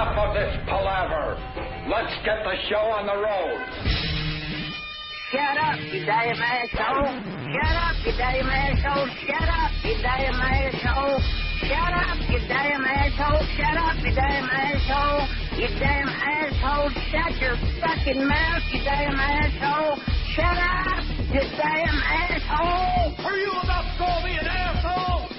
Enough of this palaver. Let's get the show on the road. Shut up, you damn asshole. Shut up, you damn asshole. Shut up, you damn asshole. Shut up, you damn asshole. Shut up, you damn asshole. You damn asshole. Shut your fucking mouth, you damn asshole. Shut up, you damn asshole. Are you about to call me an asshole?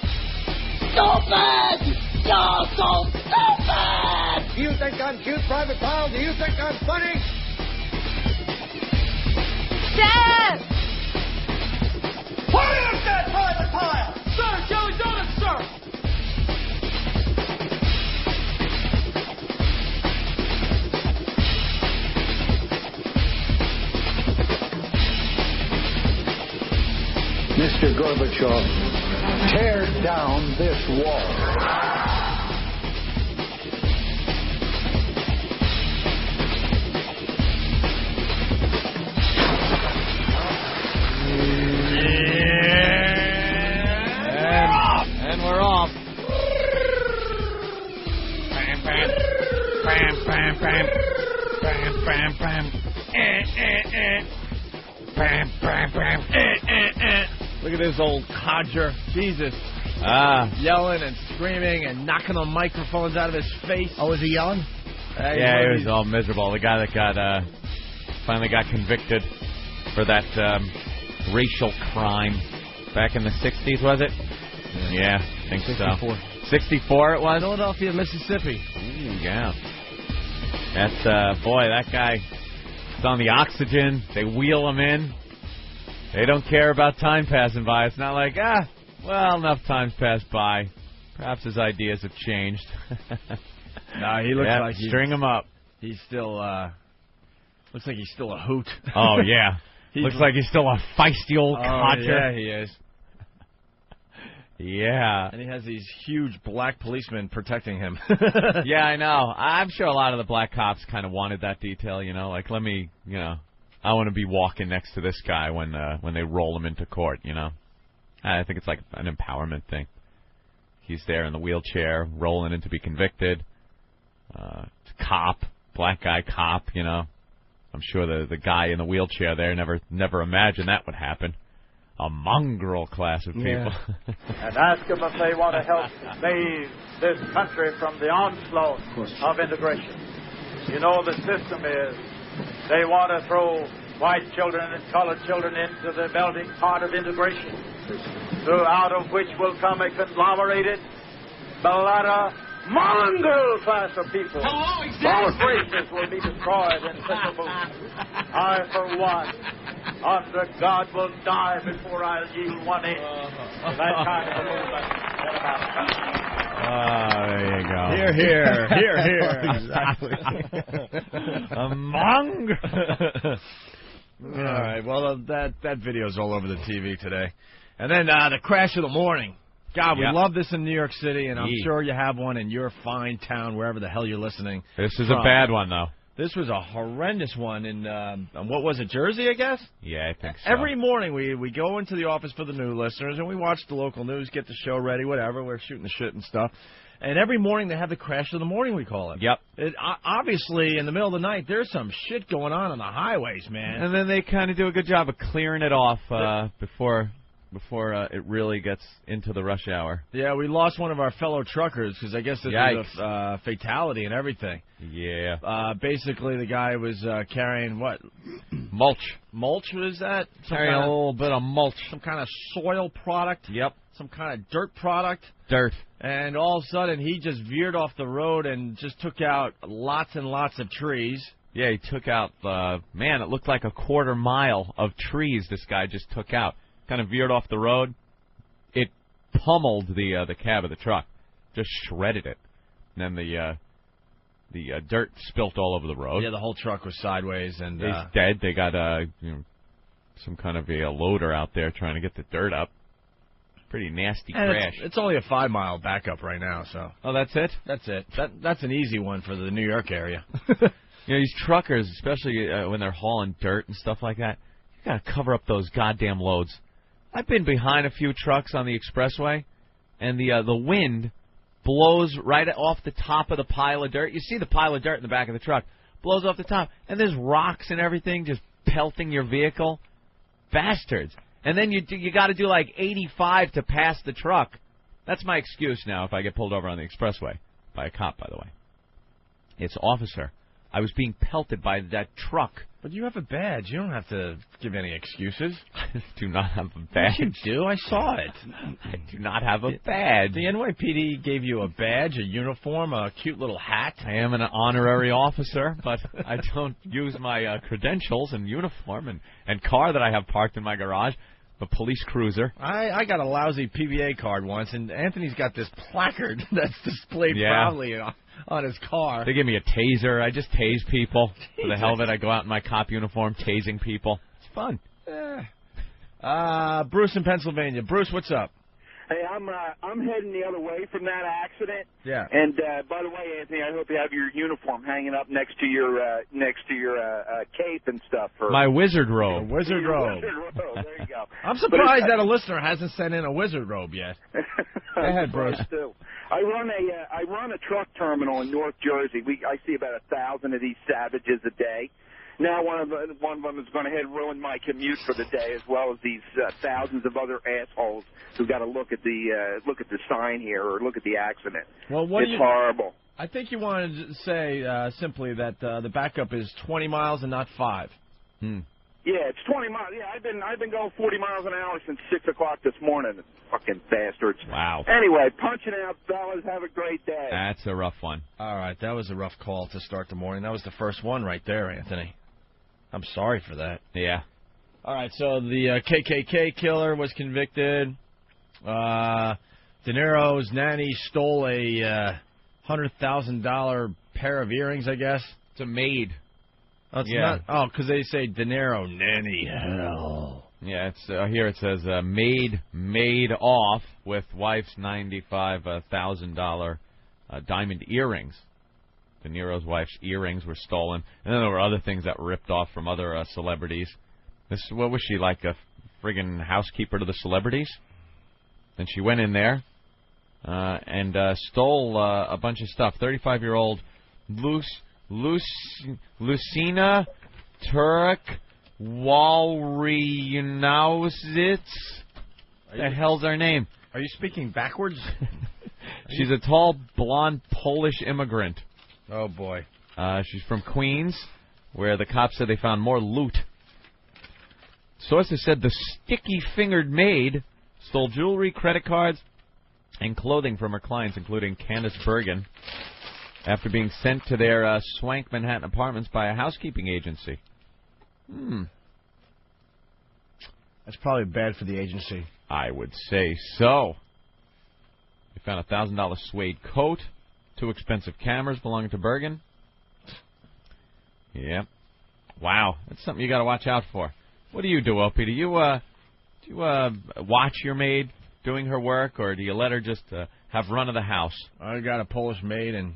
Stupid! You're so stupid! Do you think I'm cute, Private Pile? Do you think I'm funny? Dad! What is that, Private Pile? Sir, Joey's on it, sir! Mr. Gorbachev, tear down this wall. And we're off. Bam, bam. Bam, bam, bam. Bam, bam, bam. Bam, bam, bam. Look at this old codger. Jesus. Yelling and screaming and knocking the microphones out of his face. Oh, was he yelling? Yeah, he was all miserable. The guy that got finally got convicted for that racial crime back in the 60s, was it? Yeah, I think 64. So. 64 it was? Philadelphia, Mississippi. Ooh, yeah. That's, boy, that guy is on the oxygen. They wheel him in. They don't care about time passing by. It's not like, well, enough time's passed by. Perhaps his ideas have changed. No, he looks like string him up. He's still, looks like he's still a hoot. Oh, yeah. Looks like he's still a feisty old codger. Yeah, he is. Yeah. And he has these huge black policemen protecting him. Yeah, I know. I'm sure a lot of the black cops kind of wanted that detail, like, let me, I want to be walking next to this guy when they roll him into court, I think it's like an empowerment thing. He's there in the wheelchair, rolling in to be convicted. Cop, black guy cop, I'm sure the guy in the wheelchair there never imagined that would happen. A mongrel class of people. Yeah. And ask them if they want to help save this country from the onslaught of integration. The system is they want to throw white children and colored children into the melting pot of integration, out of which will come a conglomerated, mulatto, mongrel class of people. Both races will be destroyed in such a move. I, for one, under God, will die before I'll yield 1 inch. That kind of a movement. There you go. Here, here. Here, here. Exactly. A mongrel. All right. Well, that video's all over the TV today. And then the crash of the morning. God, we love this in New York City, and I'm sure you have one in your fine town, wherever the hell you're listening. This is a bad one, though. This was a horrendous one in, what was it, Jersey, I guess? Yeah, I think so. Every morning we go into the office for the new listeners, and we watch the local news, get the show ready, whatever. We're shooting the shit and stuff. And every morning they have the crash of the morning, we call it. Yep. Obviously, in the middle of the night, there's some shit going on the highways, man. And then they kind of do a good job of clearing it off before it really gets into the rush hour. Yeah, we lost one of our fellow truckers because I guess this was a fatality and everything. Yeah. Basically, the guy was carrying what? Mulch. Mulch, what is that? Carrying a little bit of mulch. Some kind of soil product. Yep. Some kind of dirt product. Dirt. And all of a sudden, he just veered off the road and just took out lots and lots of trees. Yeah, he took out, it looked like a 1/4 mile of trees this guy just took out. Kind of veered off the road. It pummeled the cab of the truck. Just shredded it. And then the dirt spilt all over the road. Yeah, the whole truck was sideways. And he's dead. They got some kind of a loader out there trying to get the dirt up. Pretty nasty crash. It's only a 5-mile backup right now, so. Oh, that's it? That's it. That's an easy one for the New York area. These truckers, especially when they're hauling dirt and stuff like that, you got to cover up those goddamn loads. I've been behind a few trucks on the expressway, and the wind blows right off the top of the pile of dirt. You see the pile of dirt in the back of the truck. Blows off the top. And there's rocks and everything just pelting your vehicle. Bastards. And then you got to do like 85 to pass the truck. That's my excuse now if I get pulled over on the expressway. By a cop, by the way. It's officer. I was being pelted by that truck. But you have a badge. You don't have to give any excuses. I do not have a badge. Yes, you do. I saw it. I do not have a badge. The NYPD gave you a badge, a uniform, a cute little hat. I am an honorary officer, but I don't use my credentials and uniform and car that I have parked in my garage. A police cruiser. I got a lousy PBA card once, and Anthony's got this placard that's displayed proudly on his car. They give me a taser. I just tase people. For the hell of it, I go out in my cop uniform tasing people. It's fun. Bruce in Pennsylvania. Bruce, what's up? Hey, I'm heading the other way from that accident. Yeah. And by the way, Anthony, I hope you have your uniform hanging up next to your cape and stuff. For my wizard robe. Wizard robe. There you go. I'm surprised that a listener hasn't sent in a wizard robe yet. Go ahead, Bruce. I run a truck terminal in North Jersey. I see about 1,000 of these savages a day. Now one of them is going ahead and ruin my commute for the day, as well as these thousands of other assholes who got to look at the sign here or look at the accident. Well, it's horrible. I think you wanted to say simply that the backup is 20 miles and not 5. Yeah, it's 20 miles. Yeah, I've been going 40 miles an hour since 6 o'clock this morning. Fucking bastards. Wow. Anyway, punching out, fellas. Have a great day. That's a rough one. All right, that was a rough call to start the morning. That was the first one right there, Anthony. I'm sorry for that. Yeah. All right, so the KKK killer was convicted. De Niro's nanny stole a $100,000 pair of earrings, I guess. It's a maid. Oh, it's not. Oh, because they say De Niro, nanny, hell. Yeah, it's here it says maid off with wife's $95,000 diamond earrings. De Niro's wife's earrings were stolen. And then there were other things that were ripped off from other celebrities. What was she, like a friggin' housekeeper to the celebrities? And she went in there and stole a bunch of stuff. 35-year-old Lucina Turek Walrianausitz. The hell's her name? Are you speaking backwards? She's a tall, blonde Polish immigrant. Oh, boy. She's from Queens, where the cops said they found more loot. Sources said the sticky-fingered maid stole jewelry, credit cards, and clothing from her clients, including Candace Bergen, after being sent to their swank Manhattan apartments by a housekeeping agency. That's probably bad for the agency. I would say so. They found a $1,000 suede coat, 2 expensive cameras belonging to Bergen. Yep. Wow, that's something you got to watch out for. What do you do, Opie? Do you watch your maid doing her work, or do you let her just have run of the house? I got a Polish maid, and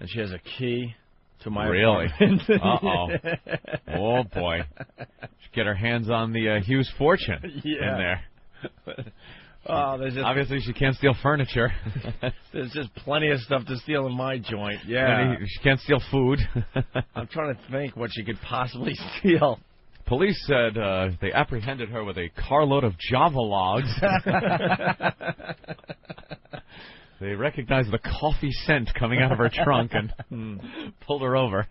she has a key to my apartment. Really? Uh-oh. Oh, boy. Should get her hands on the Hughes fortune in there. Obviously, she can't steal furniture. There's just plenty of stuff to steal in my joint. Yeah. She can't steal food. I'm trying to think what she could possibly steal. Police said they apprehended her with a carload of Java logs. They recognized the coffee scent coming out of her trunk and pulled her over.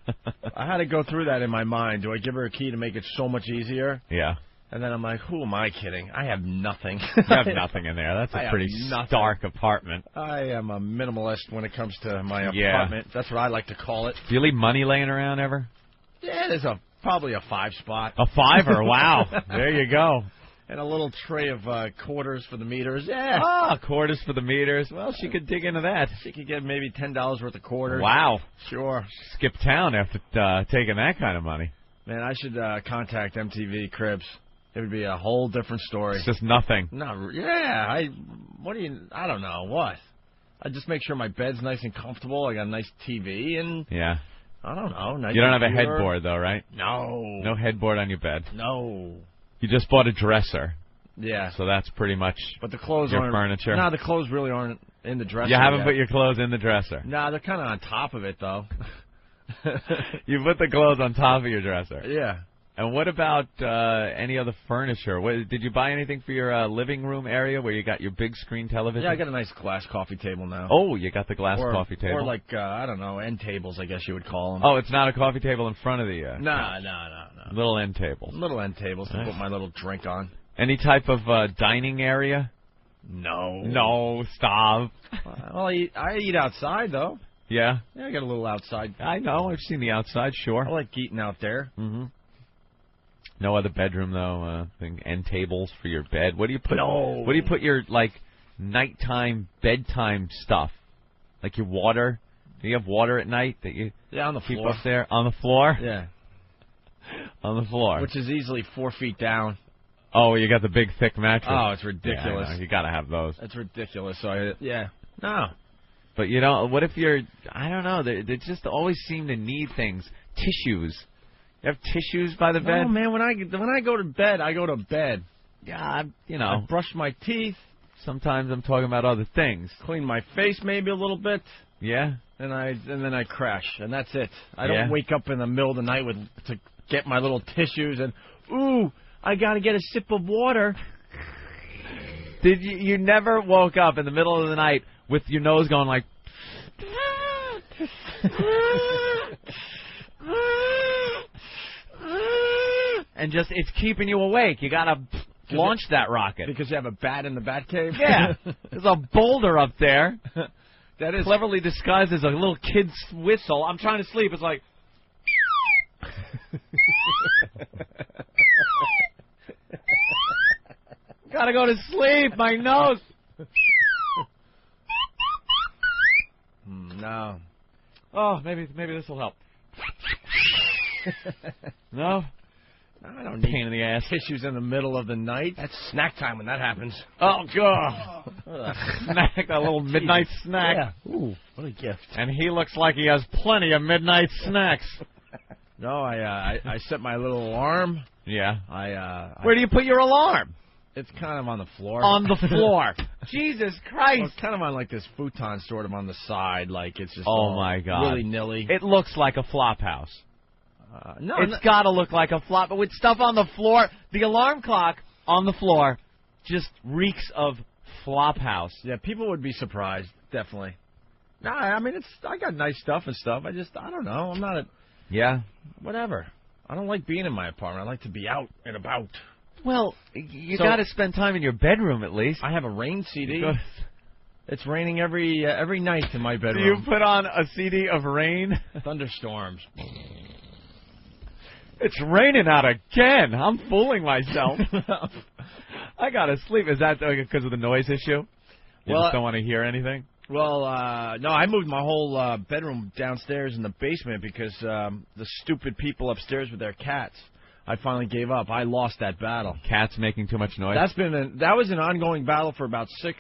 I had to go through that in my mind. Do I give her a key to make it so much easier? Yeah. And then I'm like, who am I kidding? I have nothing. You have nothing in there. That's a pretty stark apartment. I am a minimalist when it comes to my apartment. That's what I like to call it. Do you leave money laying around ever? Yeah, there's probably a 5 spot. A 5er, wow. There you go. And a little tray of quarters for the meters. Yeah. Ah, quarters for the meters. Well, she could dig into that. She could get maybe $10 worth of quarters. Wow. Sure. Skip town after taking that kind of money. Man, I should contact MTV Cribs. It would be a whole different story. It's just nothing. No, yeah. I don't know. What? I just make sure my bed's nice and comfortable. I got a nice TV and... Yeah. I don't know. Nice you don't computer. have a headboard, though, right? No. No headboard on your bed? No. You just bought a dresser. Yeah. So that's pretty much but the clothes your aren't, furniture. No, the clothes really aren't in the dresser. You haven't yet. put your clothes in the dresser. No, they're kind of on top of it, though. You put the clothes on top of your dresser. Yeah. And what about any other furniture? Did you buy anything for your living room area where you got your big screen television? Yeah, I got a nice glass coffee table now. Oh, you got the glass coffee table? Or like, I don't know, end tables, I guess you would call them. Oh, it's not a coffee table in front of the... No. Little end tables. Little end tables to put my little drink on. Any type of dining area? No. No, stop. Well, I eat outside, though. Yeah? Yeah, I got a little outside. I know. I've seen the outside, sure. I like eating out there. Mm-hmm. No other bedroom, though. End tables for your bed. What do you put? No. What do you put your nighttime, bedtime stuff? Like your water? Do you have water at night that you on the keep floor. up there? On the floor? Yeah. On the floor. Which is easily 4 feet down. Oh, you got the big, thick mattress. Oh, it's ridiculous. Yeah, you got to have those. That's ridiculous. So, no. But, what if you're, I don't know, they just always seem to need things. Tissues. You have tissues by the bed? No, man, when I go to bed, I go to bed. Yeah, I brush my teeth. Sometimes I'm talking about other things. Clean my face maybe a little bit. Yeah? And then I crash, and that's it. I don't wake up in the middle of the night to get my little tissues and, ooh, I got to get a sip of water. Did you never woke up in the middle of the night with your nose going like... and just, it's keeping you awake. You got to launch that rocket. Because you have a bat in the bat cave? Yeah. There's a boulder up there. That is cleverly disguised as a little kid's whistle. I'm trying to sleep. It's like... Gotta go to sleep. My nose. No. Oh, maybe this will help. No? I don't Pain in the ass. Tissues in the middle of the night. That's snack time when that happens. Oh, God. Snack, a little midnight snack. Yeah. Ooh, what a gift. And he looks like he has plenty of midnight snacks. No, I set my little alarm. Yeah. Where do you put your alarm? It's kind of on the floor. On the floor. Jesus Christ. Well, it's kind of on like this futon sort of on the side. Like it's just my God. willy-nilly. It looks like a flop house. No, it's got to look like a flop. But with stuff on the floor, the alarm clock on the floor just reeks of flop house. Yeah, people would be surprised, definitely. No, I mean, I got nice stuff and stuff. I don't know. I'm not Yeah. Whatever. I don't like being in my apartment. I like to be out and about. Well, you got to spend time in your bedroom at least. I have a rain CD. It's raining every night in my bedroom. Do you put on a CD of rain? Thunderstorms. It's raining out again. I'm fooling myself. I got to sleep. Is that because of the noise issue? You just don't want to hear anything? Well, no, I moved my whole bedroom downstairs in the basement because the stupid people upstairs with their cats. I finally gave up. I lost that battle. Cats making too much noise? That was an ongoing battle for about 6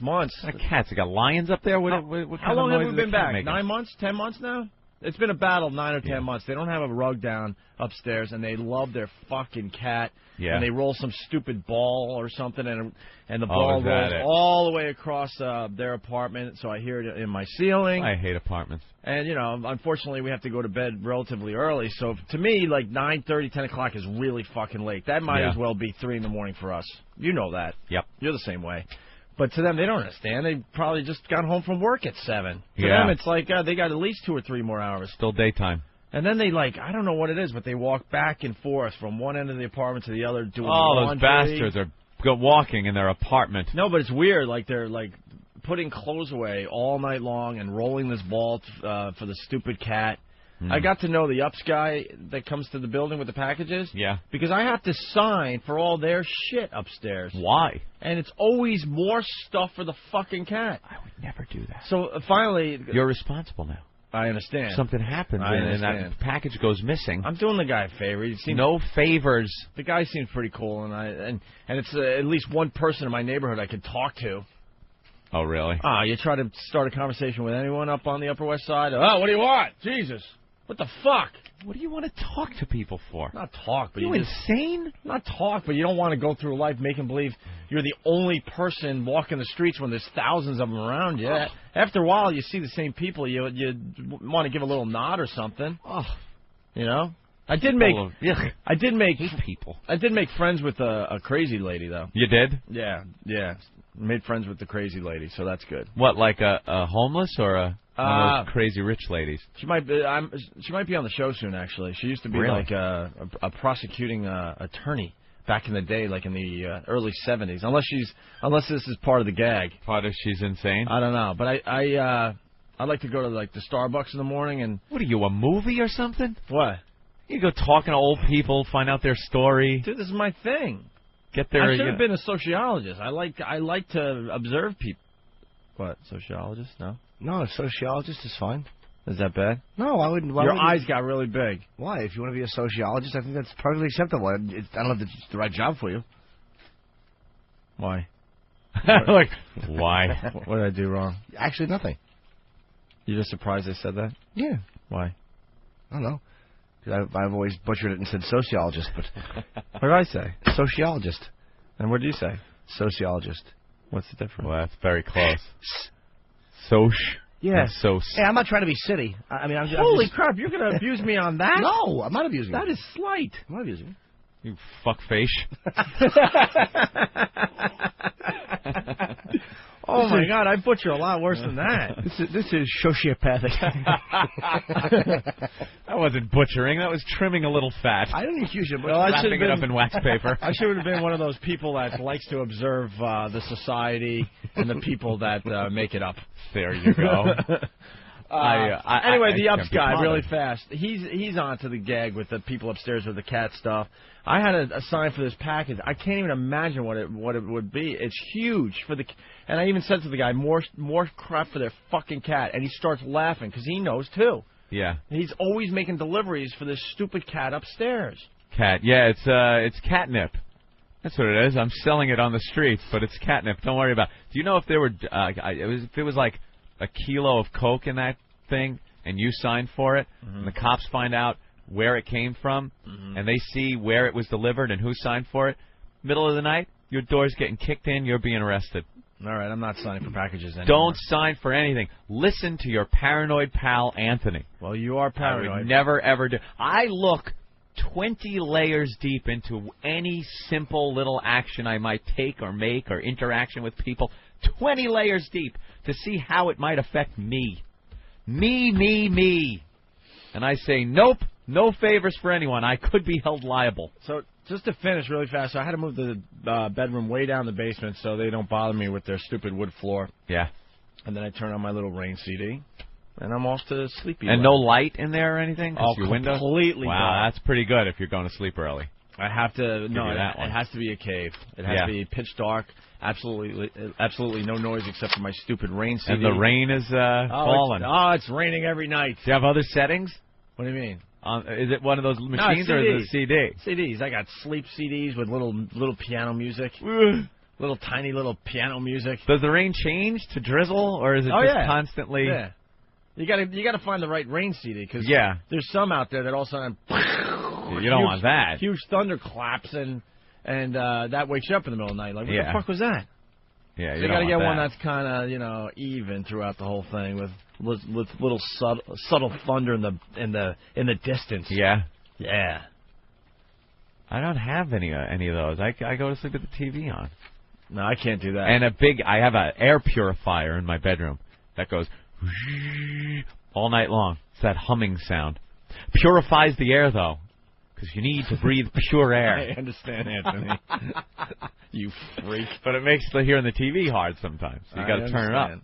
months. Cats, you got lions up there? What How kind long of have we been back? Making? 9 months? 10 months now? It's been a battle 9 or 10 months. They don't have a rug down upstairs, and they love their fucking cat. Yeah. And they roll some stupid ball or something, and the ball rolls all the way across their apartment, so I hear it in my ceiling. I hate apartments. And, unfortunately, we have to go to bed relatively early. So, to me, like 9:30, 10 o'clock is really fucking late. That might as well be 3 in the morning for us. You know that. Yep. You're the same way. But to them, they don't understand. They probably just got home from work at 7. To them, it's like they got at least 2 or 3 more hours. Still daytime. And then they, I don't know what it is, but they walk back and forth from one end of the apartment to the other doing laundry. Those bastards are walking in their apartment. No, but it's weird. They're, putting clothes away all night long and rolling this ball for the stupid cat. I got to know the UPS guy that comes to the building with the packages. Yeah. Because I have to sign for all their shit upstairs. Why? And it's always more stuff for the fucking cat. I would never do that. So finally... You're responsible now. I understand. Something happens and that package goes missing. I'm doing the guy a favor. No favors. The guy seems pretty cool, and it's at least one person in my neighborhood I could talk to. Oh, really? You try to start a conversation with anyone up on the Upper West Side? Oh, what do you want? Jesus. What the fuck? What do you want to talk to people for? Not talk, but you insane? Not talk, but you don't want to go through life making believe you're the only person walking the streets when there's thousands of them around you. Oh. After a while, you see the same people. You want to give a little nod or something. Oh. You know? I did make friends with a crazy lady, though. You did? Yeah. Made friends with the crazy lady, so that's good. What, like a homeless or one of those crazy rich ladies? She might be on the show soon, actually. She used to be like a prosecuting attorney back in the day, like in the early 70s. Unless this is part of the gag. Part of she's insane? I don't know, but I like to go to like the Starbucks in the morning and. What are you, a movie or something? What? You go talking to old people, find out their story. Dude, this is my thing. Get there. I should have been a sociologist. I like to observe people. What, sociologist? No, a sociologist is fine. Is that bad? No, I wouldn't. Your eyes got really big. Why? If you want to be a sociologist, I think that's perfectly acceptable. I don't know if it's the right job for you. Why? Like, why? What did I do wrong? Actually, nothing. You're just surprised I said that? Yeah. Why? I don't know. I've always butchered it and said sociologist, but what did I say? Sociologist. And what did you say? Sociologist. What's the difference? Well, that's very close. Soch. Yeah. Hey, I'm not trying to be silly. Holy crap! You're going to abuse me on that? No, I'm not abusing you. That is slight. I'm not abusing You you. fuckface. Oh my God! I butcher a lot worse than that. This is sociopathic. That wasn't butchering. That was trimming a little fat. I didn't accuse you, but wrapping it up in wax paper. I should have been one of those people that likes to observe the society and the people that make it up. There you go. Anyway, the ups guy, really fast. He's on to the gag with the people upstairs with the cat stuff. I had a sign for this package. I can't even imagine what it would be. It's huge and I even said to the guy, more crap for their fucking cat, and he starts laughing because he knows too. Yeah. He's always making deliveries for this stupid cat upstairs. Cat, yeah, it's catnip. That's what it is. I'm selling it on the streets, but it's catnip. Don't worry about it. Do you know if there were if it was like a kilo of coke in that thing, and you signed for it, and the cops find out where it came from, and they see where it was delivered and who signed for it, middle of the night, your door's getting kicked in, you're being arrested. All right, I'm not signing for packages anymore. Don't sign for anything. Listen to your paranoid pal, Anthony. Well, you are paranoid. I would never, ever do. I look 20 layers deep into any simple little action I might take or make or interaction with people, 20 layers deep, to see how it might affect me. Me. And I say, nope, no favors for anyone. I could be held liable. So just to finish really fast, I had to move the bedroom way down the basement so they don't bother me with their stupid wood floor. Yeah. And then I turn on my little Rain CD, and I'm off to sleepy. And no light in there or anything? Oh, your window? Completely. Wow, dark. that's pretty good if you're going to sleep early. I have to. No, it has to be a cave. It has to be pitch dark. Absolutely no noise except for my stupid Rain CD. And the rain is falling. It's raining every night. Do you have other settings? What do you mean? Is it one of those machines or is it a CD? CDs. I got sleep CDs with little piano music. Little tiny piano music. Does the rain change to drizzle, or is it constantly? Yeah. You gotta find the right Rain CD because there's some out there that all of a sudden you don't want that. Huge thunderclaps and that wakes you up in the middle of the night. Like, what the fuck was that? Yeah, you gotta get one that's kind of even throughout the whole thing with little subtle thunder in the distance. Yeah. Yeah. I don't have any of those. I go to sleep with the TV on. No, I can't do that. And I have an air purifier in my bedroom that goes all night long. It's that humming sound. Purifies the air though, because you need to breathe pure air. I understand, Anthony. You freak. But it makes hearing the TV hard sometimes. So you got to turn it up.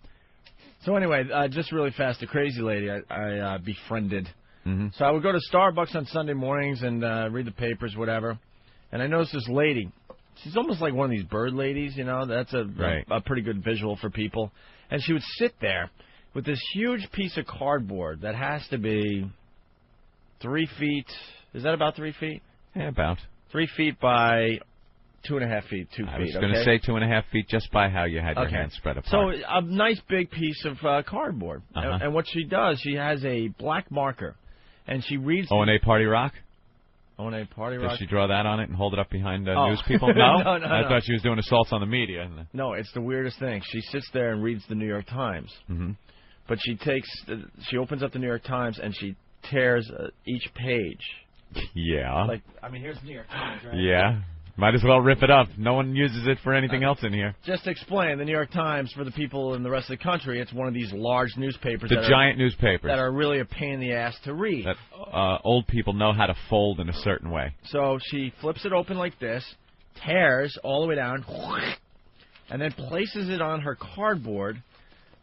So anyway, just really fast, the crazy lady I befriended. Mm-hmm. So I would go to Starbucks on Sunday mornings and read the papers, whatever. And I noticed this lady. She's almost like one of these bird ladies, That's a pretty good visual for people. And she would sit there with this huge piece of cardboard that has to be 3 feet. Is that about 3 feet? Yeah, about. 3 feet by 2.5 feet, 2 feet. I was going to say 2.5 feet just by how you had your hands spread apart. So a nice big piece of cardboard. Uh-huh. And what she does, she has a black marker. and she reads... O&A Party Rock? O&A Party Rock? Does she draw that on it and hold it up behind news people? No? No. I thought she was doing assaults on the media. No, it's the weirdest thing. She sits there and reads the New York Times. Mm-hmm. But she opens up the New York Times and she tears each page. Yeah. Here's the New York Times, right? Yeah. Might as well rip it up. No one uses it for anything else in here. Just to explain, the New York Times, for the people in the rest of the country, it's one of these large newspapers. Giant newspapers. That are really a pain in the ass to read. That old people know how to fold in a certain way. So she flips it open like this, tears all the way down, and then places it on her cardboard,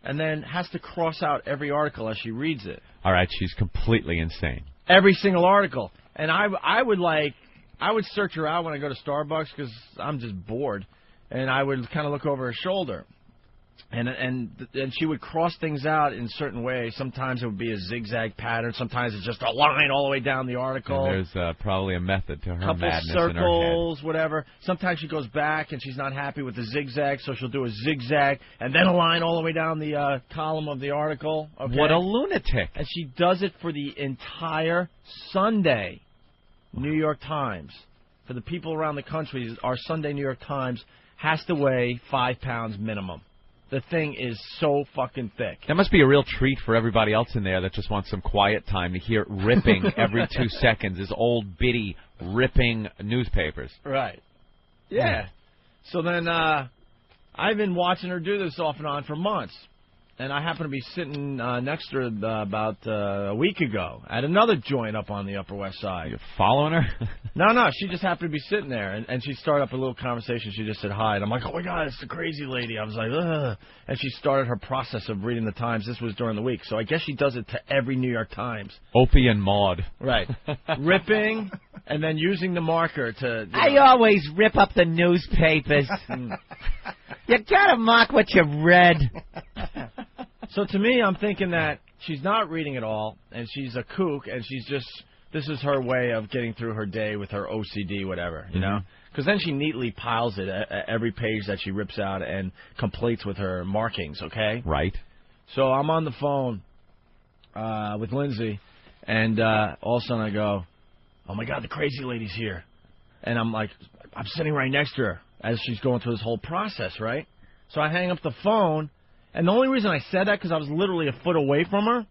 and then has to cross out every article as she reads it. All right, she's completely insane. Every single article. And I would search her out when I go to Starbucks because I'm just bored, and I would kind of look over her shoulder, and she would cross things out in certain ways. Sometimes it would be a zigzag pattern. Sometimes it's just a line all the way down the article. And there's probably a method to her couple madness circles, in her head. Whatever. Sometimes she goes back and she's not happy with the zigzag, so she'll do a zigzag and then a line all the way down the column of the article. Okay? What a lunatic! And she does it for the entire Sunday. New York Times. For the people around the country, our Sunday New York Times has to weigh 5 pounds minimum. The thing is so fucking thick. That must be a real treat for everybody else in there that just wants some quiet time to hear ripping every 2 seconds. Is old bitty ripping newspapers. Right. Yeah. So then I've been watching her do this off and on for months. And I happened to be sitting next to her about a week ago at another joint up on the Upper West Side. You're following her? No. She just happened to be sitting there. And she started up a little conversation. She just said hi. And I'm like, oh, my God, it's the crazy lady. I was like, ugh. And she started her process of reading the Times. This was during the week. So I guess she does it to every New York Times. Opie and Maud. Right. Ripping and then using the marker to... I always rip up the newspapers. You gotta mark what you've read. So to me, I'm thinking that she's not reading it all, and she's a kook, and she's just, this is her way of getting through her day with her OCD, whatever, you know? Because then she neatly piles it at every page that she rips out and completes with her markings, okay? Right. So I'm on the phone with Lindsay, and all of a sudden I go, oh, my God, the crazy lady's here. And I'm like, I'm sitting right next to her as she's going through this whole process, right? So I hang up the phone. And the only reason I said that, because I was literally a foot away from her,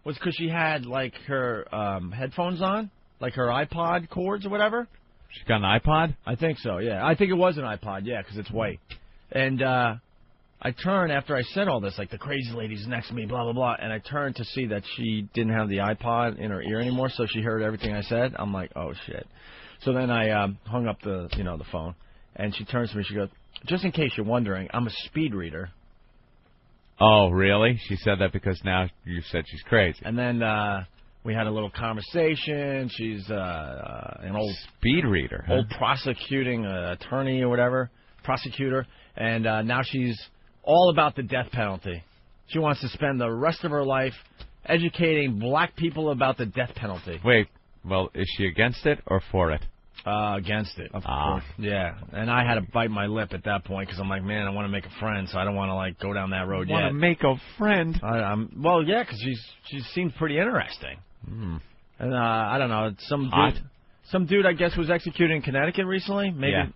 was because she had, like, her headphones on, like her iPod cords or whatever. She's got an iPod? I think so, yeah. I think it was an iPod, yeah, because it's white. And I turned after I said all this, like, the crazy lady's next to me, blah, blah, blah, and I turned to see that she didn't have the iPod in her ear anymore, so she heard everything I said. I'm like, oh, shit. So then I hung up the phone, and she turns to me, she goes, just in case you're wondering, I'm a speed reader. Oh, really? She said that because now you said she's crazy. And then we had a little conversation. She's an old speed reader, old prosecuting attorney or whatever, prosecutor, and now she's all about the death penalty. She wants to spend the rest of her life educating black people about the death penalty. Wait, well, is she against it or for it? Against it, of course. Yeah, and I had to bite my lip at that point because I'm like, man, I want to make a friend, so I don't want to like go down that road yet. Want to make a friend? Well, yeah, because she seemed pretty interesting. And I don't know, some dude I guess was executed in Connecticut recently. Maybe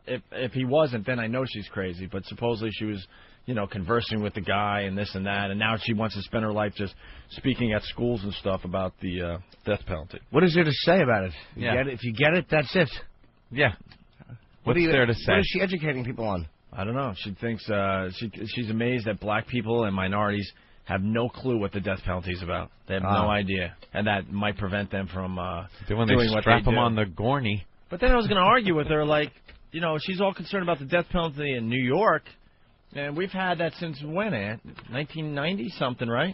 if he wasn't, then I know she's crazy. But supposedly she was, conversing with the guy and this and that, and now she wants to spend her life just speaking at schools and stuff about the death penalty. What is there to say about it? If you get it, that's it. Yeah. What's there to say? What is she educating people on? I don't know. She thinks she's amazed that black people and minorities have no clue what the death penalty is about. They have no idea, and that might prevent them from doing what they strap them on the gorny. But then I was going to argue with her, like, she's all concerned about the death penalty in New York. And we've had that since when, Aunt? 1990 something, right?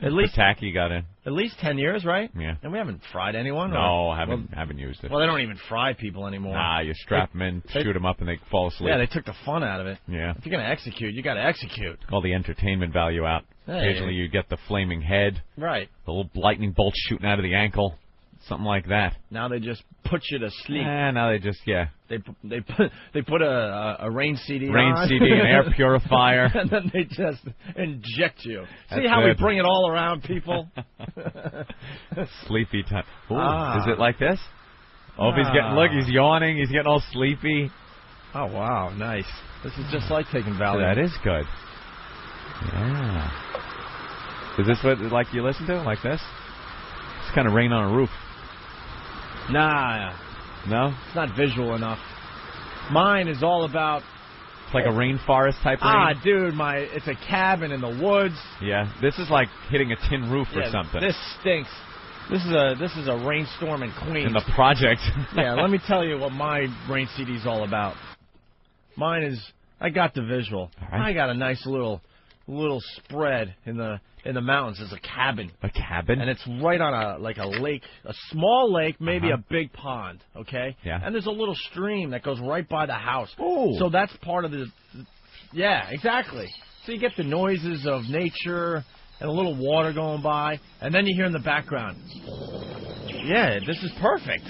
At least Pataki got in. At least 10 years, right? Yeah. And we haven't fried anyone. No, haven't used it. Well, they don't even fry people anymore. Nah, you strap them in, shoot them up, and they fall asleep. Yeah, they took the fun out of it. Yeah. If you're going to execute, you got to execute. All the entertainment value out. Occasionally you get the flaming head. Right. The little lightning bolt shooting out of the ankle. Something like that. Now they just put you to sleep. Now they just, They put a rain CD on. CD, an air purifier. And then they just inject you. See how we bring it all around, people? Sleepy time. Ooh, is it like this? Opie's he's yawning. He's getting all sleepy. Oh, wow, nice. This is just like taking Valium. That is good. Yeah. Is this what like you listen to? Like this? It's kind of rain on a roof. Nah. No? It's not visual enough. Mine is all about... It's like a rainforest type rain? Dude, it's a cabin in the woods. Yeah, this is like hitting a tin roof or something. This stinks. This is a rainstorm in Queens. In the project. Yeah, let me tell you what my rain CD's all about. Mine is... I got the visual. Right. I got a nice little spread in the mountains. There's a cabin. A cabin? And it's right on a lake, a small lake, maybe a big pond, okay? Yeah. And there's a little stream that goes right by the house. Ooh. So that's part of the... Yeah, exactly. So you get the noises of nature and a little water going by, and then you hear in the background, yeah, this is perfect.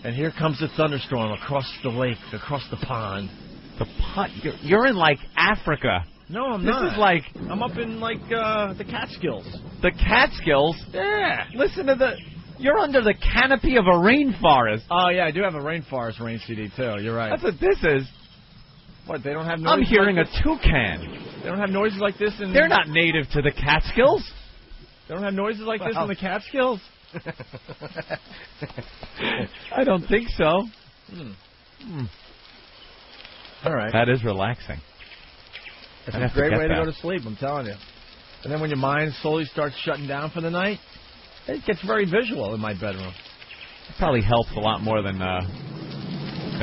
And here comes the thunderstorm across the lake, across the pond. The pond? You're in, like, Africa. No, I'm not. This is like... I'm up in, like, the Catskills. The Catskills? Yeah. Listen to You're under the canopy of a rainforest. Oh, yeah, I do have a rainforest rain CD, too. You're right. That's what this is. What, they don't have noises I'm hearing like a toucan. They don't have noises like this in... They're not native to the Catskills. They don't have noises like this in the Catskills? I don't think so. All right. That is relaxing. It's a great way to go to sleep, I'm telling you. And then when your mind slowly starts shutting down for the night, it gets very visual in my bedroom. It probably helps a lot more than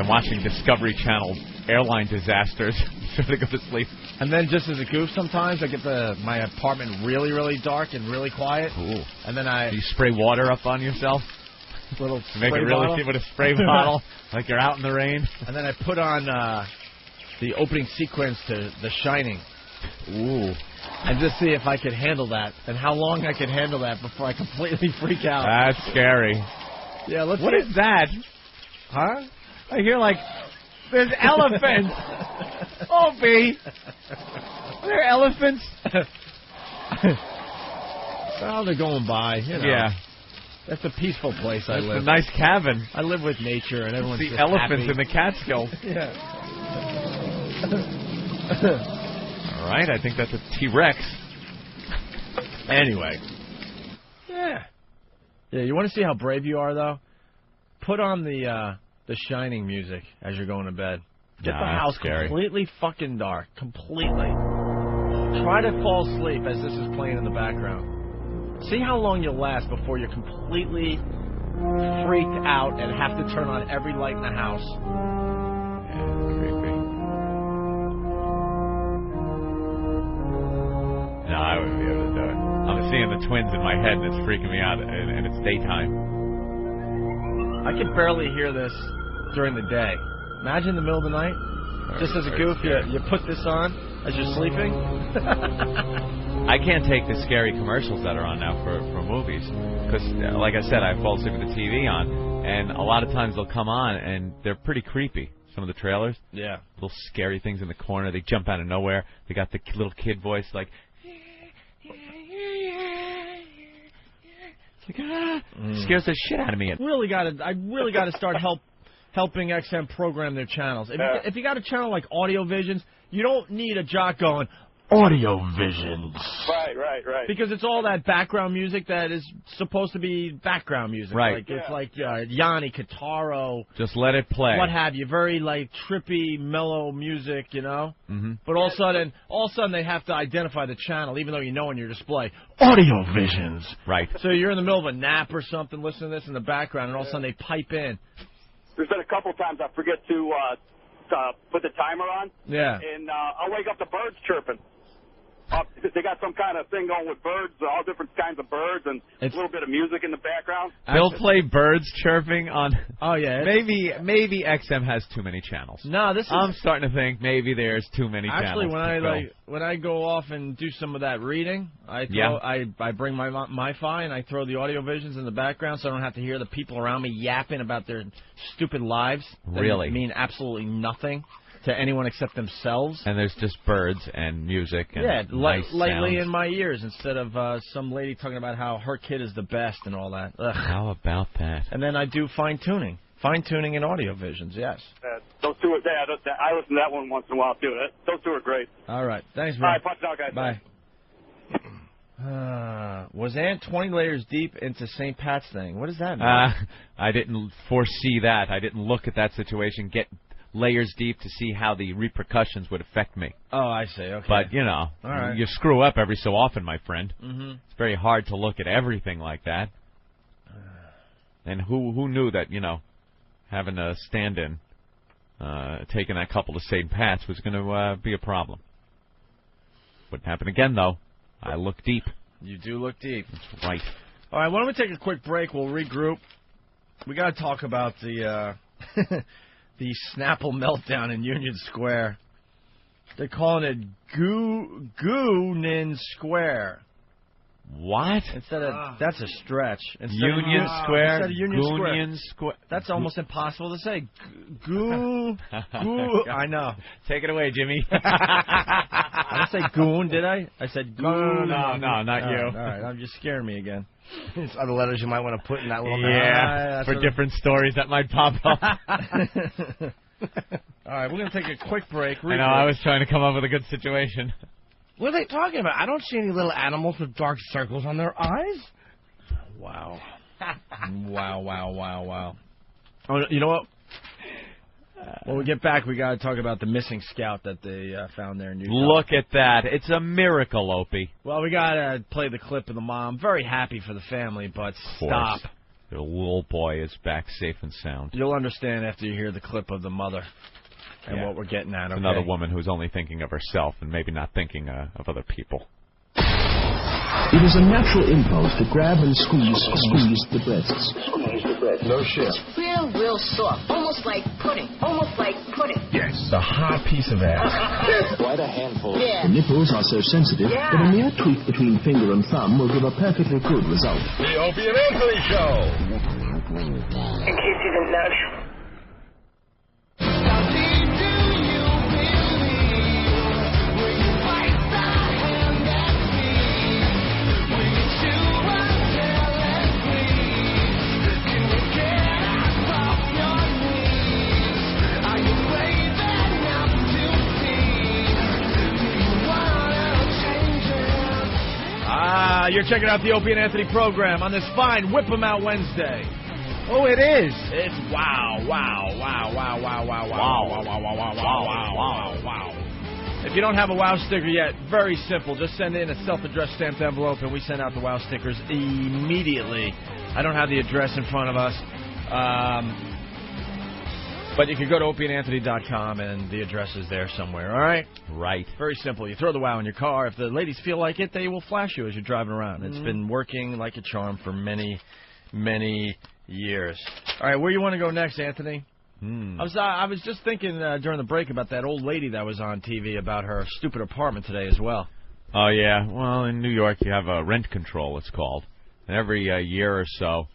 watching Discovery Channel airline disasters so to go to sleep. And then just as a goof sometimes, I get my apartment really, really dark and really quiet. Ooh. And then you spray water up on yourself? Little to make it really see with a spray bottle, like you're out in the rain. And then I put on the opening sequence to The Shining. Ooh. And just see if I could handle that and how long I could handle that before I completely freak out. That's scary. Yeah, let's What is that? Huh? I hear like there's elephants. Opie. Are there elephants? Well, they're going by, you know. Yeah. That's a peaceful place I live. It's a nice cabin. I live with nature and everyone's the elephants in the Catskills. Yeah. All right, I think that's a T-Rex. Anyway. Yeah. Yeah, you want to see how brave you are, though? Put on the Shining music as you're going to bed. Get the house completely fucking dark. Completely. Try to fall asleep as this is playing in the background. See how long you'll last before you're completely freaked out and have to turn on every light in the house. Yeah, it's creepy. No, I wouldn't be able to do it. I'm seeing the twins in my head and it's freaking me out, and it's daytime. I can barely hear this during the day. Imagine in the middle of the night, just as a goof, you put this on as you're sleeping. I can't take the scary commercials that are on now for movies because, like I said, I fall asleep with the TV on, and a lot of times they'll come on and they're pretty creepy. Some of the trailers, yeah, little scary things in the corner. They jump out of nowhere. They got the little kid voice like, it's like scares the shit out of me. I really got to start helping XM program their channels. If you got a channel like Audio Visions, you don't need a jock going, Audio Visions. Right. Because it's all that background music that is supposed to be background music. Right. Like, it's like Yanni, Kitaro. Just let it play. What have you. Very, like, trippy, mellow music, you know? Mm-hmm. But all of a sudden they have to identify the channel, even though you know on your display, Audio Visions. Right. So you're in the middle of a nap or something, listening to this in the background, and all of a sudden they pipe in. There's been a couple times I forget to put the timer on. Yeah. And I'll wake up to birds chirping. They got some kind of thing going with birds, all different kinds of birds, and a little bit of music in the background. They'll play birds chirping on. Oh yeah. Maybe XM has too many channels. No, I'm starting to think maybe there's too many channels. Actually, when I go off and do some of that reading, I bring my MiFi and I throw the audio visions in the background, so I don't have to hear the people around me yapping about their stupid lives. Really? That mean absolutely nothing to anyone except themselves. And there's just birds and music and lightly in my ears instead of some lady talking about how her kid is the best and all that. Ugh. How about that? And then I do fine-tuning in audio visions, yes. Those two are I listen to that one once in a while, too. Those two are great. All right. Thanks, man. All right, punch it out, guys. Bye. Was Ant 20 layers deep into St. Pat's thing? What does that mean? I didn't foresee that. I didn't look at that situation, get layers deep to see how the repercussions would affect me. Oh, I see. Okay. But, All right. you screw up every so often, my friend. Mm-hmm. It's very hard to look at everything like that. And who knew that, having a stand-in, taking that couple to St. Pat's was going to be a problem. Wouldn't happen again, though. I look deep. You do look deep. That's right. All right, why don't we take a quick break? We'll regroup. We got to talk about the the Snapple meltdown in Union Square. They're calling it Goonin Square. What? That's a stretch. Union Square? Instead of Union Square. That's almost impossible to say. I know. Take it away, Jimmy. I didn't say goon, did I? I said goon. No, not you. All right, I'm just scaring me again. There's other letters you might want to put in that little for different stories that might pop up. All right, we're going to take a quick break. I know, I was trying to come up with a good situation. What are they talking about? I don't see any little animals with dark circles on their eyes. Wow. Wow. Oh, you know what? When we get back, we got to talk about the missing scout that they found there in New York. Look at that. It's a miracle, Opie. Well, we got to play the clip of the mom. Very happy for the family, but stop. The little boy is back safe and sound. You'll understand after you hear the clip of the mother and what we're getting at. Okay? Another woman who's only thinking of herself and maybe not thinking of other people. It is a natural impulse to grab and squeeze the breasts. No shit. Real soft. Almost like pudding. Yes. A hard piece of ass. Quite a handful. Yeah. The nipples are so sensitive that a mere tweak between finger and thumb will give a perfectly good result. The Opie and Anthony Show. In case you didn't know. You're checking out the Opie and Anthony program on this fine Whip 'em Out Wednesday. Oh, it is. It's wow. If you don't have a wow sticker yet, very simple. Just send in a self-addressed stamped envelope, and we send out the wow stickers immediately. I don't have the address in front of us. But you can go to opieandanthony.com, and the address is there somewhere, all right? Right. Very simple. You throw the wow in your car. If the ladies feel like it, they will flash you as you're driving around. It's been working like a charm for many, many years. All right, where you want to go next, Anthony? I was just thinking during the break about that old lady that was on TV about her stupid apartment today as well. Oh, yeah. Well, in New York, you have rent control, it's called. And every year or so,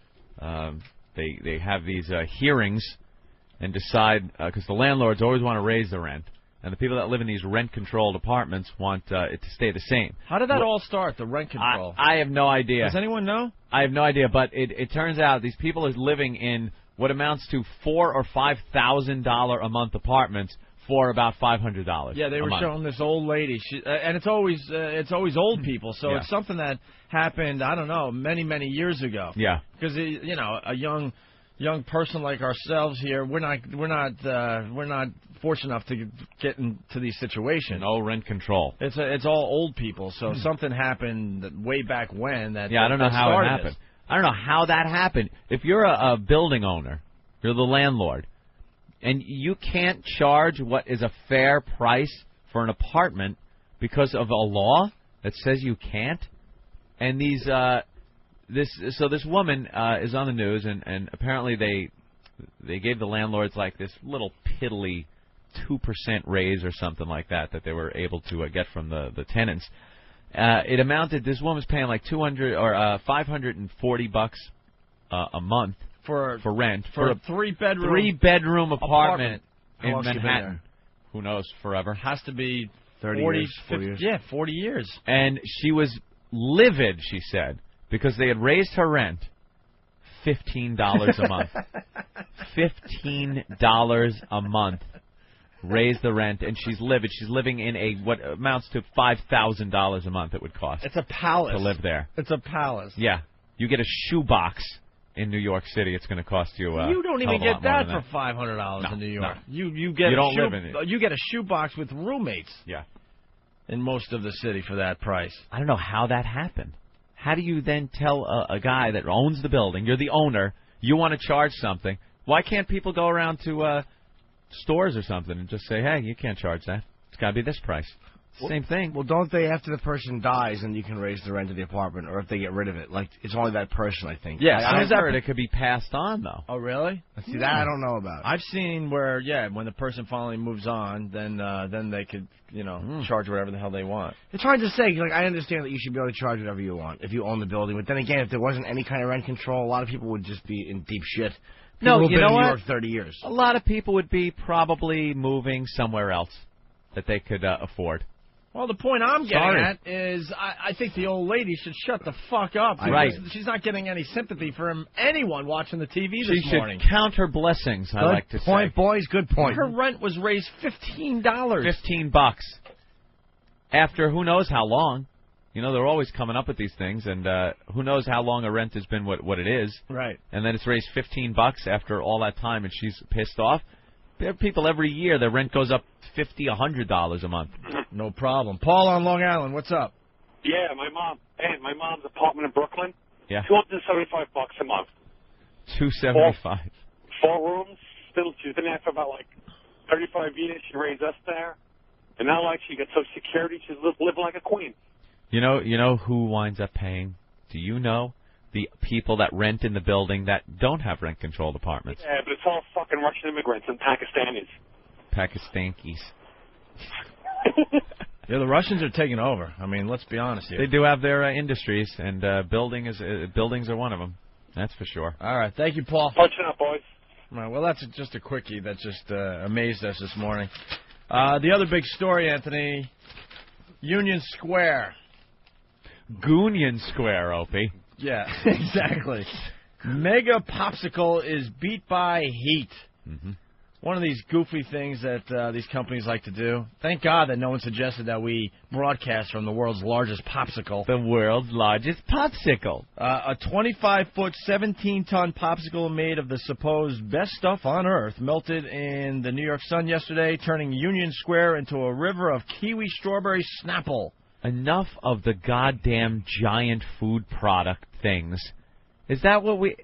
they have these hearings and decide, because the landlords always want to raise the rent, and the people that live in these rent-controlled apartments want it to stay the same. How did that all start, the rent control? I have no idea. Does anyone know? I have no idea, but it turns out these people are living in what amounts to $4,000 or $5,000 a month apartments for about $500. Yeah, they were showing this old lady, and it's always old people, so it's something that happened, I don't know, many, many years ago. Yeah. Because a young person like ourselves here, we're not fortunate enough to get into these situations. No rent control. It's all old people. So something happened way back when that. Yeah, I don't know how it happened. I don't know how that happened. If you're a building owner, you're the landlord, and you can't charge what is a fair price for an apartment because of a law that says you can't, and these this woman is on the news, and apparently they gave the landlords like this little piddly 2% raise or something like that they were able to get from the tenants. It amounted. This woman's paying like $200 or $540 a month for rent for a three-bedroom apartment in Manhattan. Who knows? Forever. Has to be 40 years. Yeah, 40 years. And she was livid, she said, because they had raised her rent $15 a month. $15 a month. Raised the rent, and she's livid. She's living in what amounts to $5,000 a month it would cost. It's a palace. To live there. It's a palace. Yeah. You get a shoebox in New York City, it's going to cost you you don't even get that for $500 in New York. No. You get live in it. You get a shoebox with roommates. Yeah. In most of the city for that price. I don't know how that happened. How do you then tell a guy that owns the building, you're the owner, you want to charge something? Why can't people go around to stores or something and just say, hey, you can't charge that. It's got to be this price. Same thing. Well, don't they, after the person dies, and you can raise the rent of the apartment, or if they get rid of it? Like, it's only that person, I think. Yeah, I've heard it could be passed on, though. Oh, really? See, that I don't know about. I've seen where, when the person finally moves on, then they could, charge whatever the hell they want. It's hard to say. Like, I understand that you should be able to charge whatever you want if you own the building. But then again, if there wasn't any kind of rent control, a lot of people would just be in deep shit. No, you know what? In New York 30 years. A lot of people would be probably moving somewhere else that they could afford. Well, the point I'm getting at is I think the old lady should shut the fuck up. Right. She's not getting any sympathy from anyone watching the TV this morning. She should count her blessings, I like to say. Good point, boys. Good point. Her rent was raised $15. $15. After who knows how long. They're always coming up with these things, and who knows how long a rent has been what it is. Right. And then it's raised $15 after all that time, and she's pissed off. There are people every year, their rent goes up $50, $100 a month. No problem. Paul on Long Island, what's up? Yeah, my mom's apartment in Brooklyn. Yeah. $275 a month. $275. Four rooms. She's been there for about 35 years. She raised us there, and now she gets Social Security. She's living like a queen. You know who winds up paying? Do you know? The people that rent in the building that don't have rent-controlled apartments. Yeah, but it's all fucking Russian immigrants and Pakistanis. Pakistankis. Yeah, the Russians are taking over. I mean, let's be honest here. They do have their industries, and buildings are one of them. That's for sure. All right, thank you, Paul. Punching up, boys. All right, well, that's just a quickie that just amazed us this morning. The other big story, Anthony, Union Square. Goonion Square, Opie. Yeah, exactly. Mega Popsicle is beat by heat. Mm-hmm. One of these goofy things that these companies like to do. Thank God that no one suggested that we broadcast from the world's largest popsicle. The world's largest popsicle. A 25-foot, 17-ton popsicle made of the supposed best stuff on Earth melted in the New York sun yesterday, turning Union Square into a river of kiwi strawberry Snapple. Enough of the goddamn giant food product things. Is that what we...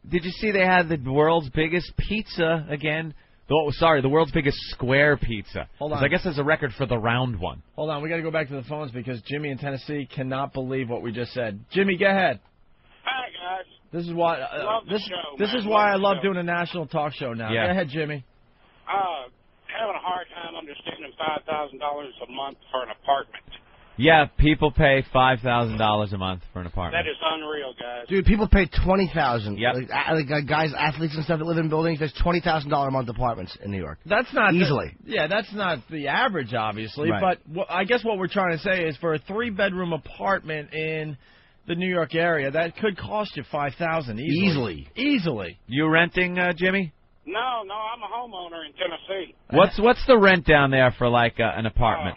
Did you see they had the world's biggest pizza again? The world's biggest square pizza. Hold on. I guess there's a record for the round one. Hold on, we got to go back to the phones because Jimmy in Tennessee cannot believe what we just said. Jimmy, go ahead. Hi, guys. This is why this is why I love doing a national talk show now. Yeah. Go ahead, Jimmy. Having a hard time understanding $5,000 a month for an apartment. Yeah, people pay $5,000 a month for an apartment. That is unreal, guys. Dude, people pay $20,000. Yep. Like guys, athletes and stuff that live in buildings. There's $20,000 a month apartments in New York. That's not easily. That's not the average, obviously. Right. But I guess what we're trying to say is for a 3-bedroom apartment in the New York area, that could cost you $5,000 easily. You renting, Jimmy? No, I'm a homeowner in Tennessee. What's the rent down there for an apartment?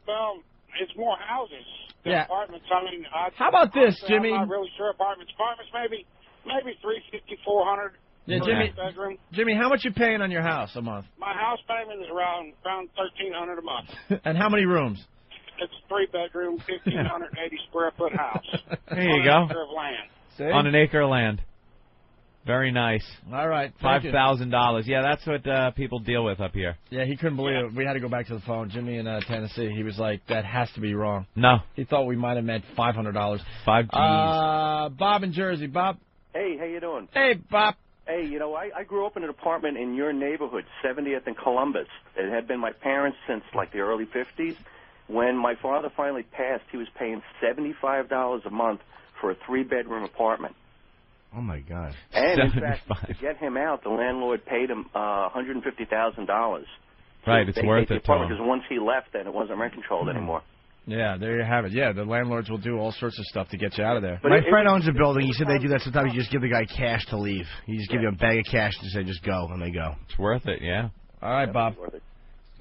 Well, it's more houses than apartments. I mean, how about this, Jimmy? I'm not really sure. Apartments maybe $350, $400. Yeah, Bedroom. Jimmy, how much you paying on your house a month? My house payment is around $1,300 a month. And how many rooms? It's a 3-bedroom, 1,580 square foot house. There you go. On an acre of land. See? On an acre of land. Very nice. All right. $5,000. Yeah, that's what people deal with up here. Yeah, he couldn't believe it. We had to go back to the phone. Jimmy in Tennessee, he was like, that has to be wrong. No. He thought we might have meant $500. 5 G's. Bob in Jersey. Bob? Hey, how you doing? Hey, Bob. Hey, you know, I grew up in an apartment in your neighborhood, 70th and Columbus. It had been my parents since, like, the early 50s. When my father finally passed, he was paying $75 a month for a 3-bedroom apartment. Oh, my God. And, in fact, to get him out, the landlord paid him $150,000. Right, it's worth it to him. Because once he left, then it wasn't rent-controlled anymore. Yeah, there you have it. Yeah, the landlords will do all sorts of stuff to get you out of there. But my friend owns a building. He said they do that sometimes. You just give the guy cash to leave. You just give you a bag of cash and say, just go, and they go. It's worth it, yeah. All right, Bob.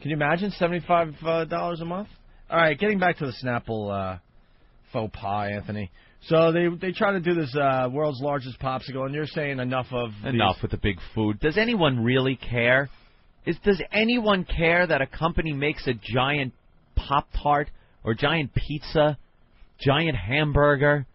Can you imagine $75 a month? All right, getting back to the Snapple faux pas, Anthony. So they try to do this world's largest popsicle, and you're saying enough with the big food. Does anyone really care? Does anyone care that a company makes a giant Pop-Tart or giant pizza, giant hamburger?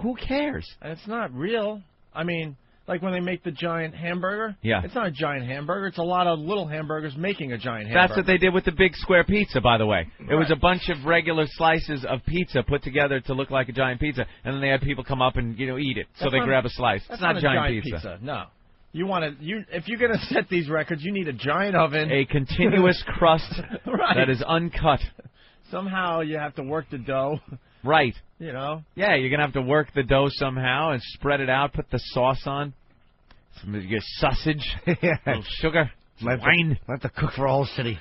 Who cares? And it's not real. I mean, like when they make the giant hamburger, it's not a giant hamburger. It's a lot of little hamburgers making a giant hamburger. That's what they did with the big square pizza, by the way. It was a bunch of regular slices of pizza put together to look like a giant pizza, and then they had people come up and eat it. So they grab a slice. It's not a giant pizza. No. You want to if you're going to set these records, you need a giant oven, a continuous crust that is uncut. Somehow you have to work the dough. Right. You know? Yeah, you're going to have to work the dough somehow and spread it out, put the sauce on. Your sausage, little sugar, wine. I have to cook for a whole city.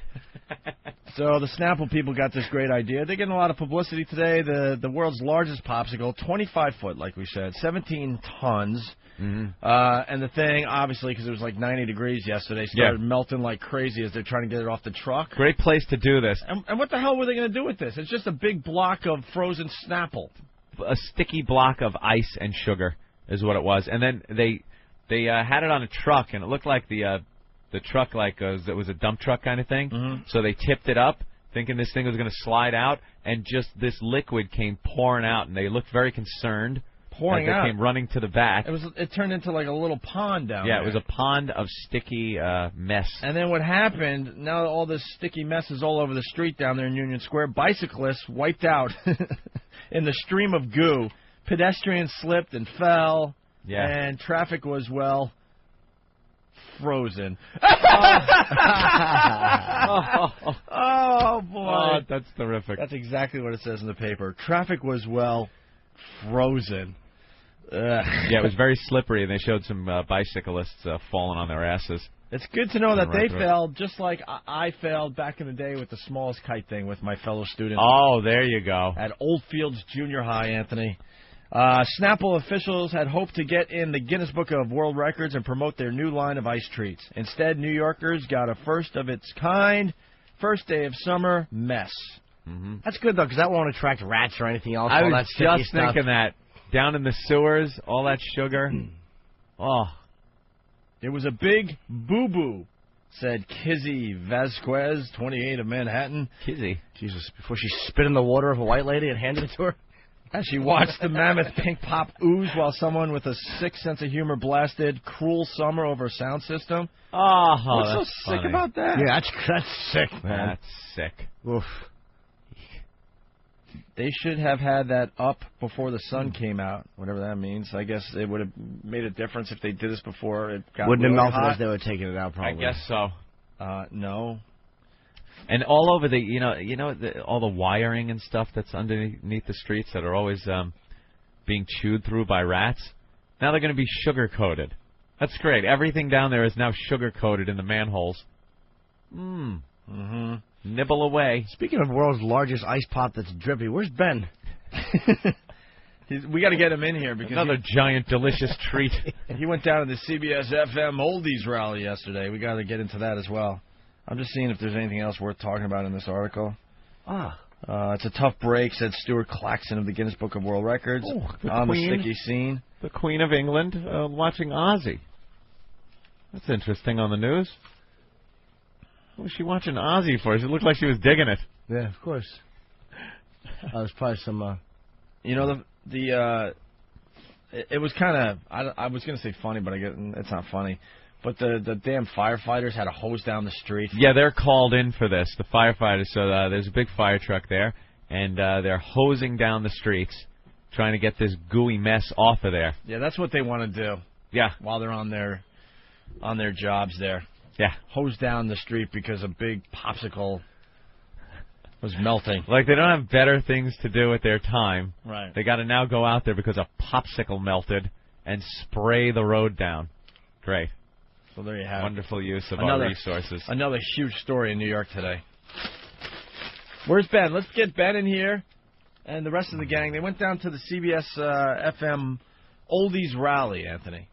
So the Snapple people got this great idea. They're getting a lot of publicity today. The world's largest popsicle, 25 foot, like we said, 17 tons. Mm-hmm. And the thing, obviously, because it was like 90 degrees yesterday, started melting like crazy as they're trying to get it off the truck. Great place to do this. And what the hell were they going to do with this? It's just a big block of frozen Snapple. A sticky block of ice and sugar is what it was. And then they had it on a truck, and it looked like the truck it was a dump truck kind of thing. Mm-hmm. So they tipped it up, thinking this thing was going to slide out, and just this liquid came pouring out, and they looked very concerned. They came running to the back. It turned into like a little pond down there. Yeah, it was a pond of sticky mess. And then what happened, now all this sticky mess is all over the street down there in Union Square. Bicyclists wiped out in the stream of goo. Pedestrians slipped and fell. Yeah. And traffic was, frozen. Oh, boy. Oh, that's terrific. That's exactly what it says in the paper. Traffic was, frozen. Yeah, it was very slippery, and they showed some bicyclists falling on their asses. It's good to know that they failed, just like I failed back in the day with the smallest kite thing with my fellow students. Oh, there you go. At Oldfields Junior High, Anthony. Snapple officials had hoped to get in the Guinness Book of World Records and promote their new line of ice treats. Instead, New Yorkers got a first-of-its-kind, first day of summer mess. Mm-hmm. That's good, though, because that won't attract rats or anything else. I was just thinking that. Down in the sewers, all that sugar. Oh. It was a big boo-boo, said Kizzy Vasquez, 28 of Manhattan. Kizzy? Jesus, before she spit in the water of a white lady and handed it to her? As she watched the mammoth pink pop ooze while someone with a sick sense of humor blasted Cruel Summer over a sound system. Oh, what's so sick about that? Yeah, that's sick, man. That's sick. Oof. They should have had that up before the sun came out, whatever that means. I guess it would have made a difference if they did this before it got Wouldn't really have melted hot. as they were taking it out, probably. I guess so. No. And all over all the wiring and stuff that's underneath the streets that are always being chewed through by rats. Now they're going to be sugar-coated. That's great. Everything down there is now sugar-coated in the manholes. Mm-hmm. Nibble away. Speaking of world's largest ice pop that's drippy, where's Ben? We got to get him in here because another giant delicious treat. He went down to the CBS-FM Oldies rally yesterday. We got to get into that as well. I'm just seeing if there's anything else worth talking about in this article. It's a tough break, said Stuart Claxton of the Guinness Book of World Records on the sticky scene. The Queen of England watching Ozzy. That's interesting on the news. What was she watching Ozzy for? It looked like she was digging it. Yeah, of course. There's probably some... the it was kind of, I was going to say funny, but it's not funny. But the damn firefighters had to hose down the street. Yeah, they're called in for this, the firefighters. So there's a big fire truck there, and they're hosing down the streets, trying to get this gooey mess off of there. Yeah, that's what they want to do. Yeah. While they're on their jobs there. Yeah. Hose down the street because a big popsicle was melting. Like they don't have better things to do with their time. Right. They got to now go out there because a popsicle melted and spray the road down. Great. So there you have it. Wonderful use of our resources. Another huge story in New York today. Where's Ben? Let's get Ben in here and the rest of the gang. They went down to the CBS-FM Oldies rally, Anthony.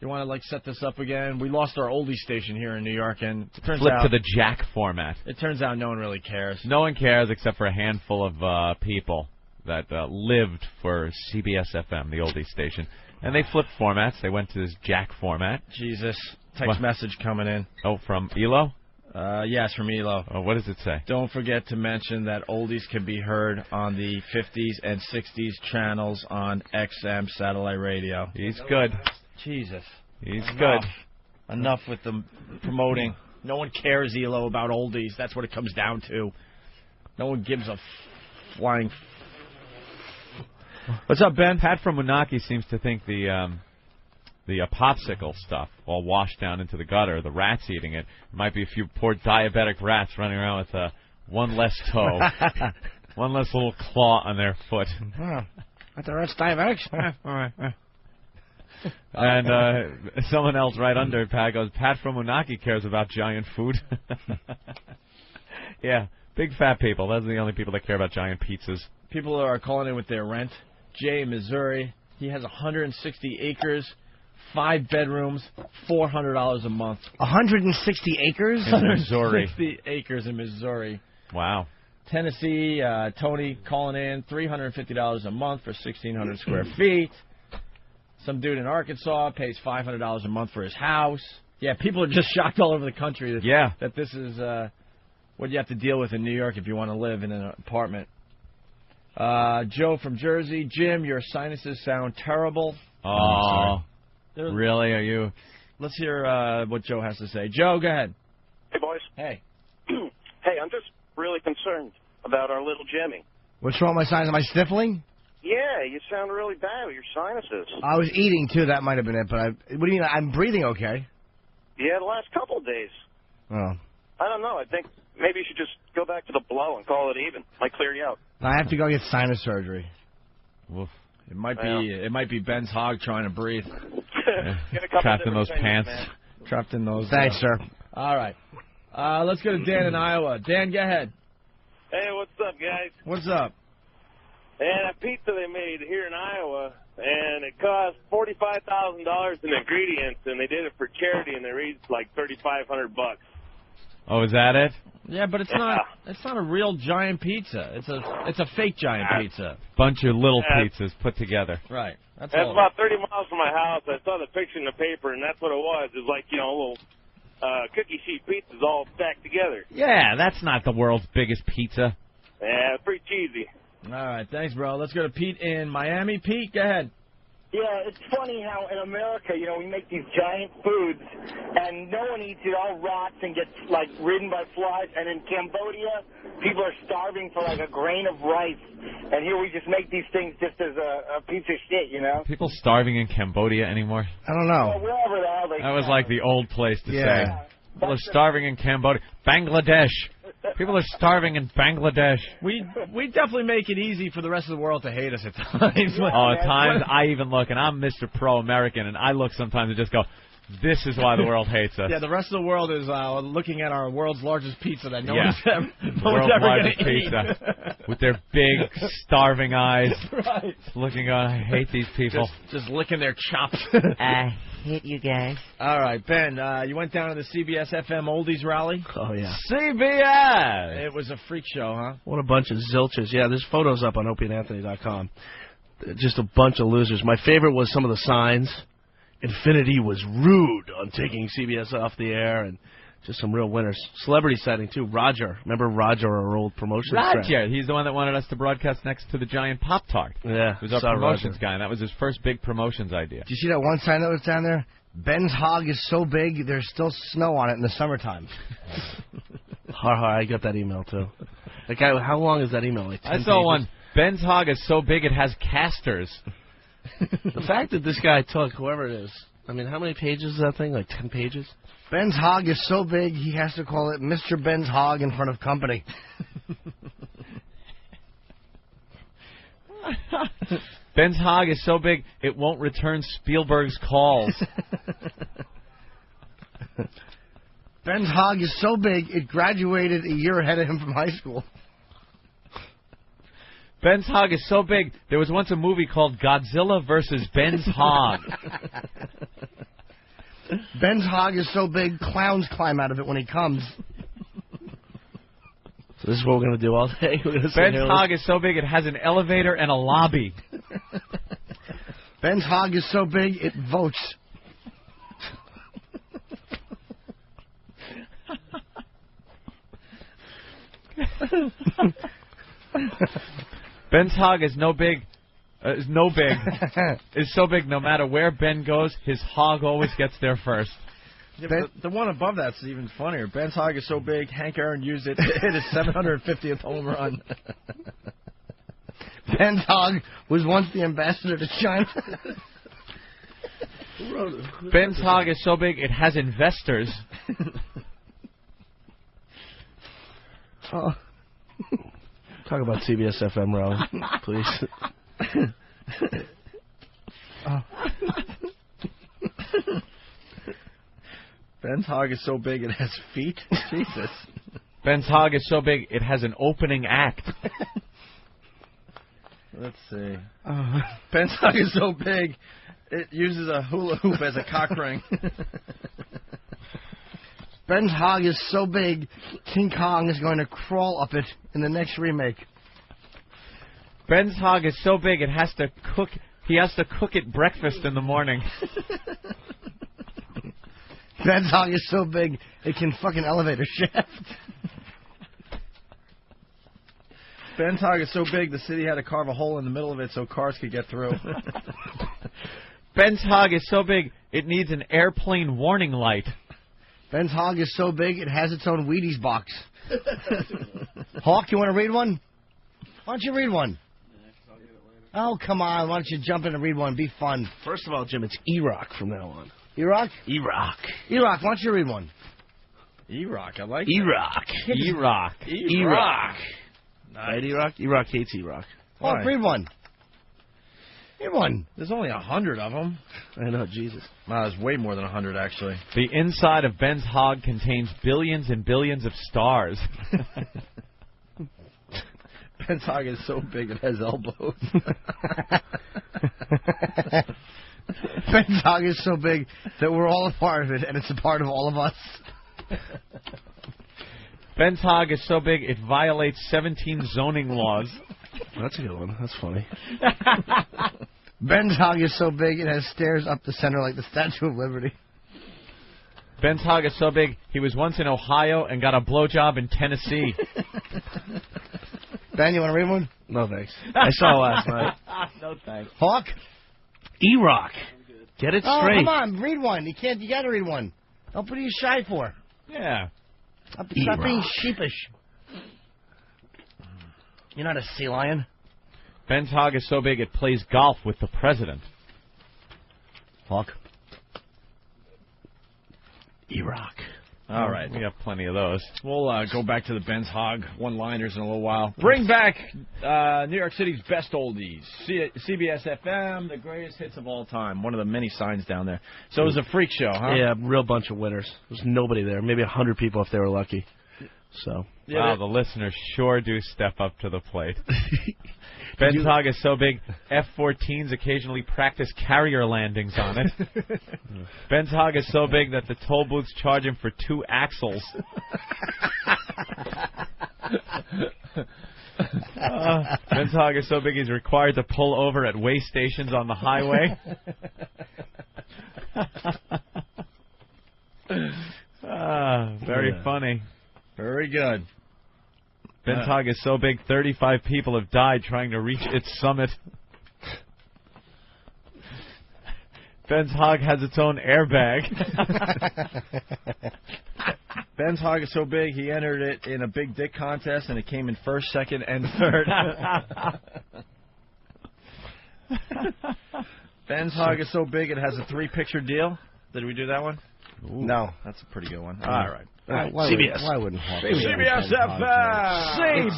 You want to set this up again? We lost our oldie station here in New York, and it turns Flip out to the jack format. It turns out no one really cares. No one cares except for a handful of people that lived for CBS-FM, the oldie station, and they flipped formats. They went to this jack format. Jesus, text message coming in. Oh, from Elo? Yes, from Elo. Oh, what does it say? Don't forget to mention that oldies can be heard on the 50s and 60s channels on XM satellite radio. He's good. Jesus. He's good. Enough with the promoting. No one cares, Elo, about oldies. That's what it comes down to. No one gives a flying... What's up, Ben? Pat from Moonachie seems to think the popsicle stuff all washed down into the gutter, the rats eating it. Might be a few poor diabetic rats running around with one less toe, one less little claw on their foot. Are the rats diabetics? All right. And someone else right under Pat goes, Pat from Moonachie cares about giant food. Yeah, big fat people. Those are the only people that care about giant pizzas. People are calling in with their rent. Jay in Missouri, he has 160 acres, 5 bedrooms, $400 a month. 160 acres? In Missouri. 160 acres in Missouri. Wow. Tennessee, Tony calling in, $350 a month for 1,600 square feet. Some dude in Arkansas pays $500 a month for his house. Yeah, people are just shocked all over the country that this is what you have to deal with in New York if you want to live in an apartment. Joe from Jersey. Jim, your sinuses sound terrible. Oh, really? Are you? Let's hear what Joe has to say. Joe, go ahead. Hey, boys. Hey. Hey, I'm just really concerned about our little Jimmy. What's wrong with my sinus? Am I sniffling? Yeah, you sound really bad with your sinuses. I was eating, too. That might have been it. But what do you mean? I'm breathing okay. Yeah, the last couple of days. Oh. I don't know. I think maybe you should just go back to the blow and call it even. Might clear you out. I have to go get sinus surgery. Oof. It might be Ben's hog trying to breathe. Trapped in those pants. Trapped in those. Thanks, sir. All right. Let's go to Dan in Iowa. Dan, go ahead. Hey, what's up, guys? What's up? And a pizza they made here in Iowa, and it cost $45,000 in ingredients, and they did it for charity, and they raised like $3,500. Oh, is that it? Yeah, but it's not a real giant pizza. It's a fake giant pizza. Bunch of little pizzas put together. Right. That's about 30 miles from my house. I saw the picture in the paper, and that's what it was. It was like, little cookie sheet pizzas all stacked together. Yeah, that's not the world's biggest pizza. Yeah, it's pretty cheesy. All right, thanks, bro. Let's go to Pete in Miami. Pete, go ahead. Yeah, it's funny how in America, we make these giant foods, and no one eats it, all rots and gets, ridden by flies. And in Cambodia, people are starving for, a grain of rice. And here we just make these things just as a piece of shit, People starving in Cambodia anymore? I don't know. Well, wherever the hell they That was like the old place to say. People are That's starving in Cambodia. Bangladesh. People are starving in Bangladesh. We definitely make it easy for the rest of the world to hate us at times. At times I even look, and I'm Mr. Pro-American, and I look sometimes and just go, this is why the world hates us. Yeah, the rest of the world is looking at our world's largest pizza that no one's ever World's going largest to eat. pizza. With their big, starving eyes. Right. Looking on, I hate these people. Just licking their chops. I hate you guys. All right, Ben, you went down to the CBS-FM Oldies rally? Oh, yeah. CBS! It was a freak show, huh? What a bunch of zilches. Yeah, there's photos up on opieandanthony.com. Just a bunch of losers. My favorite was some of the signs. Infinity was rude on taking CBS off the air, and Just some real winners. Celebrity sighting, too. Roger. Remember Roger, our old promotions friend? Roger. He's the one that wanted us to broadcast next to the giant Pop-Tart. Yeah. He was our promotions guy, and that was his first big promotions idea. Did you see that one sign that was down there? Ben's hog is so big, there's still snow on it in the summertime. I got that email, too. That guy, how long is that email? Like 10 I saw pages? one. Ben's hog is so big it has casters. The fact that this guy took, whoever it is, I mean, how many pages is that thing? Like 10 pages? Ben's hog is so big, he has to call it Mr. Ben's hog in front of company. Ben's hog is so big, it won't return Spielberg's calls. Ben's hog is so big, it graduated a year ahead of him from high school. Ben's hog is so big, there was once a movie called Godzilla versus Ben's hog. Ben's hog is so big, clowns climb out of it when he comes. So this is what we're going to do all day? Ben's hog is so big, it has an elevator and a lobby. Ben's hog is so big, it votes. Ben's hog is so big, no matter where Ben goes, his hog always gets there first. Yeah, the one above that's even funnier. Ben's hog is so big, Hank Aaron used it to hit his 750th home run. Ben's hog was once the ambassador to China. Ben's hog is so big, it has investors. Oh. Talk about CBS-FM, Ron, please. Ben's hog is so big it has feet? Jesus. Ben's hog is so big it has an opening act. Let's see. Ben's hog is so big it uses a hula hoop as a cock ring. Ben's hog is so big, King Kong is going to crawl up it in the next remake. Ben's hog is so big it has to cook. He has to cook it breakfast in the morning. Ben's hog is so big it can fucking elevator shaft. Ben's hog is so big the city had to carve a hole in the middle of it so cars could get through. Ben's hog is so big it needs an airplane warning light. Ben's hog is so big it has its own Wheaties box. Hawk, you want to read one? Why don't you read one? Oh, come on. Why don't you jump in and read one? Be fun. First of all, Jim, it's E-Rock from now on. E-Rock? E-Rock. E-Rock, why don't you read one? E-Rock, I like E-Rock. E-Rock. E-Rock. Nice. Right, E-Rock? E-Rock hates E-Rock. Oh, read one. Read one. There's only 100 of them. I know, Jesus. Wow, there's way more than 100, actually. The inside of Ben's hog contains billions and billions of stars. Ben's hog is so big it has elbows. Ben's hog is so big that we're all a part of it, and it's a part of all of us. Ben's hog is so big it violates 17 zoning laws. That's a good one. That's funny. Ben's hog is so big it has stairs up the center like the Statue of Liberty. Ben's hog is so big he was once in Ohio and got a blowjob in Tennessee. Ben, you want to read one? No, thanks. I saw last night. No, thanks. Hawk? E-Rock. Get it straight. Oh, come on, read one. You got to read one. What are you shy for? Yeah. Stop being sheepish. You're not a sea lion. Ben's hog is so big it plays golf with the president. Hawk. E-Rock. All right. We have plenty of those. We'll go back to the Ben's hog one-liners in a little while. Bring back New York City's best oldies. CBS-FM, the greatest hits of all time. One of the many signs down there. So it was a freak show, huh? Yeah, real bunch of winners. There's nobody there. Maybe 100 people if they were lucky. So. Yeah, wow, the listeners sure do step up to the plate. Ben's hog is so big, F-14s occasionally practice carrier landings on it. Ben's hog is so big that the toll booths charge him for 2 axles. Ben's hog is so big he's required to pull over at way stations on the highway. Very Very funny. Very good. Ben's hog is so big, 35 people have died trying to reach its summit. Ben's hog has its own airbag. Ben's hog is so big, he entered it in a big dick contest, and it came in first, second, and third. Ben's hog is so big, it has a 3-picture deal. Did we do that one? Ooh. No. That's a pretty good one. All right. CBS. Why wouldn't Hawk? CBS-FM.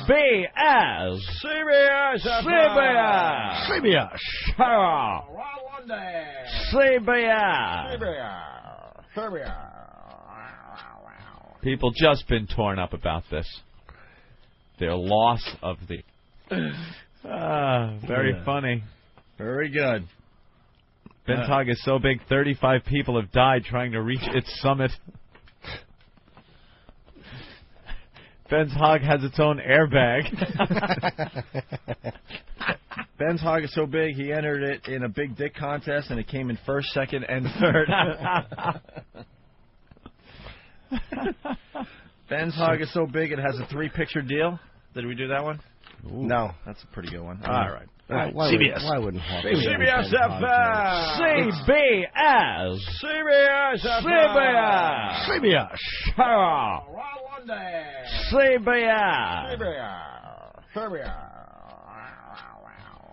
CBS. CBS. CBS. People just been torn up about this. Their loss of the... very funny. Very good. Ben's hog is so big, 35 people have died trying to reach its summit. Ben's hog has its own airbag. Ben's hog is so big, he entered it in a big dick contest, and it came in first, second, and third. Ben's hog is so big, it has a 3-picture deal. Did we do that one? Ooh. No. That's a pretty good one. All right. CBS. Why wouldn't Hawk? CBS-FM. CBS. CBS. CBS.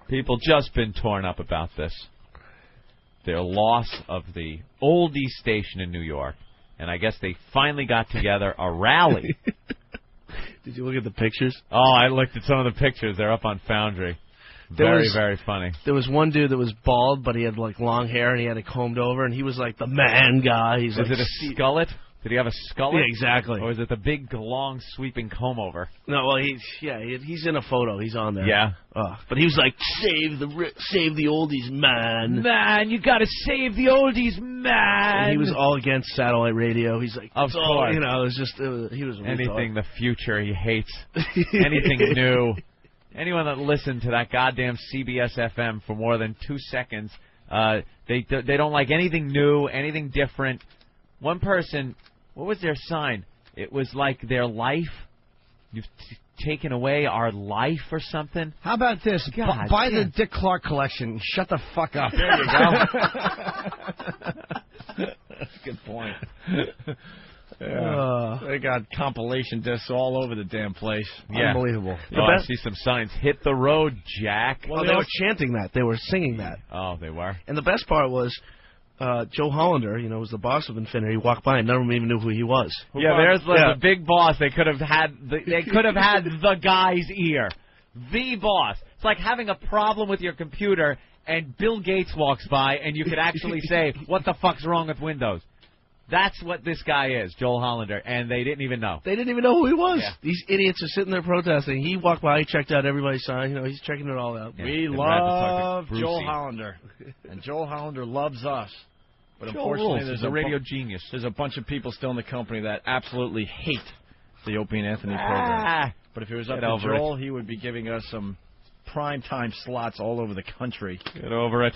People just been torn up about this. Their loss of the Oldies station in New York. And I guess they finally got together a rally. Did you look at the pictures? Oh, I looked at some of the pictures. They're up on Foundry. Very funny. There was one dude that was bald, but he had like long hair and he had it combed over, and he was like the man guy. Was it a skullet? Did he have a skullet? Yeah, exactly. Or is it the big, long, sweeping comb over? No, well, he's in a photo. He's on there. Yeah. But he was like, save the oldies, man. Man, you gotta save the oldies, man. And he was all against satellite radio. He's like, of course. You know, he was anything the future he hates. Anything new. Anyone that listened to that goddamn CBS-FM for more than 2 seconds, they don't like anything new, anything different. One person, what was their sign? It was like their life. You've taken away our life or something. How about this? Buy the Dick Clark collection. Shut the fuck up. There you go. That's a good point. Yeah. They got compilation discs all over the damn place. Yeah. Unbelievable. I see some signs. Hit the road, Jack. Well, they were chanting that. They were singing that. Oh, they were? And the best part was Joe Hollander, was the boss of Infinity. He walked by and none of them even knew who he was. There's the big boss. They could have had the guy's ear. The boss. It's like having a problem with your computer and Bill Gates walks by and you could actually say, what the fuck's wrong with Windows? That's what this guy is, Joel Hollander, and they didn't even know. They didn't even know who he was. Yeah. These idiots are sitting there protesting. He walked by, he checked out everybody's sign. He's checking it all out. Yeah, we love Joel Hollander, and Joel Hollander loves us. But unfortunately, there's a radio genius. There's a bunch of people still in the company that absolutely hate the Opie and Anthony program. But if it was up to Joel, he would be giving us some primetime slots all over the country. Get over it.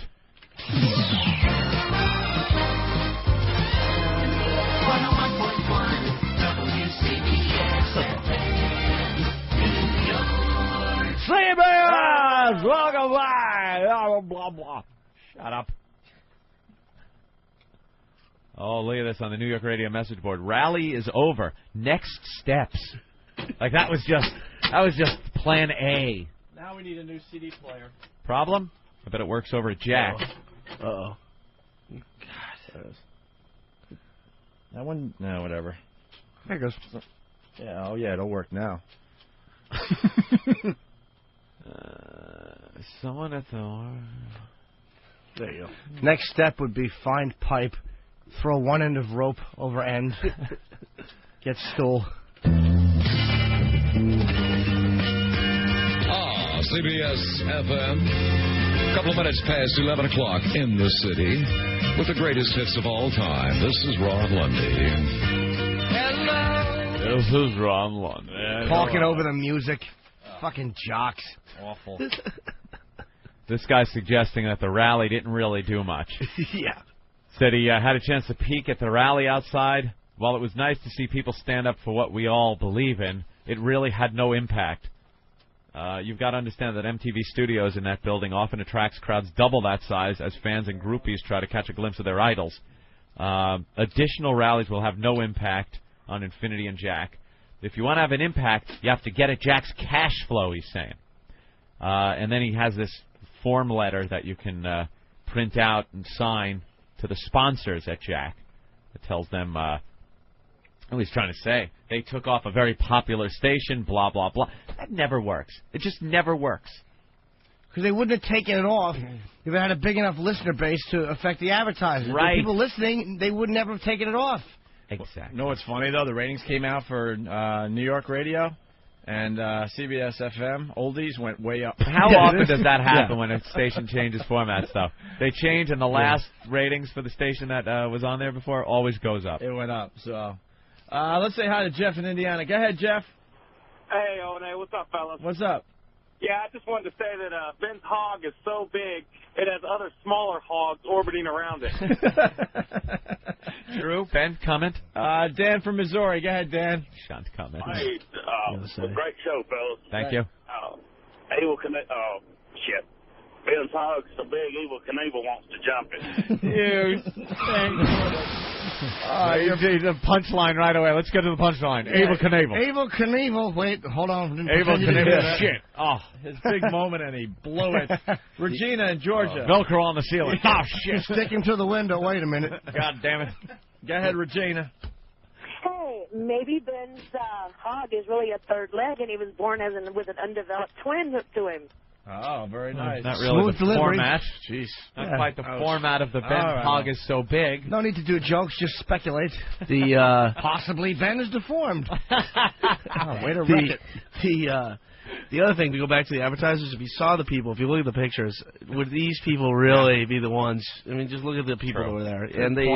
CBS! Welcome back! Blah, blah, blah. Shut up. Oh, look at this on the New York radio message board. Rally is over. Next steps. Like that was just plan A. Now we need a new CD player. Problem? I bet it works over at Jack. Uh-oh. God. That one? No, whatever. There it goes. Yeah, oh yeah, it'll work now. Someone at the... There you go. Next step would be find pipe, throw one end of rope over end, get stool. CBS-FM. Couple of minutes past 11 o'clock in the city with the greatest hits of all time. This is Ron Lundy. Hello. This is Ron Lundy. Talking over the music. Fucking jocks. Awful. This guy's suggesting that the rally didn't really do much. Yeah. Said he had a chance to peek at the rally outside. while it was nice to see people stand up for what we all believe in, it really had no impact. You've got to understand that MTV Studios in that building often attracts crowds double that size as fans and groupies try to catch a glimpse of their idols. Additional rallies will have no impact on Infinity and Jack. If you want to have an impact, you have to get at Jack's cash flow, he's saying. And then he has this form letter that you can print out and sign to the sponsors at Jack. It tells them, what he's trying to say, they took off a very popular station, blah, blah, blah. That never works. It just never works. Because they wouldn't have taken it off if it had a big enough listener base to affect the advertising. Right. The people listening, they would never have taken it off. Exactly. You know what's funny, though? The ratings came out for New York radio, and CBS-FM, Oldies, went way up. How often does that happen when a station changes format stuff? They change, and the last ratings for the station that was on there before always goes up. It went up, so... let's say hi to Jeff in Indiana. Go ahead, Jeff. Hey, One, what's up, fellas? What's up? Yeah, I just wanted to say that Ben's hog is so big, it has other smaller hogs orbiting around it. True. Ben, comment? Dan from Missouri. Go ahead, Dan. Shan't comment. Hey, great show, fellas. Thank you. Evil shit. Ben's hog's so big, Evil Knievel wants to jump it. The punchline right away. Let's get to the punchline. Yeah. Evil Knievel. Evil Knievel. Wait, hold on. Evil Knievel. Shit. Oh, his big moment, and he blew it. Regina in Georgia. Velcro on the ceiling. Oh, shit. Stick him to the window. Wait a minute. God damn it. Go ahead, Regina. Hey, maybe Ben's hog is really a third leg, and he was born with an undeveloped twin hooked to him. Oh, very nice. Not really the format. Jeez. Not quite the format of the Ben hog is so big. No need to do jokes, just speculate. Possibly Ben is deformed. Way to wreck it. The other thing, to go back to the advertisers, if you saw the people, if you look at the pictures, would these people really be the ones? I mean, just look at the people that were there. And they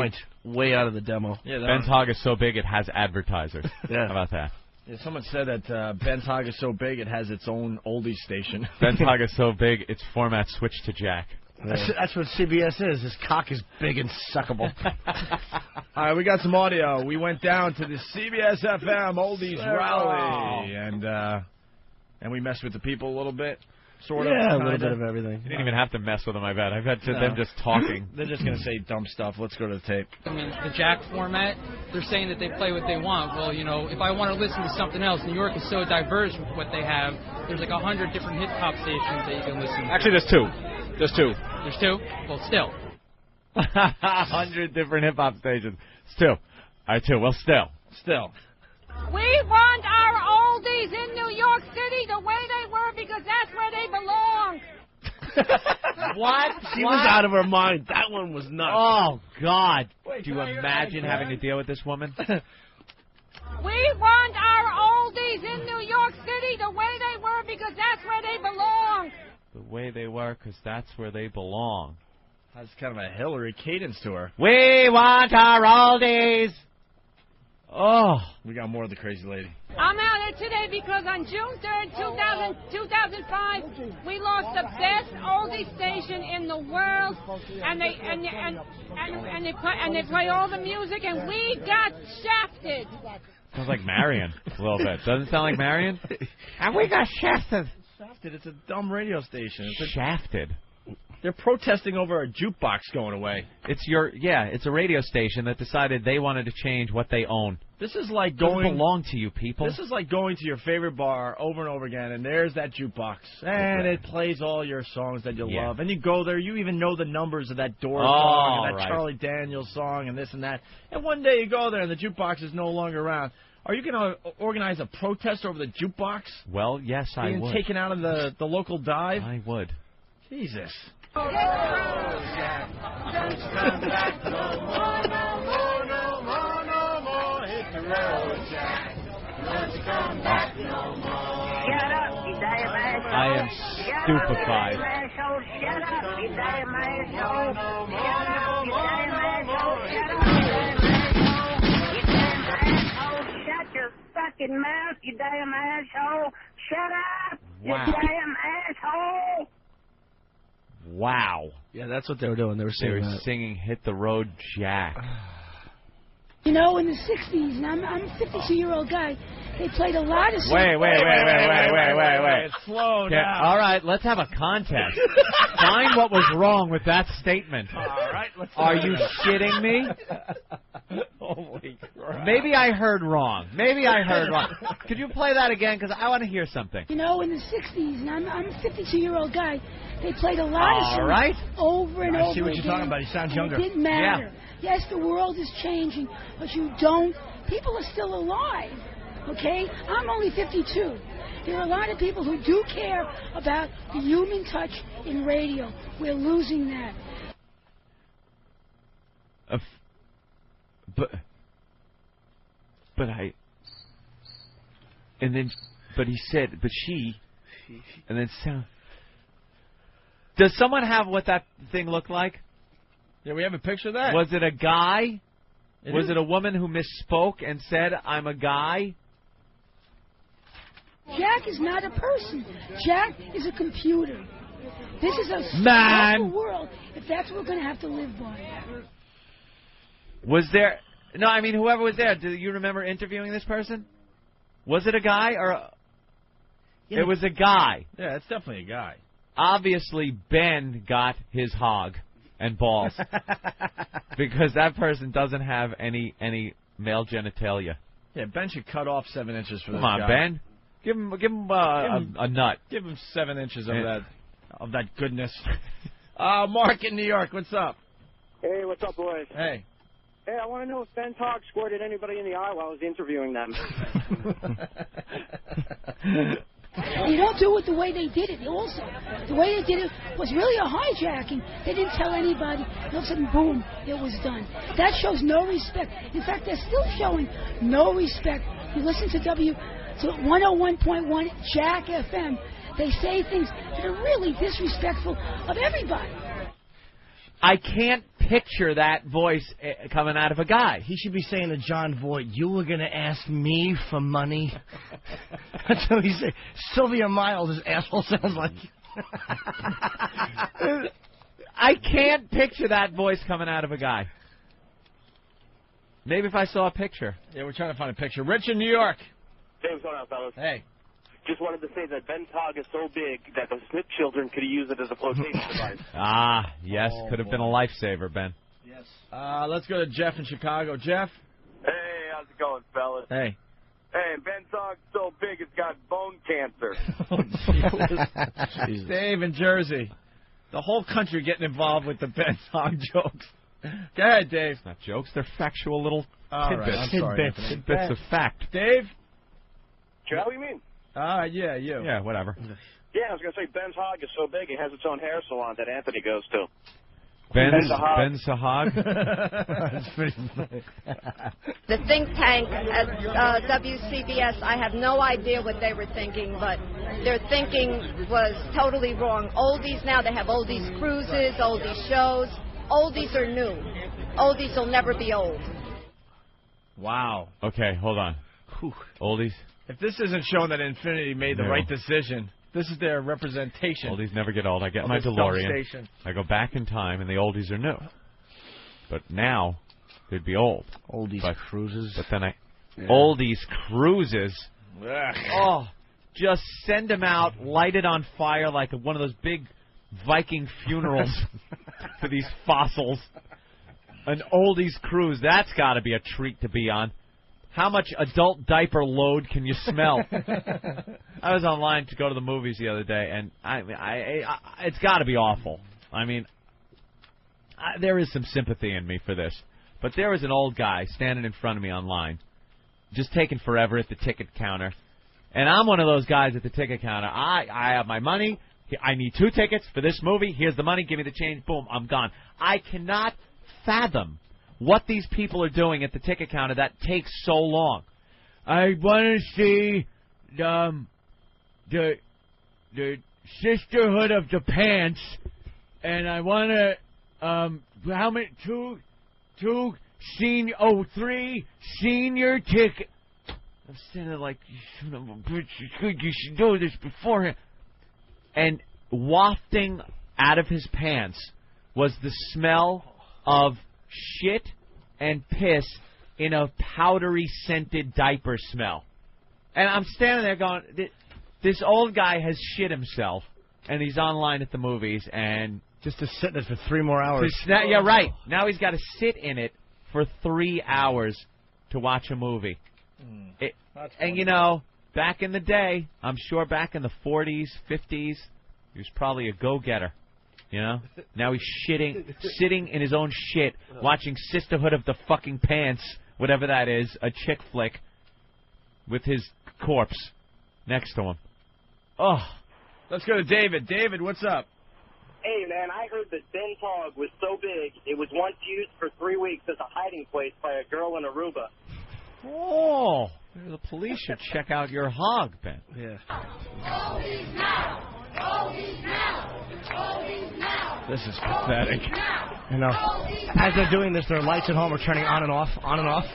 way out of the demo. Yeah, Ben's hog is so big it has advertisers. Yeah. How about that? Yeah, someone said that Ben's hog is so big it has its own oldie station. Ben's hog is so big its format switched to Jack. That's what CBS is. His cock is big and suckable. All right, we got some audio. We went down to the CBS-FM Oldies rally, and we messed with the people a little bit. Sort of. Yeah, a little bit of everything. You didn't even have to mess with them, I bet. I've had them just talking. They're just going to say dumb stuff. Let's go to the tape. I mean, the Jack format, they're saying that they play what they want. Well, you know, if I want to listen to something else, New York is so diverse with what they have. There's like 100 different hip-hop stations that you can listen to. Actually, there's two. There's two. There's two? Well, still. 100 different hip-hop stations. Still. All right, two. Well, still. Still. We want our oldies in New York City the way they were because that's where they belong. What? She was out of her mind. That one was nuts. Oh, God. Do you imagine having to deal with this woman? We want our oldies in New York City the way they were because that's where they belong. The way they were because that's where they belong. That's kind of a Hillary cadence to her. We want our oldies. Oh. We got more of the crazy lady. I'm out here today because on June 3rd, 2005, we lost the best oldie station in the world, and they play all the music, and we got shafted. Sounds like Marion a little bit. Doesn't sound like Marion? And we got shafted. Shafted. It's a dumb radio station. Shafted. They're protesting over a jukebox going away. It's a radio station that decided they wanted to change what they own. This is like It doesn't belong to you people. This is like going to your favorite bar over and over again, and there's that jukebox, and it plays all your songs that you love, and you go there, you even know the numbers of that Doors song and that Charlie Daniels song and this and that, and one day you go there and the jukebox is no longer around. Are you going to organize a protest over the jukebox? Well, yes, I would. Being taken out of the local dive? I would. Jesus. Get up, you damn asshole. I am stupefied. Shut up, you damn asshole. Shut up, you damn asshole. Shut up, you damn asshole. Shut your fucking mouth, you damn asshole. Shut up, you damn asshole. Wow. Yeah, that's what they were doing. They were singing Hit the Road Jack. You know, in the 60s, and I'm a 52-year-old guy, they played a lot of... Wait. Slow down. All right, let's have a contest. Find what was wrong with that statement. All right, let's... Are you shitting me? Holy crap. Maybe I heard wrong. Could you play that again? Because I want to hear something. You know, in the 60s, and I'm a 52-year-old guy, they played a lot of songs over and over again. I see what you're talking about. He sounds younger. It didn't matter. Yeah. Yes, the world is changing, but you don't... People are still alive, okay? I'm only 52. There are a lot of people who do care about the human touch in radio. We're losing that. He said, and then sound. Does someone have what that thing looked like? Yeah, we have a picture of that. Was it a guy? Was is. it a woman who misspoke and said, I'm a guy? Jack is not a person. Jack is a computer. This is a man world, if that's what we're going to have to live by. Was there... No, I mean, whoever was there, do you remember interviewing this person? Was it a guy or... It was a guy. Yeah, it's definitely a guy. Obviously, Ben got his hog and balls. Because that person doesn't have any male genitalia. Yeah, Ben should cut off 7 inches for this guy. Come on, Ben. Give him a nut. Give him 7 inches of that goodness. Mark in New York, what's up? Hey, what's up, boys? Hey. Hey, I want to know if Ben Togg squirted anybody in the eye while I was interviewing them. You don't do it the way they did it. Also, the way they did it was really a hijacking. They didn't tell anybody. And all of a sudden, boom, it was done. That shows no respect. In fact, they're still showing no respect. You listen to 101.1 Jack FM. They say things that are really disrespectful of everybody. I can't picture that voice coming out of a guy. He should be saying to John Voight, you were going to ask me for money? That's what he said. Sylvia Miles, his asshole sounds like. I can't picture that voice coming out of a guy. Maybe if I saw a picture. Yeah, we're trying to find a picture. Rich in New York. Hey, what's going on, fellas? Hey. Just wanted to say that Ben Togg is so big that the Smith children could use it as a flotation device. Ah, yes. Could have been a lifesaver, Ben. Yes. Let's go to Jeff in Chicago. Jeff? Hey, how's it going, fellas? Hey. Hey, Ben Togg's so big it's got bone cancer. Dave in Jersey. The whole country getting involved with the Ben Togg jokes. Go ahead, Dave. It's not jokes. They're factual little tidbits. Right, I'm sorry, tidbits of fact. Dave? Joe, what do you mean? Yeah, you. Yeah, whatever. Yeah, I was going to say Ben Togg is so big it has its own hair salon that Anthony goes to. Ben Sahag? That's pretty funny. The think tank at WCBS, I have no idea what they were thinking, but their thinking was totally wrong. Oldies now, they have oldies cruises, oldies shows. Oldies are new. Oldies will never be old. Wow. Okay, hold on. Whew. Oldies? If this isn't showing that Infinity made the right decision, this is their representation. Oldies never get old. I get my DeLorean. I go back in time, and the oldies are new. But now, they'd be old. Oldies cruises. But then Oldies cruises. Oh, just send them out, light it on fire like one of those big Viking funerals for these fossils. An oldies cruise, that's got to be a treat to be on. How much adult diaper load can you smell? I was online to go to the movies the other day, and it's got to be awful. I mean, there is some sympathy in me for this. But there was an old guy standing in front of me online, just taking forever at the ticket counter. And I'm one of those guys at the ticket counter. I have my money. I need 2 tickets for this movie. Here's the money. Give me the change. Boom, I'm gone. I cannot fathom what these people are doing at the ticket counter that takes so long. I want to see the Sisterhood of the Pants, and I want to how many 3 senior ticket. I'm standing there like, you son of a bitch, you should know this beforehand. And wafting out of his pants was the smell of shit and piss in a powdery scented diaper smell. And I'm standing there going, this old guy has shit himself, and he's online at the movies, and just to sit in it for 3 more hours. Yeah, right. Now he's got to sit in it for 3 hours to watch a movie. And you know, back in the day, I'm sure back in the 40s, 50s, he was probably a go-getter. You know? Now he's sitting in his own shit, watching Sisterhood of the Fucking Pants, whatever that is, a chick flick, with his corpse next to him. Oh. Let's go to David. David, what's up? Hey, man, I heard that Ben Tog was so big, it was once used for 3 weeks as a hiding place by a girl in Aruba. Oh. The police should check out your hog, Ben. Yeah. Oldies now! Oldies now! Oldies now! This is pathetic. I know. As they're doing this, their lights at home are turning on and off, on and off.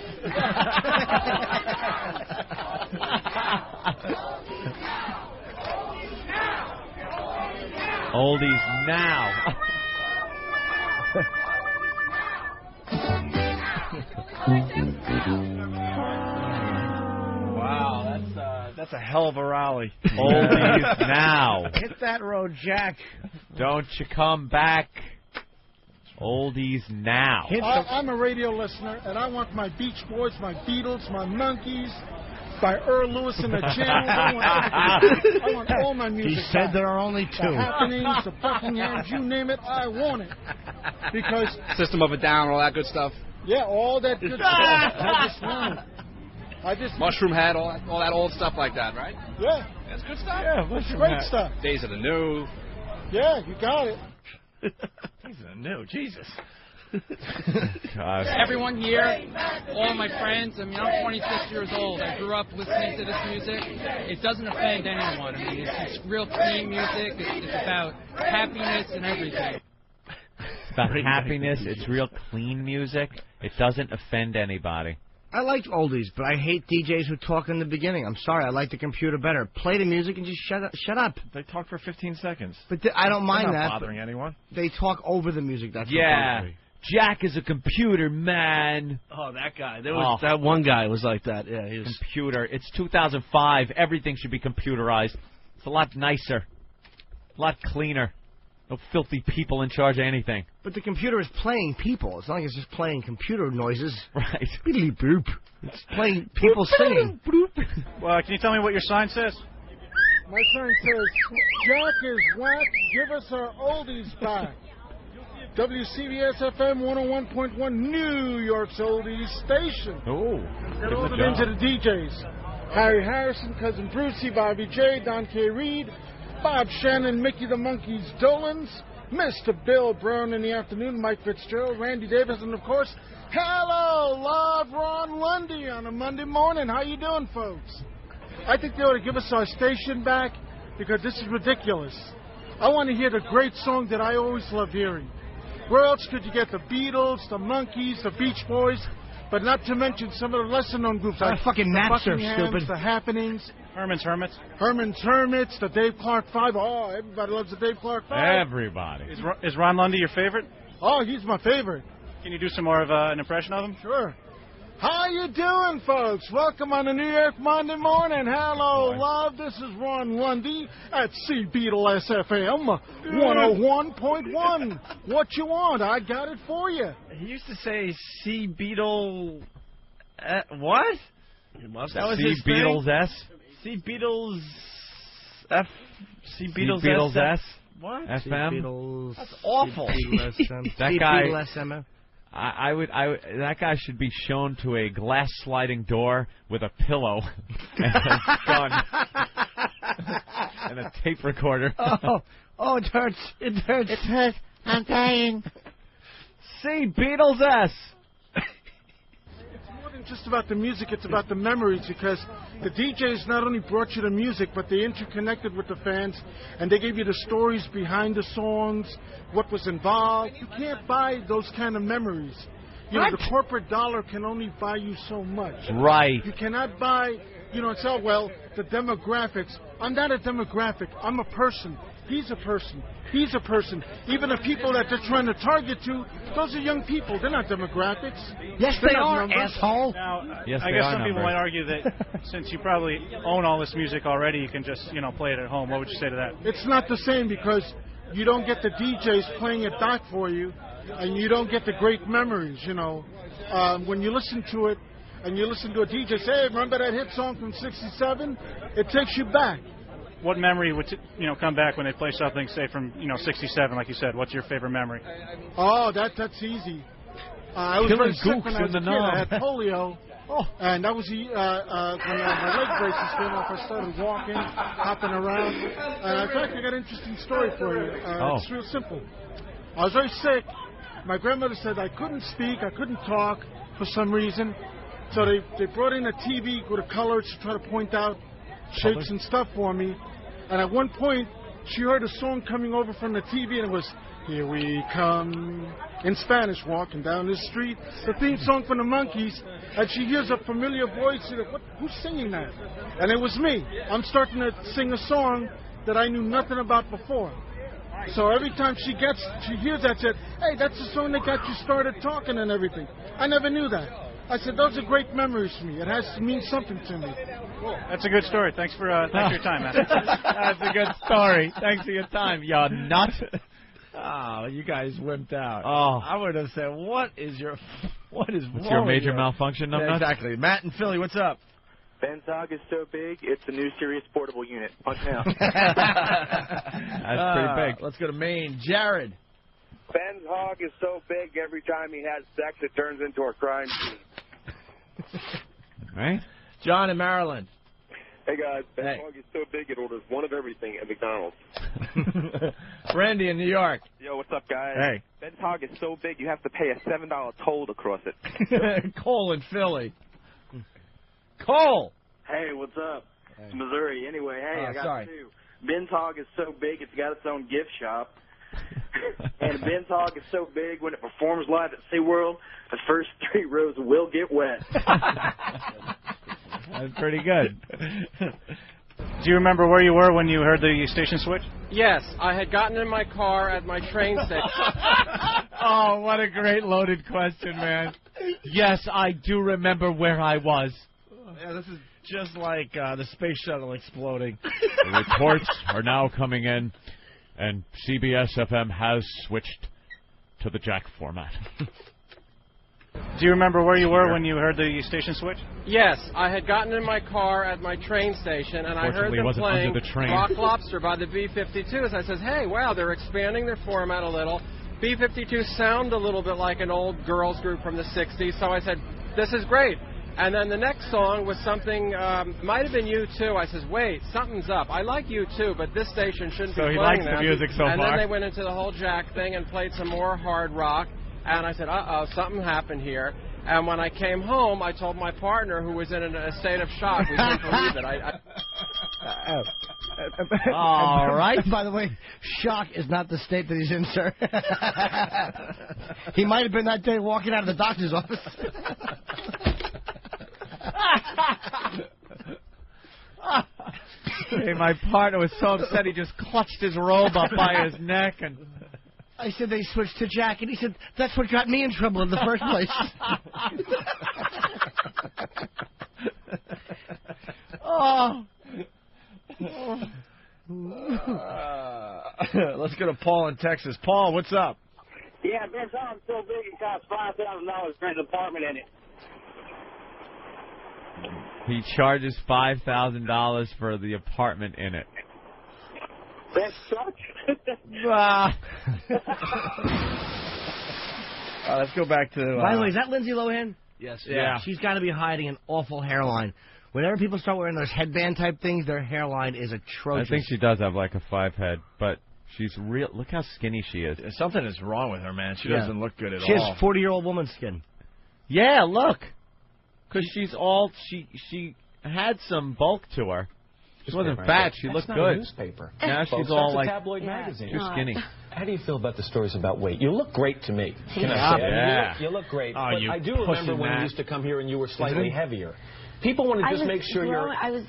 Oldies now. Wow, that's a hell of a rally. Oldies now. Hit that road, Jack. Don't you come back. Oldies now. I'm a radio listener, and I want my Beach Boys, my Beatles, my Monkees, by Earl Lewis and the Channels. I want all my music. He said there are only 2. The Happenings, the Buckinghams, you name it, I want it. Because System of a Down, all that good stuff. Yeah, all that good stuff. I just want it. Mushroom Head, all that old stuff like that, right? Yeah. That's good stuff. Yeah, that's great stuff. Days of the New. Yeah, you got it. Days of the New, Jesus. Everyone here, all my friends, I mean, I'm 26 years old. I grew up listening to this music. It doesn't offend anyone. I mean, it's real clean music. It's about happiness and everything. It's about happiness. It's real clean music. It doesn't offend anybody. I like oldies, but I hate DJs who talk in the beginning. I'm sorry, I like the computer better. Play the music and just shut up. They talk for 15 seconds. But I don't mind They're that. not bothering anyone. They talk over the music. That's what bothers me. Jack is a computer man. Oh, that guy. That one guy was like that. Yeah, he was. Computer. It's 2005. Everything should be computerized. It's a lot nicer. A lot cleaner. No filthy people in charge of anything. But the computer is playing people. It's not like it's just playing computer noises. Right. Beedly boop. It's playing people singing. Well, can you tell me what your sign says? My sign says, Jack is whack, give us our oldies back. WCBS-FM 101.1, New York's oldies station. Oh. Got all the names of the DJs. Harry Harrison, Cousin Brucey, Bobby J, Don K. Reed, Bob Shannon, Mickey the Monkeys Dolans, Mr. Bill Brown in the afternoon, Mike Fitzgerald, Randy Davis, and of course, hello, Love Ron Lundy on a Monday morning. How you doing, folks? I think they ought to give us our station back because this is ridiculous. I want to hear the great song that I always love hearing. Where else could you get the Beatles, the Monkees, the Beach Boys, but not to mention some of the lesser-known groups like fucking the Napster, Buckinghams, stupid. the Happenings, Herman's Hermits, the Dave Clark Five. Oh, everybody loves the Dave Clark Five. Everybody. Is Ron Lundy your favorite? Oh, he's my favorite. Can you do some more of an impression of him? Sure. How you doing, folks? Welcome on a New York Monday morning. Hello, love. This is Ron Lundy at CBS-FM 101.1. What you want? I got it for you. He used to say C Beetle. What? That was his Beatles thing? S. C Beatles F. C Beatles S. What? FM. Beatles. That's awful. That guy. SM. That guy should be shown to a glass sliding door with a pillow and a gun and a tape recorder. Oh, it hurts. It hurts. It hurts. I'm dying. See, Beatles S. It's more than just about the music, it's about the memories, because the DJs not only brought you the music, but they interconnected with the fans, and they gave you the stories behind the songs, what was involved. You can't buy those kind of memories. You know, the corporate dollar can only buy you so much. Right. You cannot buy, and say, well, the demographics. I'm not a demographic. I'm a person. he's a person. He's a person. Even the people that they're trying to target to, those are young people. They're not demographics. Yes, They're they not are, numbers. asshole. Now, Yes, I they guess are some people numbers. might argue that since you probably own all this music already, you can just, play it at home. What would you say to that? It's not the same because you don't get the DJs playing it back for you, and you don't get the great memories, When you listen to it, and you listen to a DJ say, hey, remember that hit song from 67? It takes you back. What memory would come back when they play something, say, from 67, like you said? What's your favorite memory? Oh, that's easy. I was very sick when I was a kid. I had polio. And that was when my leg braces came off. I started walking, hopping around. And in fact, I got an interesting story for you. It's real simple. I was very sick. My grandmother said I couldn't speak, I couldn't talk for some reason. So they brought in a TV with a color to try to point out shapes and stuff for me. And at one point, she heard a song coming over from the TV, and it was, Here We Come, in Spanish, walking down the street, the theme song from the Monkees, and she hears a familiar voice, and who's singing that? And it was me. I'm starting to sing a song that I knew nothing about before. So every time she hears that, said, hey, that's the song that got you started talking and everything. I never knew that. I said, those are great memories for me. It has to mean something to me. Cool. That's a good story. Thanks for your time, man. That's a good story. Thanks for your time, you nut. Oh, you guys wimped out. Oh. I would have said, what is wrong your major with you? malfunction, numbnuts? Exactly. Matt in Philly, what's up? Ben's hog is so big, it's a new serious portable unit. Punch now. That's pretty big. Let's go to Maine. Jared. Ben's hog is so big, every time he has sex, it turns into a crime scene. Right? John in Maryland. Hey, guys. Ben's hog is so big, it orders one of everything at McDonald's. Randy in New York. Yo, what's up, guys? Hey. Ben's hog is so big, you have to pay a $7 toll to cross it. Cole in Philly. Cole. Hey, what's up? It's Missouri. Anyway, hey, I got two. Ben's hog is so big, it's got its own gift shop. And Ben's hog is so big, when it performs live at SeaWorld, the first 3 rows will get wet. That's pretty good. Do you remember where you were when you heard the station switch? Yes, I had gotten in my car at my train station. Oh, what a great loaded question, man. Yes, I do remember where I was. Yeah, this is just like the space shuttle exploding. The reports are now coming in, and CBS-FM has switched to the jack format. Do you remember where you were when you heard the station switch? Yes, I had gotten in my car at my train station, and I heard them playing Rock Lobster by the B-52s. I says, hey, wow, they're expanding their format a little. B-52s sound a little bit like an old girls group from the 60s, so I said, this is great. And then the next song was something, might have been U2. I says, wait, something's up. I like U2, but this station shouldn't be playing them. So he likes them. the music so far. And then they went into the whole Jack thing and played some more hard rock. And I said, uh-oh, something happened here. And when I came home, I told my partner, who was in a state of shock, we couldn't believe it. All right. By the way, shock is not the state that he's in, sir. He might have been that day walking out of the doctor's office. Hey, my partner was so upset he just clutched his robe up by his neck, and I said they switched to Jack, and he said that's what got me in trouble in the first place. Let's go to Paul in Texas. Paul, what's up? Yeah, Ben's hog's so big, it costs $5,000 for an apartment in it. he charges $5,000 for the apartment in it. That sucks. Let's go back to... By the way, is that Lindsay Lohan? Yes. Yeah. She's got to be hiding an awful hairline. Whenever people start wearing those headband-type things, their hairline is atrocious. I think she does have like a 5-head, but she's real... Look how skinny she is. Something is wrong with her, man. She doesn't look good at all. She has 40-year-old woman skin. Yeah, look. Because she's all... She had some bulk to her. She wasn't fat. She looked good. Newspaper. Now she's all like... tabloid magazine. Too skinny. How do you feel about the stories about weight? You look great to me. Can I say that? You look great. Oh, but I do remember when you used to come here and you were slightly heavier. People want to just make sure you're... I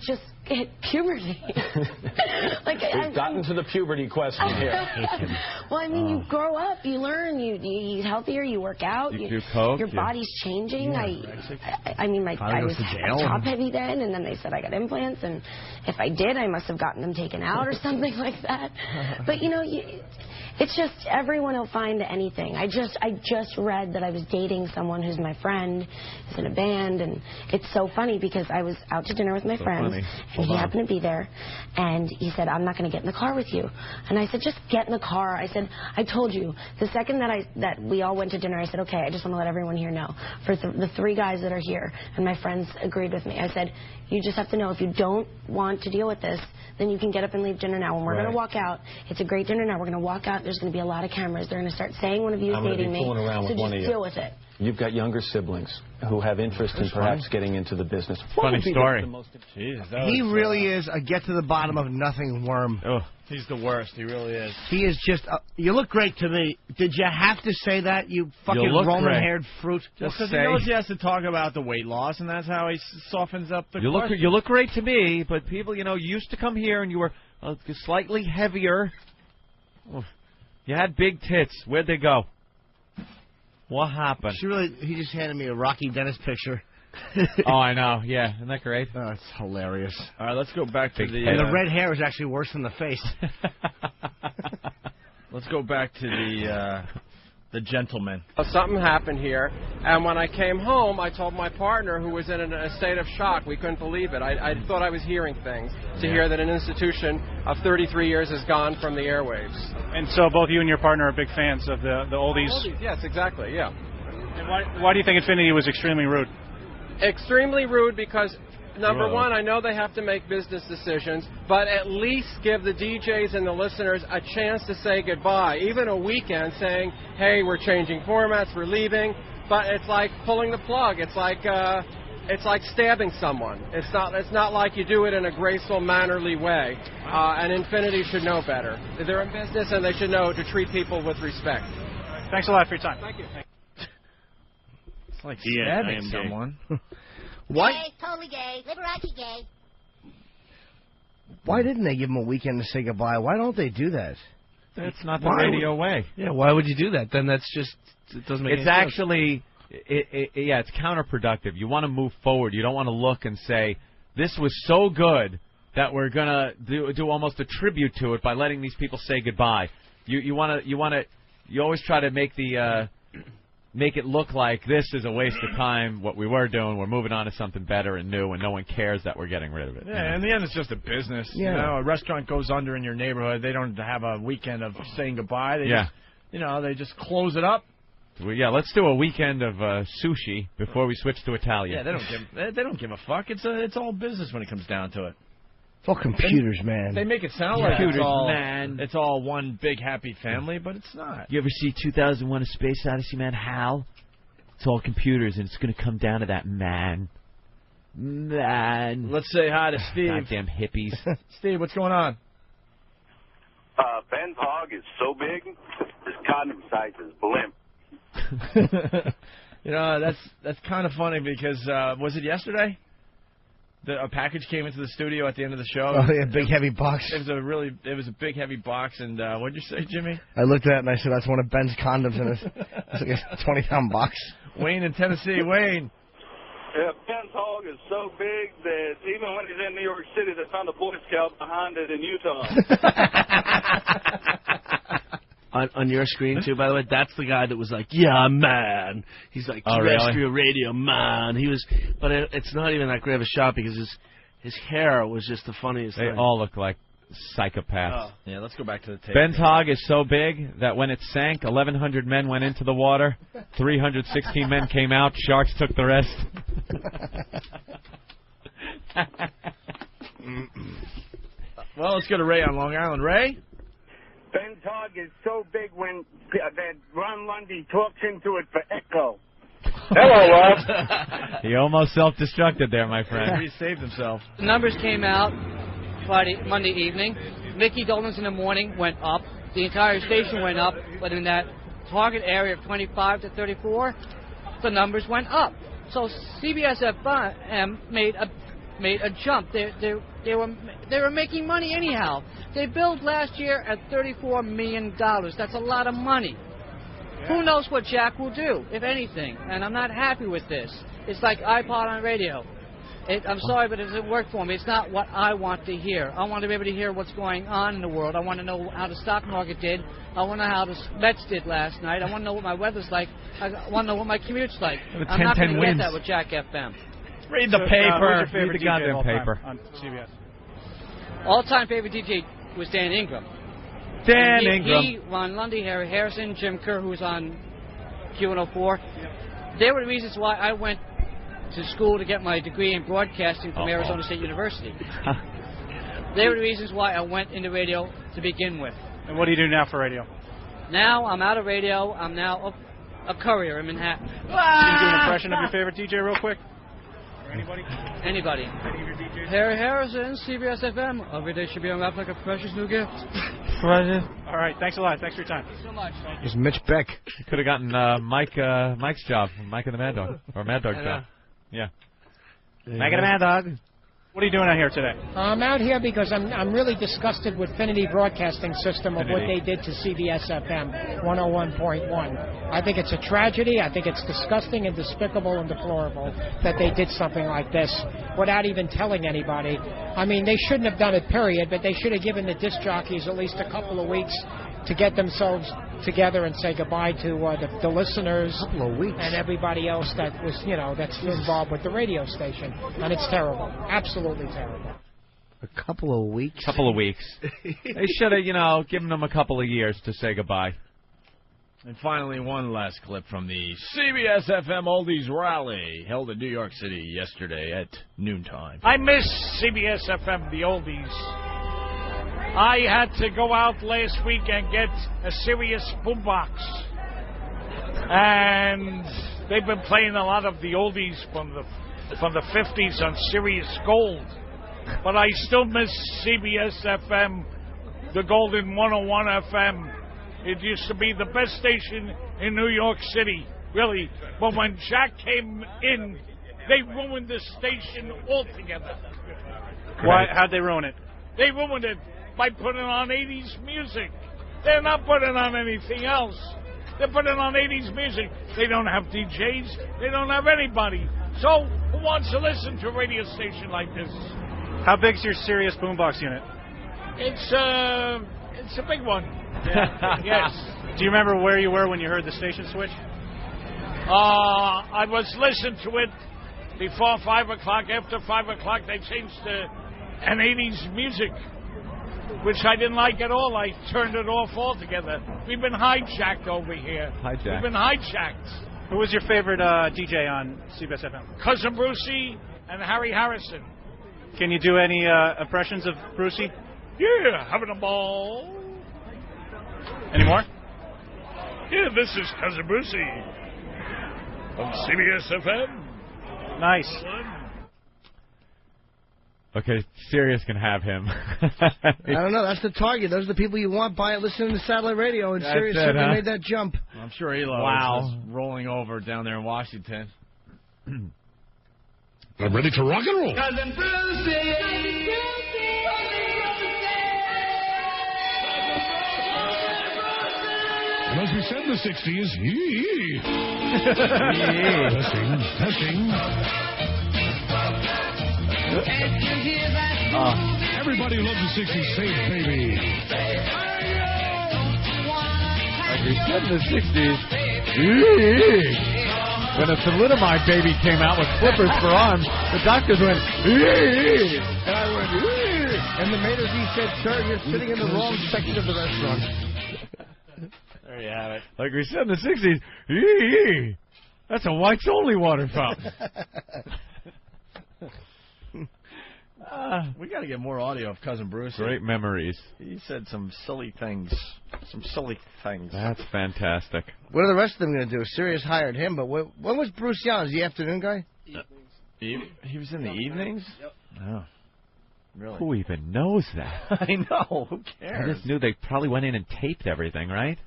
just hit puberty. We've gotten to the puberty question here. Well, I mean, you grow up, you learn, you eat healthier, you work out. You do coke. Your body's changing. Yeah, I mean, I was top heavy then, and then they said I got implants, and if I did, I must have gotten them taken out or something like that. But, you know, it's just everyone will find anything. I just read that I was dating someone who's my friend, who's in a band, and it's so funny because I was out to dinner with my friends, and he happened to be there, and he said, I'm not going to get in the car with you. And I said, just get in the car. I said, I told you. The second that we all went to dinner, I said, okay, I just want to let everyone here know. For the 3 guys that are here, and my friends agreed with me, I said, you just have to know if you don't want to deal with this, then you can get up and leave dinner now. When we're going to walk out, it's a great dinner now. We're going to walk out. There's going to be a lot of cameras. They're going to start saying one of you is dating me. So just deal with it. You've got younger siblings who have interest in perhaps getting into the business. Funny story. He really is a get-to-the-bottom-of-nothing worm. Oh, he's the worst. He really is. He is just... you look great to me. Did you have to say that, you fucking Roman-haired fruit? Just because he knows he has to talk about the weight loss, and that's how he softens up the question. You look great to me, but people, you used to come here and you were slightly heavier. You had big tits. Where'd they go? What happened? He just handed me a Rocky Dennis picture. Oh, I know. Yeah, isn't that great? Oh, it's hilarious. All right, let's go back to the... And the red hair is actually worse than the face. Let's go back to the gentleman. Something happened here, and when I came home, I told my partner, who was in a state of shock. We couldn't believe it. I thought I was hearing things, to hear that an institution of 33 years has gone from the airwaves. And so both you and your partner are big fans of the Oldies? Oldies, yes, exactly, yeah. And why do you think Infinity was extremely rude? Extremely rude because, number one, I know they have to make business decisions, but at least give the DJs and the listeners a chance to say goodbye. Even a weekend saying, hey, we're changing formats, we're leaving, but it's like pulling the plug. It's like stabbing someone. It's not like you do it in a graceful, mannerly way. And Infinity should know better. They're in business and they should know to treat people with respect. Thanks a lot for your time. Thank you. It's like stabbing someone. What? Gay, totally gay. Liberace gay. Why didn't they give him a weekend to say goodbye? Why don't they do that? That's not the radio way. Yeah, why would you do that? Then that's just... It doesn't make any sense. It's actually... it's counterproductive. You want to move forward. You don't want to look and say, this was so good that we're going to do almost a tribute to it by letting these people say goodbye. You always try to make it look like this is a waste of time, what we were doing. We're moving on to something better and new, and no one cares that we're getting rid of it. Yeah, in the end, it's just a business. Yeah. A restaurant goes under in your neighborhood. They don't have a weekend of saying goodbye. They just close it up. Let's do a weekend of sushi before we switch to Italian. Yeah, they don't give a fuck. It's all business when it comes down to it. It's all computers, man. They make it sound like it's all one big happy family, but it's not. You ever see 2001: A Space Odyssey, man? Hal? It's all computers, and it's going to come down to that man. Let's say hi to Steve. Goddamn hippies. Steve, what's going on? Ben's hog is so big, his condom size is blimp. That's kind of funny because was it yesterday? A package came into the studio at the end of the show. Oh, yeah, big heavy box. It was a big heavy box, and what did you say, Jimmy? I looked at it and I said, that's one of Ben's condoms in it. It's like a 20-pound box. Wayne in Tennessee. Wayne. Yeah, Ben's hog is so big that even when he's in New York City, they found a Boy Scout behind it in Utah. On your screen, too, by the way, that's the guy that was like, yeah, man. He's like, terrestrial radio, man. But it's not even that great of a shot because his hair was just the funniest thing. They all look like psychopaths. Oh. Yeah, let's go back to the tape. Ben's hog is so big that when it sank, 1,100 men went into the water, 316 men came out, sharks took the rest. Well, let's go to Ray on Long Island. Ray? Ben's hog is so big when that Ron Lundy talks into it for echo. Hello, Rob. He almost self-destructed there, my friend. He saved himself. The numbers came out Monday evening. Mickey Dolenz in the morning went up. The entire station went up, but in that target area of 25 to 34, the numbers went up. So CBS-FM made a jump. They were making money anyhow. They billed last year at $34 million. That's a lot of money. Yeah. Who knows what Jack will do, if anything? And I'm not happy with this. It's like iPod on radio. I'm sorry, but it doesn't work for me. It's not what I want to hear. I want to be able to hear what's going on in the world. I want to know how the stock market did. I want to know how the Mets did last night. I want to know what my weather's like. I want to know what my commute's like. I'm not going to get that with Jack FM. Read the paper. Read the goddamn paper. On CBS. All-time favorite DJ was Dan Ingram. Dan Ingram. He, Ron Lundy, Harry Harrison, Jim Kerr, who was on Q104. They were the reasons why I went to school to get my degree in broadcasting from Arizona State University. They were the reasons why I went into radio to begin with. And what do you do now for radio? Now I'm out of radio. I'm now a courier in Manhattan. Can you do an impression of your favorite DJ real quick? Or anybody? Anybody. Any of your DJs? Harry Harrison, CBS-FM. Every day should be unwrapped like a precious new gift. All right, thanks a lot. Thanks for your time. Thank you so much. It's Mitch Beck. You could have gotten Mike's job, Mike and the Mad Dog, or Mad Dog's job. Yeah. Mike and the Mad Dog. What are you doing out here today? I'm out here because I'm really disgusted with Finity Broadcasting System of what they did to CBS-FM 101.1. I think it's a tragedy. I think it's disgusting and despicable and deplorable that they did something like this without even telling anybody. I mean, they shouldn't have done it, period, but they should have given the disc jockeys at least a couple of weeks to get themselves together and say goodbye to the listeners and everybody else that was, that's involved with the radio station. And it's terrible. Absolutely terrible. A couple of weeks? Couple of weeks. They should have, given them a couple of years to say goodbye. And finally, one last clip from the CBS-FM Oldies rally held in New York City yesterday at noontime. I miss CBS-FM, the Oldies. I had to go out last week and get a Sirius boombox. And they've been playing a lot of the oldies from the 50s on Sirius Gold. But I still miss CBS-FM, the Golden 101 FM. It used to be the best station in New York City, really. But when Jack came in, they ruined the station altogether. Why? How'd they ruin it? They ruined it by putting on 80s music. They're not putting on anything else. They're putting on 80s music. They don't have DJs. They don't have anybody. So who wants to listen to a radio station like this? How big's your Sirius boombox unit? It's a big one. Yeah. Yes. Do you remember where you were when you heard the station switch? I was listening to it before 5 o'clock. After 5 o'clock, they changed to an 80s music, which I didn't like at all. I turned it off altogether. We've been hijacked over here. Hijacked. We've been hijacked. Who was your favorite DJ on CBS-FM? Cousin Brucey and Harry Harrison. Can you do any impressions of Brucey? Yeah, having a ball. Any more? Yeah, this is Cousin Brucey on CBS-FM. Nice. Okay, Sirius can have him. I don't know. That's the target. Those are the people you want listening to satellite radio, and Sirius certainly made that jump. I'm sure Elo is rolling over down there in Washington. I'm ready to rock and roll. Cousin Brucey! And as we said in the 60s, yee. Testing. Everybody loves the 60s. Say it, baby. Like we said in the 60s, when a thalidomide baby came out with flippers for arms, the doctors went, and I went, and the maitre d' said, sir, you're sitting in the wrong section of the restaurant. There you have it. Like we said in the 60s, that's a whites-only water fountain. We got to get more audio of Cousin Bruce. Great memories. He said some silly things. That's fantastic. What are the rest of them going to do? Sirius hired him, but when was Bruce on? Is he afternoon guy? He was in the evenings? Yep. Oh. Really? Who even knows that? I know. Who cares? I just knew they probably went in and taped everything, right?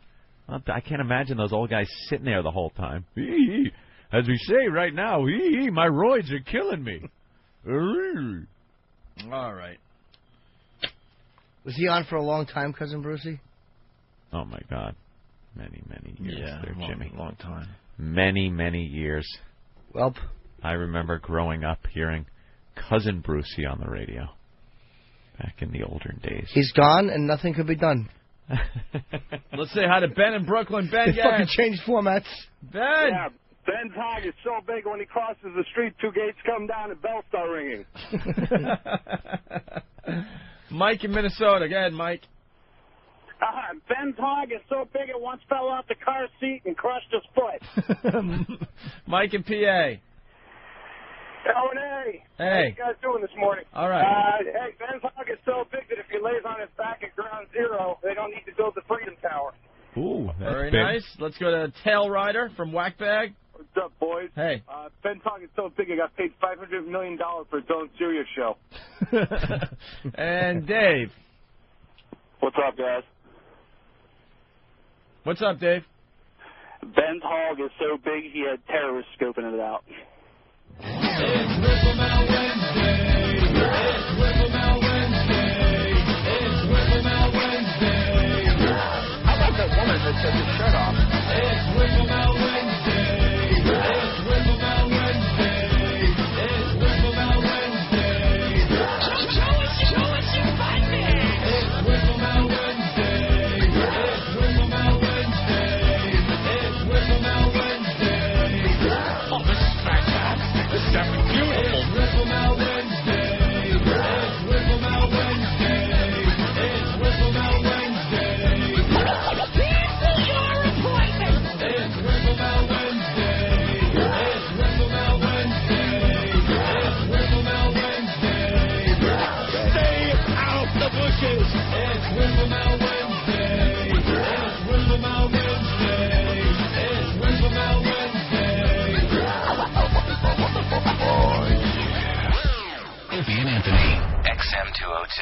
Well, I can't imagine those old guys sitting there the whole time. As we say right now, my roids are killing me. All right. Was he on for a long time, Cousin Brucey? Oh, my God. Many years there, Jimmy. Long time. Many years. Well, I remember growing up hearing Cousin Brucey on the radio back in the older days. He's gone, and nothing could be done. Let's say hi to Ben in Brooklyn. Ben, They fucking changed formats. Ben! Yeah, Ben's hog is so big when he crosses the street, 2 gates come down and bells start ringing. Mike in Minnesota. Go ahead, Mike. Ben's hog is so big it once fell off the car seat and crushed his foot. Mike in PA. L&A. Hey. How you guys doing this morning? All right. Hey, Ben's hog is so big that if he lays on his back at ground zero, they don't need to build the Freedom Tower. Ooh, that's very big. nice. Let's go to Tail Rider from Whackbag. What's up, boys? Hey. Ben's hog is so big it got paid $500 million for its own Sirius show. And Dave. What's up, guys? What's up, Dave? Ben's hog is so big he had terrorists scoping it out. It's Whipple-Mouth Wednesday. It's Whipple-Mouth Wednesday. It's Whipple-Mouth Wednesday. How about that woman that took his shirt off? It's Whipple-Mouth Wednesday. It's Whipple-Mouth Wednesday. It's Whipple-Mouth Wednesday. Show us your butt there. It's Whipple-Mouth Wednesday. It's Whipple-Mouth Wednesday. It's Whipple-Mouth Wednesday. Oh, this is fantastic. This is definitely beautiful. It's Whipple-Mouth Wednesday. It's Whipple-Mouth Wednesday. It's Whipple-Mouth Wednesday. Cancel your appointment. It's Whipple-Mouth Wednesday. It's Whipple-Mouth Wednesday. It's Whipple-Mouth Wednesday. Stay out the bushes. It's Whipple-Mouth Wednesday. It's Whipple-Mouth Wednesday. It's Whipple-Mouth Wednesday. Opie and Anthony, XM202.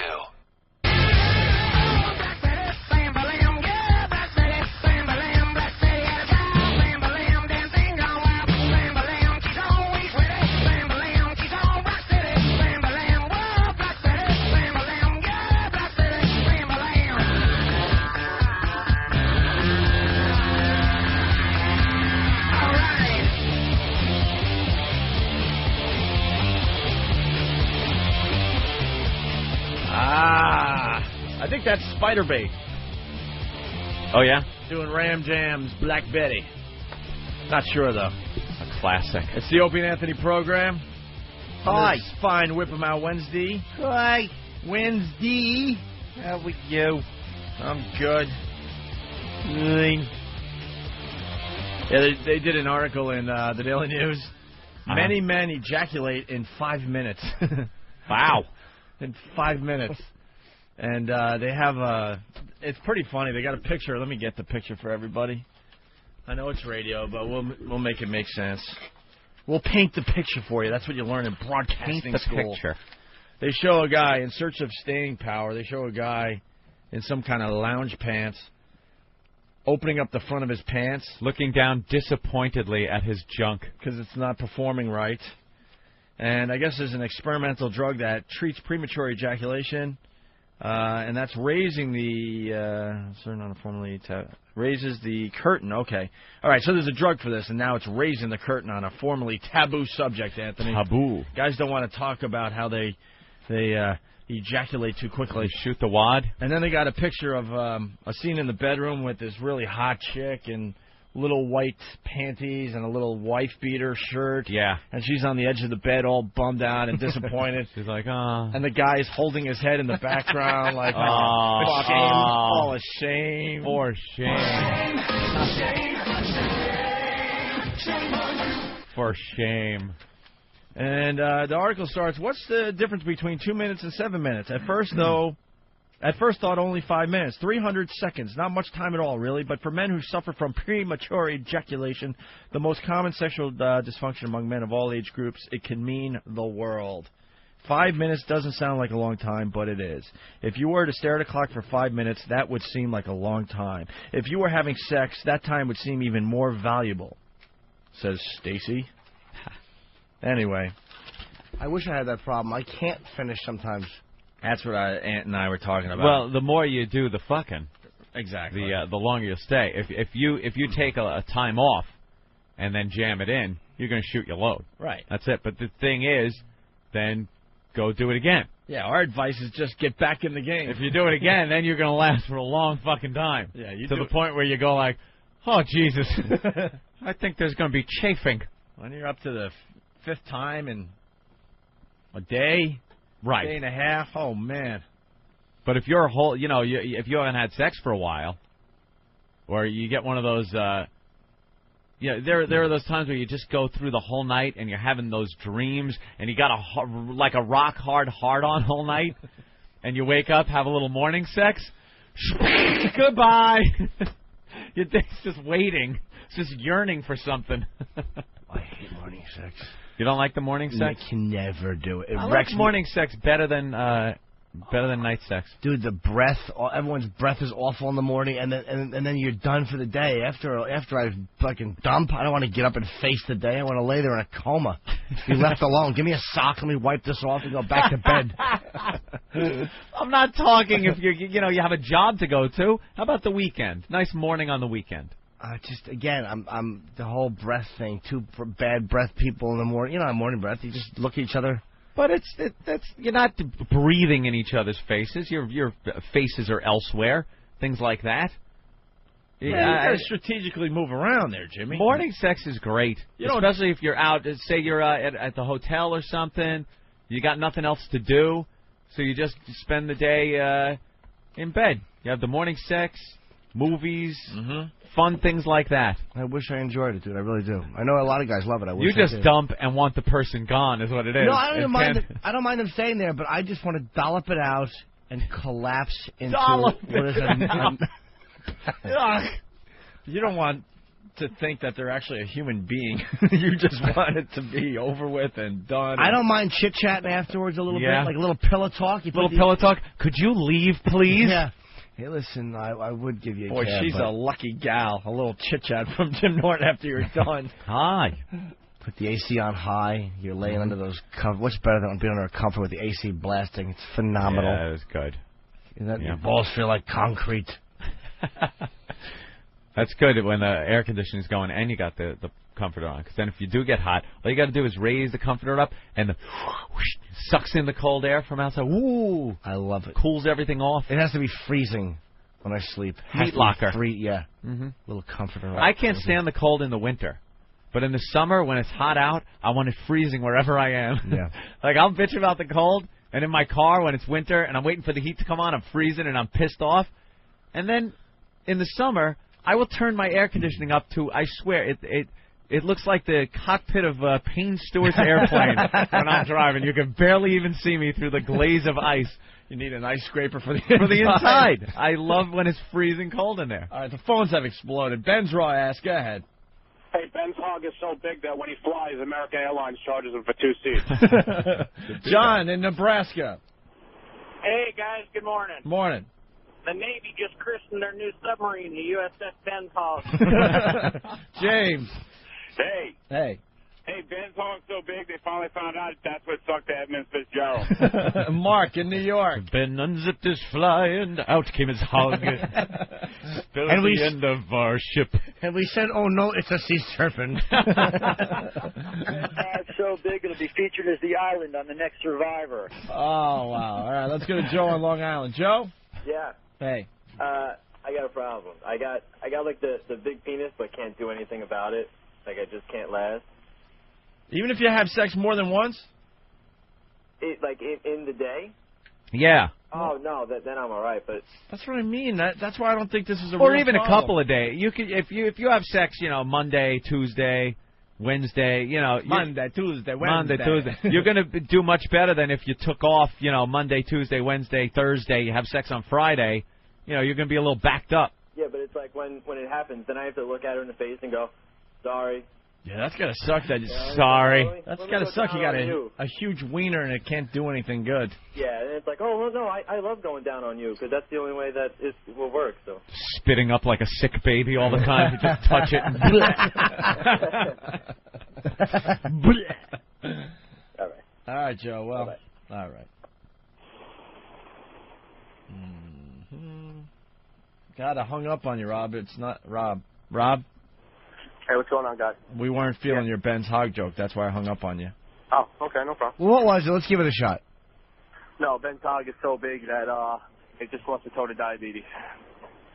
I think that's Spiderbait. Oh, yeah? Doing Ram Jam's Black Betty. Not sure, though. A classic. It's the Opie and Anthony program. Hi. This fine Whip 'em Out Wednesday. Hi. Wednesday. How are you? I'm good. Yeah, they did an article in the Daily News. Many men ejaculate in 5 minutes. Wow. In 5 minutes. And they have it's pretty funny. They got a picture. Let me get the picture for everybody. I know it's radio, but we'll make it make sense. We'll paint the picture for you. That's what you learn in broadcasting school. Picture. They show a guy in search of staying power. They show a guy in some kind of lounge pants opening up the front of his pants. Looking down disappointedly at his junk. Because it's not performing right. And I guess there's an experimental drug that treats premature ejaculation. And that's raising the raises the curtain. Okay. All right, so there's a drug for this, and now it's raising the curtain on a formerly taboo subject, Anthony. Taboo. Guys don't want to talk about how they ejaculate too quickly. Shoot the wad. And then they got a picture of a scene in the bedroom with this really hot chick in little white panties and a little wife-beater shirt. Yeah. And she's on the edge of the bed all bummed out and disappointed. She's like, ah. And the guy's holding his head in the background like, shame. Oh, shame. For shame. For shame. And the article starts, what's the difference between 2 minutes and 7 minutes? At first thought only 5 minutes, 300 seconds, not much time at all, really. But for men who suffer from premature ejaculation, the most common sexual dysfunction among men of all age groups, it can mean the world. 5 minutes doesn't sound like a long time, but it is. If you were to stare at a clock for 5 minutes, that would seem like a long time. If you were having sex, that time would seem even more valuable, says Stacy. Anyway. I wish I had that problem. I can't finish sometimes. That's what Aunt and I were talking about. Well, the more you do the fucking, exactly, the longer you'll stay. If you take a time off and then jam it in, you're going to shoot your load. Right. That's it. But the thing is, then go do it again. Yeah, our advice is just get back in the game. If you do it again, then you're going to last for a long fucking time. Yeah, to the point where you go like, oh, Jesus, I think there's going to be chafing. When you're up to the fifth time in a day, right, day and a half, oh, man. But if you're if you haven't had sex for a while, or you get one of those, there are those times where you just go through the whole night and you're having those dreams and you got a rock hard on all night, and you wake up, have a little morning sex, goodbye. Your day's just waiting. It's just yearning for something. I hate morning sex. You don't like the morning sex? I can never do it. I like morning sex better than night sex. Dude, the breath, everyone's breath is awful in the morning, and then you're done for the day. After I fucking dump, I don't want to get up and face the day. I want to lay there in a coma. Be left alone. Give me a sock. Let me wipe this off and go back to bed. I'm not talking if you have a job to go to. How about the weekend? Nice morning on the weekend. Just again, I'm the whole breath thing. Two bad breath people in the morning. Morning breath. You just look at each other. But that's you're not breathing in each other's faces. Your faces are elsewhere. Things like that. Yeah, you gotta strategically move around there, Jimmy. Morning sex is great, especially if you're out. Say you're at the hotel or something. You got nothing else to do, so you just spend the day in bed. You have the morning sex, movies, fun things like that. I wish I enjoyed it, dude. I really do. I know a lot of guys love it. I wish you just dump and want the person gone, is what it is. No, I don't mind. I don't mind them staying there, but I just want to dollop it out and collapse into what is You don't want to think that they're actually a human being. You just want it to be over with and done. I don't mind chit-chatting afterwards a little bit, like a little pillow talk. Pillow talk. Could you leave, please? Yeah. Hey, listen, I would give you a Boy, cab, she's a lucky gal. A little chit-chat from Jim Norton after you're done. Hi. Put the AC on high. You're laying under those covers. What's better than being under a comfort with the AC blasting? It's phenomenal. Yeah, it's good. Your balls feel like concrete. That's good when the air conditioning's going and you got the comforter on. Because then if you do get hot, all you got to do is raise the comforter up and the sucks in the cold air from outside. Ooh, I love it. Cools everything off. It has to be freezing when I sleep. Heat locker. Little comforter. I can't stand the cold in the winter. But in the summer, when it's hot out, I want it freezing wherever I am. Yeah. Like, I'll bitch about the cold, and in my car, when it's winter, and I'm waiting for the heat to come on, I'm freezing, and I'm pissed off. And then, in the summer, I will turn my air conditioning up to, I swear, it looks like the cockpit of Payne Stewart's airplane when I'm driving. You can barely even see me through the glaze of ice. You need an ice scraper for the inside. I love when it's freezing cold in there. All right, the phones have exploded. Ben's raw ass. Go ahead. Hey, Ben's hog is so big that when he flies, American Airlines charges him for 2 seats. John in Nebraska. Hey, guys. Good morning. Morning. The Navy just christened their new submarine, the USS Ben's Hog. James. Hey. Hey. Hey, Ben's hog so big they finally found out that's what sucked Edmund Fitzgerald. Mark in New York. Ben unzipped his fly and out came his hog. Spilled And the end of our ship. And we said, oh no, it's a sea serpent. It's so big it'll be featured as the island on the next Survivor. Oh, wow. All right, let's go to Joe on Long Island. Joe? Yeah. Hey. I got a problem. I got like the big penis, but can't do anything about it. Like I just can't last. Even if you have sex more than once? Like in the day? Yeah. Oh no, then I'm all right. But that's what I mean. That's why I don't think this is a or real even problem. a couple of days. You could if you have sex, Monday, Tuesday, Wednesday, Monday, Tuesday, Wednesday. You're going to do much better than if you took off, Monday, Tuesday, Wednesday, Thursday. You have sex on Friday. You're going to be a little backed up. Yeah, but it's like when it happens, then I have to look at her in the face and go, sorry. Yeah, that's gotta suck. Sorry. That's gotta suck. You got a huge wiener and it can't do anything good. Yeah, and it's like, oh well, no, I love going down on you because that's the only way that it will work. So spitting up like a sick baby all the time. You just touch it and All right. All right, Joe. Well, all right. God, I hung up on you, Rob. It's not Rob. Rob? Hey, what's going on, guys? We weren't feeling your Ben's hog joke. That's why I hung up on you. Oh, okay, no problem. Well, what was it? Let's give it a shot. No, Ben's hog is so big that it just wants to toe to diabetes.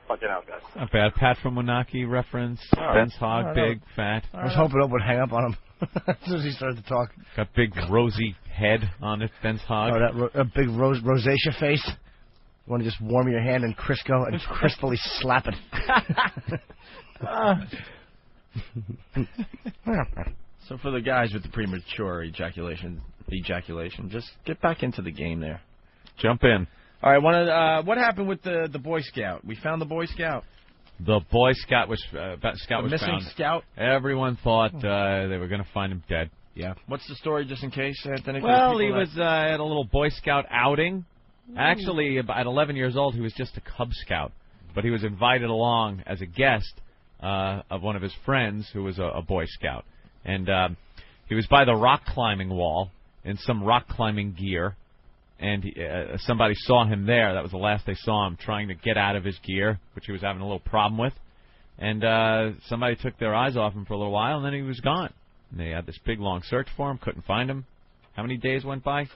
Fucking out, guys. Not bad. Pat from Moonachie reference. Ben's hog, big, fat. I was hoping Ope would hang up on him as soon as he started to talk. Got big rosy head on it, Ben's hog. Oh, that big rosacea face. You want to just warm your hand in Crisco and crisply slap it. So for the guys with the premature ejaculation, just get back into the game there. Jump in. All right, what happened with the Boy Scout? We found the Boy Scout. The Boy Scout was missing found. Scout. Everyone thought they were going to find him dead. Yeah. What's the story, just in case, Anthony? Well, he was at a little Boy Scout outing. Actually, at 11 years old, he was just a Cub Scout, but he was invited along as a guest of one of his friends who was a Boy Scout, and he was by the rock climbing wall in some rock climbing gear. And somebody saw him there. That was the last they saw him, trying to get out of his gear, which he was having a little problem with. And somebody took their eyes off him for a little while, and then he was gone. And they had this big, long search for him, couldn't find him. How many days went by?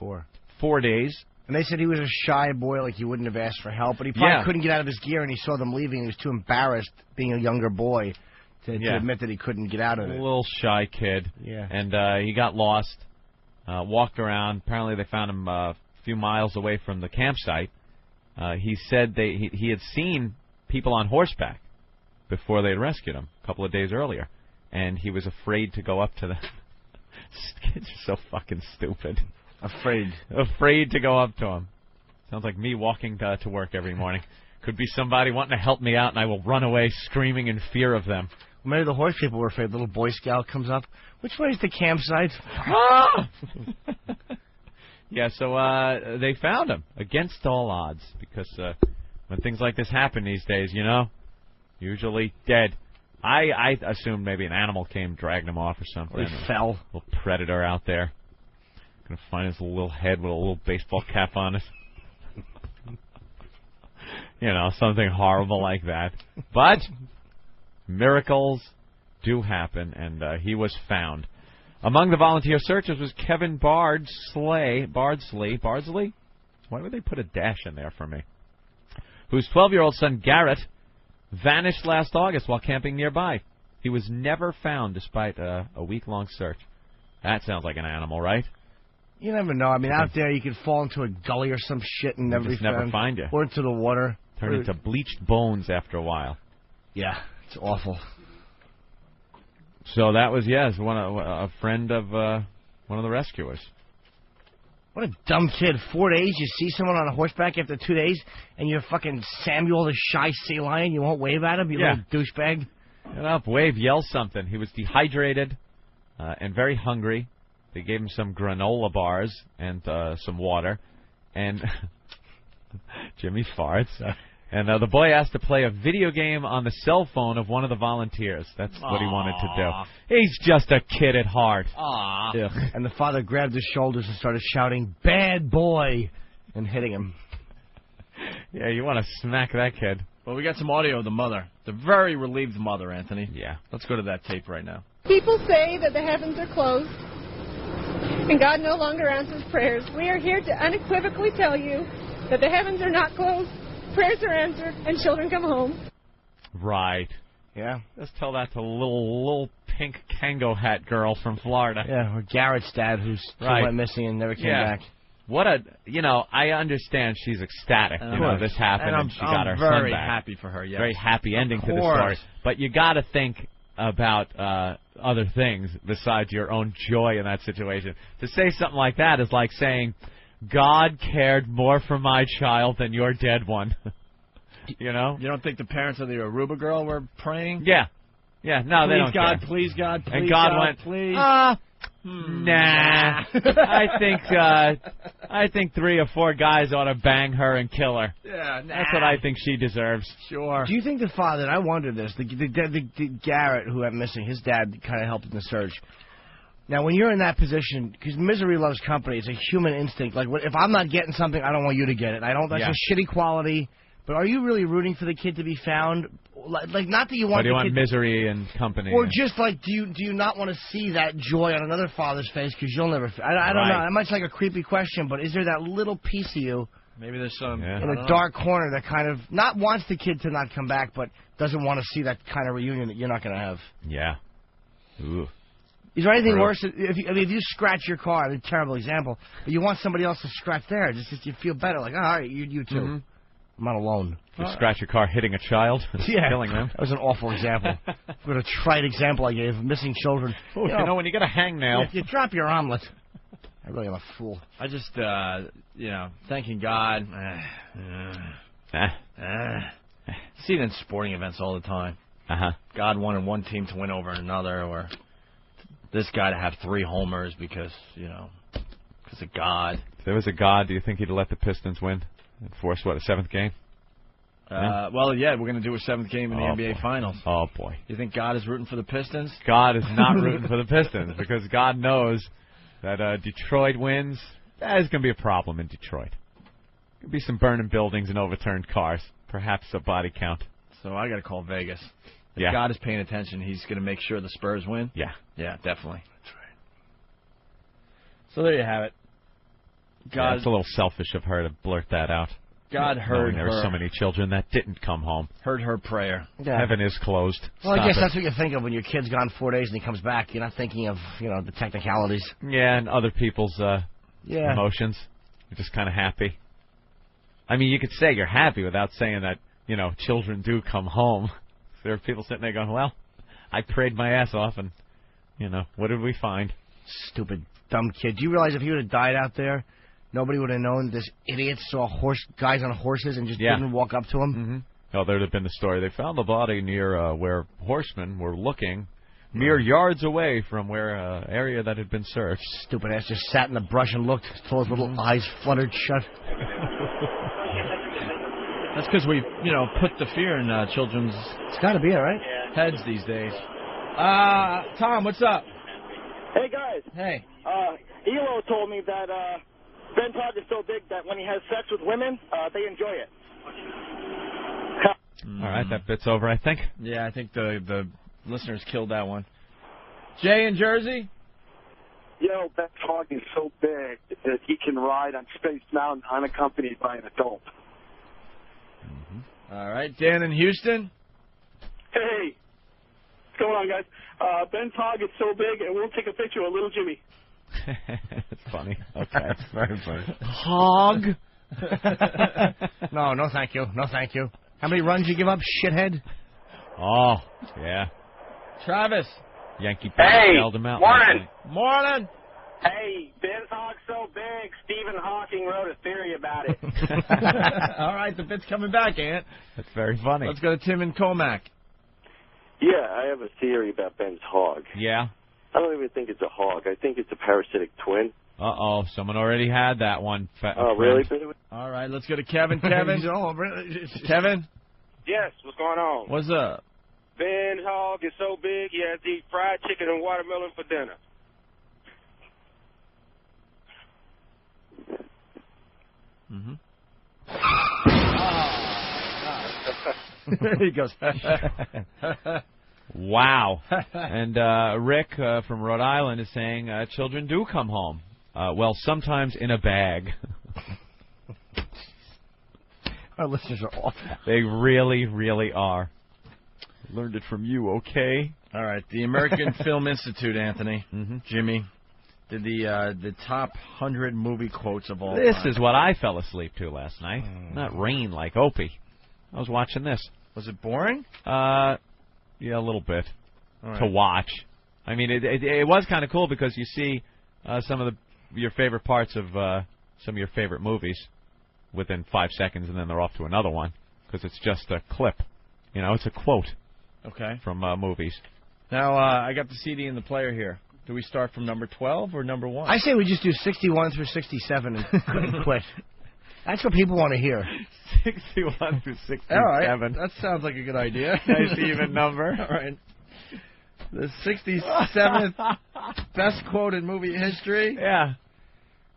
4 days. And they said he was a shy boy, like he wouldn't have asked for help. But he probably couldn't get out of his gear, and he saw them leaving. He was too embarrassed, being a younger boy, to admit that he couldn't get out of it. A little shy kid. Yeah. And he got lost, walked around. Apparently they found him few miles away from the campsite. He said he had seen people on horseback before they had rescued him a couple of days earlier, and he was afraid to go up to them. Kids are so fucking stupid. Afraid to go up to him. Sounds like me walking to work every morning. Could be somebody wanting to help me out, and I will run away screaming in fear of them. Maybe the horse people were afraid. Little Boy Scout comes up. Which way is the campsite? Yeah, so they found him against all odds, because when things like this happen these days, usually dead. I assumed maybe an animal came, dragged him off or something. Or he fell. A little predator out there. Gonna find his little head with a little baseball cap on it. Something horrible like that. But miracles do happen, and he was found. Among the volunteer searchers was Kevin Bardsley. Bardsley? Why would they put a dash in there for me? Whose 12-year-old son, Garrett, vanished last August while camping nearby. He was never found despite a week-long search. That sounds like an animal, right? You never know. I mean, out there you could fall into a gully or some shit and never be found. Never find you. Or into the water. Turn into bleached bones after a while. Yeah, it's awful. So that was, a friend of one of the rescuers. What a dumb kid. 4 days, you see someone on a horseback after 2 days, and you're fucking Samuel the shy sea lion. You won't wave at him, you little douchebag. Get up, wave, yell something. He was dehydrated and very hungry. They gave him some granola bars and some water. And Jimmy farts. And the boy asked to play a video game on the cell phone of one of the volunteers. That's what he wanted to do. He's just a kid at heart. Aww. And the father grabbed his shoulders and started shouting, "Bad boy," and hitting him. Yeah, you want to smack that kid. Well, we got some audio of the mother. The very relieved mother, Anthony. Yeah. Let's go to that tape right now. People say that the heavens are closed and God no longer answers prayers. We are here to unequivocally tell you that the heavens are not closed, prayers are answered, and children come home. Right. Yeah. Let's tell that to little pink Kango hat girl from Florida. Yeah, or Garrett's dad who's went missing and never came back. What I understand she's ecstatic. This happened and she got her son back. I'm very happy for her, yes. Very happy ending to the story. But you got to think about other things besides your own joy in that situation. To say something like that is like saying, God cared more for my child than your dead one. You don't think the parents of the Aruba girl were praying? Yeah. Yeah, no, they don't care. Please God, please and God God, went, please. Nah. I think 3 or 4 guys ought to bang her and kill her. Yeah, That's what I think she deserves. Sure. Do you think the father, and I wonder this, the Garrett who went missing, his dad kind of helped in the search. Now, when you're in that position, because misery loves company, it's a human instinct. Like, if I'm not getting something, I don't want you to get it. That's a shitty quality, But are you really rooting for the kid to be found? Like, not that you want. Or do you the want kid misery and company? Or just like, do you not want to see that joy on another father's face because you'll never? I don't know. That might sound like a creepy question, but is there that little piece of you? Maybe there's some in a dark corner that kind of not wants the kid to not come back, but doesn't want to see that kind of reunion that you're not going to have. Yeah. Ooh. Is there anything worse? If you scratch your car, a terrible example, but you want somebody else to scratch there, just you feel better. Like, all right, you too. Mm-hmm. I'm not alone. You scratch your car hitting a child, killing them. That was an awful example. What a trite example I gave. Missing children. Ooh, you know, when you get a hangnail. If you drop your omelet. I really am a fool. I just, thanking God. See it in sporting events all the time. God wanted one team to win over another, or this guy to have 3 homers because of God. If there was a God, do you think he'd let the Pistons win and force, a 7th game? Well, we're going to do a 7th game in the NBA Finals. Oh, boy. You think God is rooting for the Pistons? God is not rooting for the Pistons because God knows that Detroit wins. That is going to be a problem in Detroit. Could be some burning buildings and overturned cars. Perhaps a body count. So I got to call Vegas. If God is paying attention, he's going to make sure the Spurs win? Yeah. Yeah, definitely. That's right. So there you have it. God, it's a little selfish of her to blurt that out. God heard her. There were so many children that didn't come home. Heard her prayer. Yeah. Heaven is closed. Well, I guess that's what you think of when your kid's gone 4 days and he comes back. You're not thinking of, the technicalities. Yeah, and other people's emotions. You're just kind of happy. I mean, you could say you're happy without saying that, children do come home. There are people sitting there going, well, I prayed my ass off and, what did we find? Stupid, dumb kid. Do you realize if he would have died out there, nobody would have known this idiot saw guys on horses and just didn't walk up to him? Mm-hmm. Oh, there would have been the story. They found the body near where horsemen were looking, mere yards away from where area that had been searched. Stupid ass just sat in the brush and looked until his little eyes fluttered shut. That's because we, put the fear in children's. It's got to be, all right? Heads these days. Tom, what's up? Hey, guys. Hey. Elo told me that Ben Todd is so big that when he has sex with women, they enjoy it. All right, that bit's over, I think. Yeah, I think the listeners killed that one. Jay in Jersey? Ben Todd is so big that he can ride on Space Mountain unaccompanied by an adult. All right, Dan in Houston? Hey, what's going on, guys? Ben Todd is so big, and we'll take a picture of little Jimmy. That's funny. Okay. That's very funny. Hog? No, thank you. No, thank you. How many runs you give up, shithead? Oh, yeah. Travis. Yankee bailed him out. Morning. Hey, Ben Todd's so big, Stephen Hawking wrote a theory about it. All right, the bit's coming back, Ant. That's very funny. Let's go to Tim and Comac. Yeah, I have a theory about Ben's hog. Yeah? I don't even think it's a hog. I think it's a parasitic twin. Uh-oh, someone already had that one. Oh, really? All right, let's go to Kevin. Kevin? Kevin? Yes, what's going on? What's up? Ben's hog is so big, he has to eat fried chicken and watermelon for dinner. There he goes. Wow. And Rick from Rhode Island is saying children do come home. Well, sometimes in a bag. Our listeners are awful. They really, really are. Learned it from you, okay? All right. The American Film Institute, Anthony, Jimmy, did the top 100 movie quotes of all time. This is what I fell asleep to last night. Not Rain like Opie. I was watching this. Was it boring? Yeah, a little bit to watch. I mean, it was kind of cool because you see some of your favorite parts of some of your favorite movies within 5 seconds, and then they're off to another one because it's just a clip. It's a quote. Okay. From movies. Now, I got the CD and the player here. Do we start from number 12 or number 1? I say we just do 61 through 67 and quit. That's what people want to hear. 61 through 67. All right. That sounds like a good idea. Nice even number. All right. The 67th best quote in movie history. Yeah.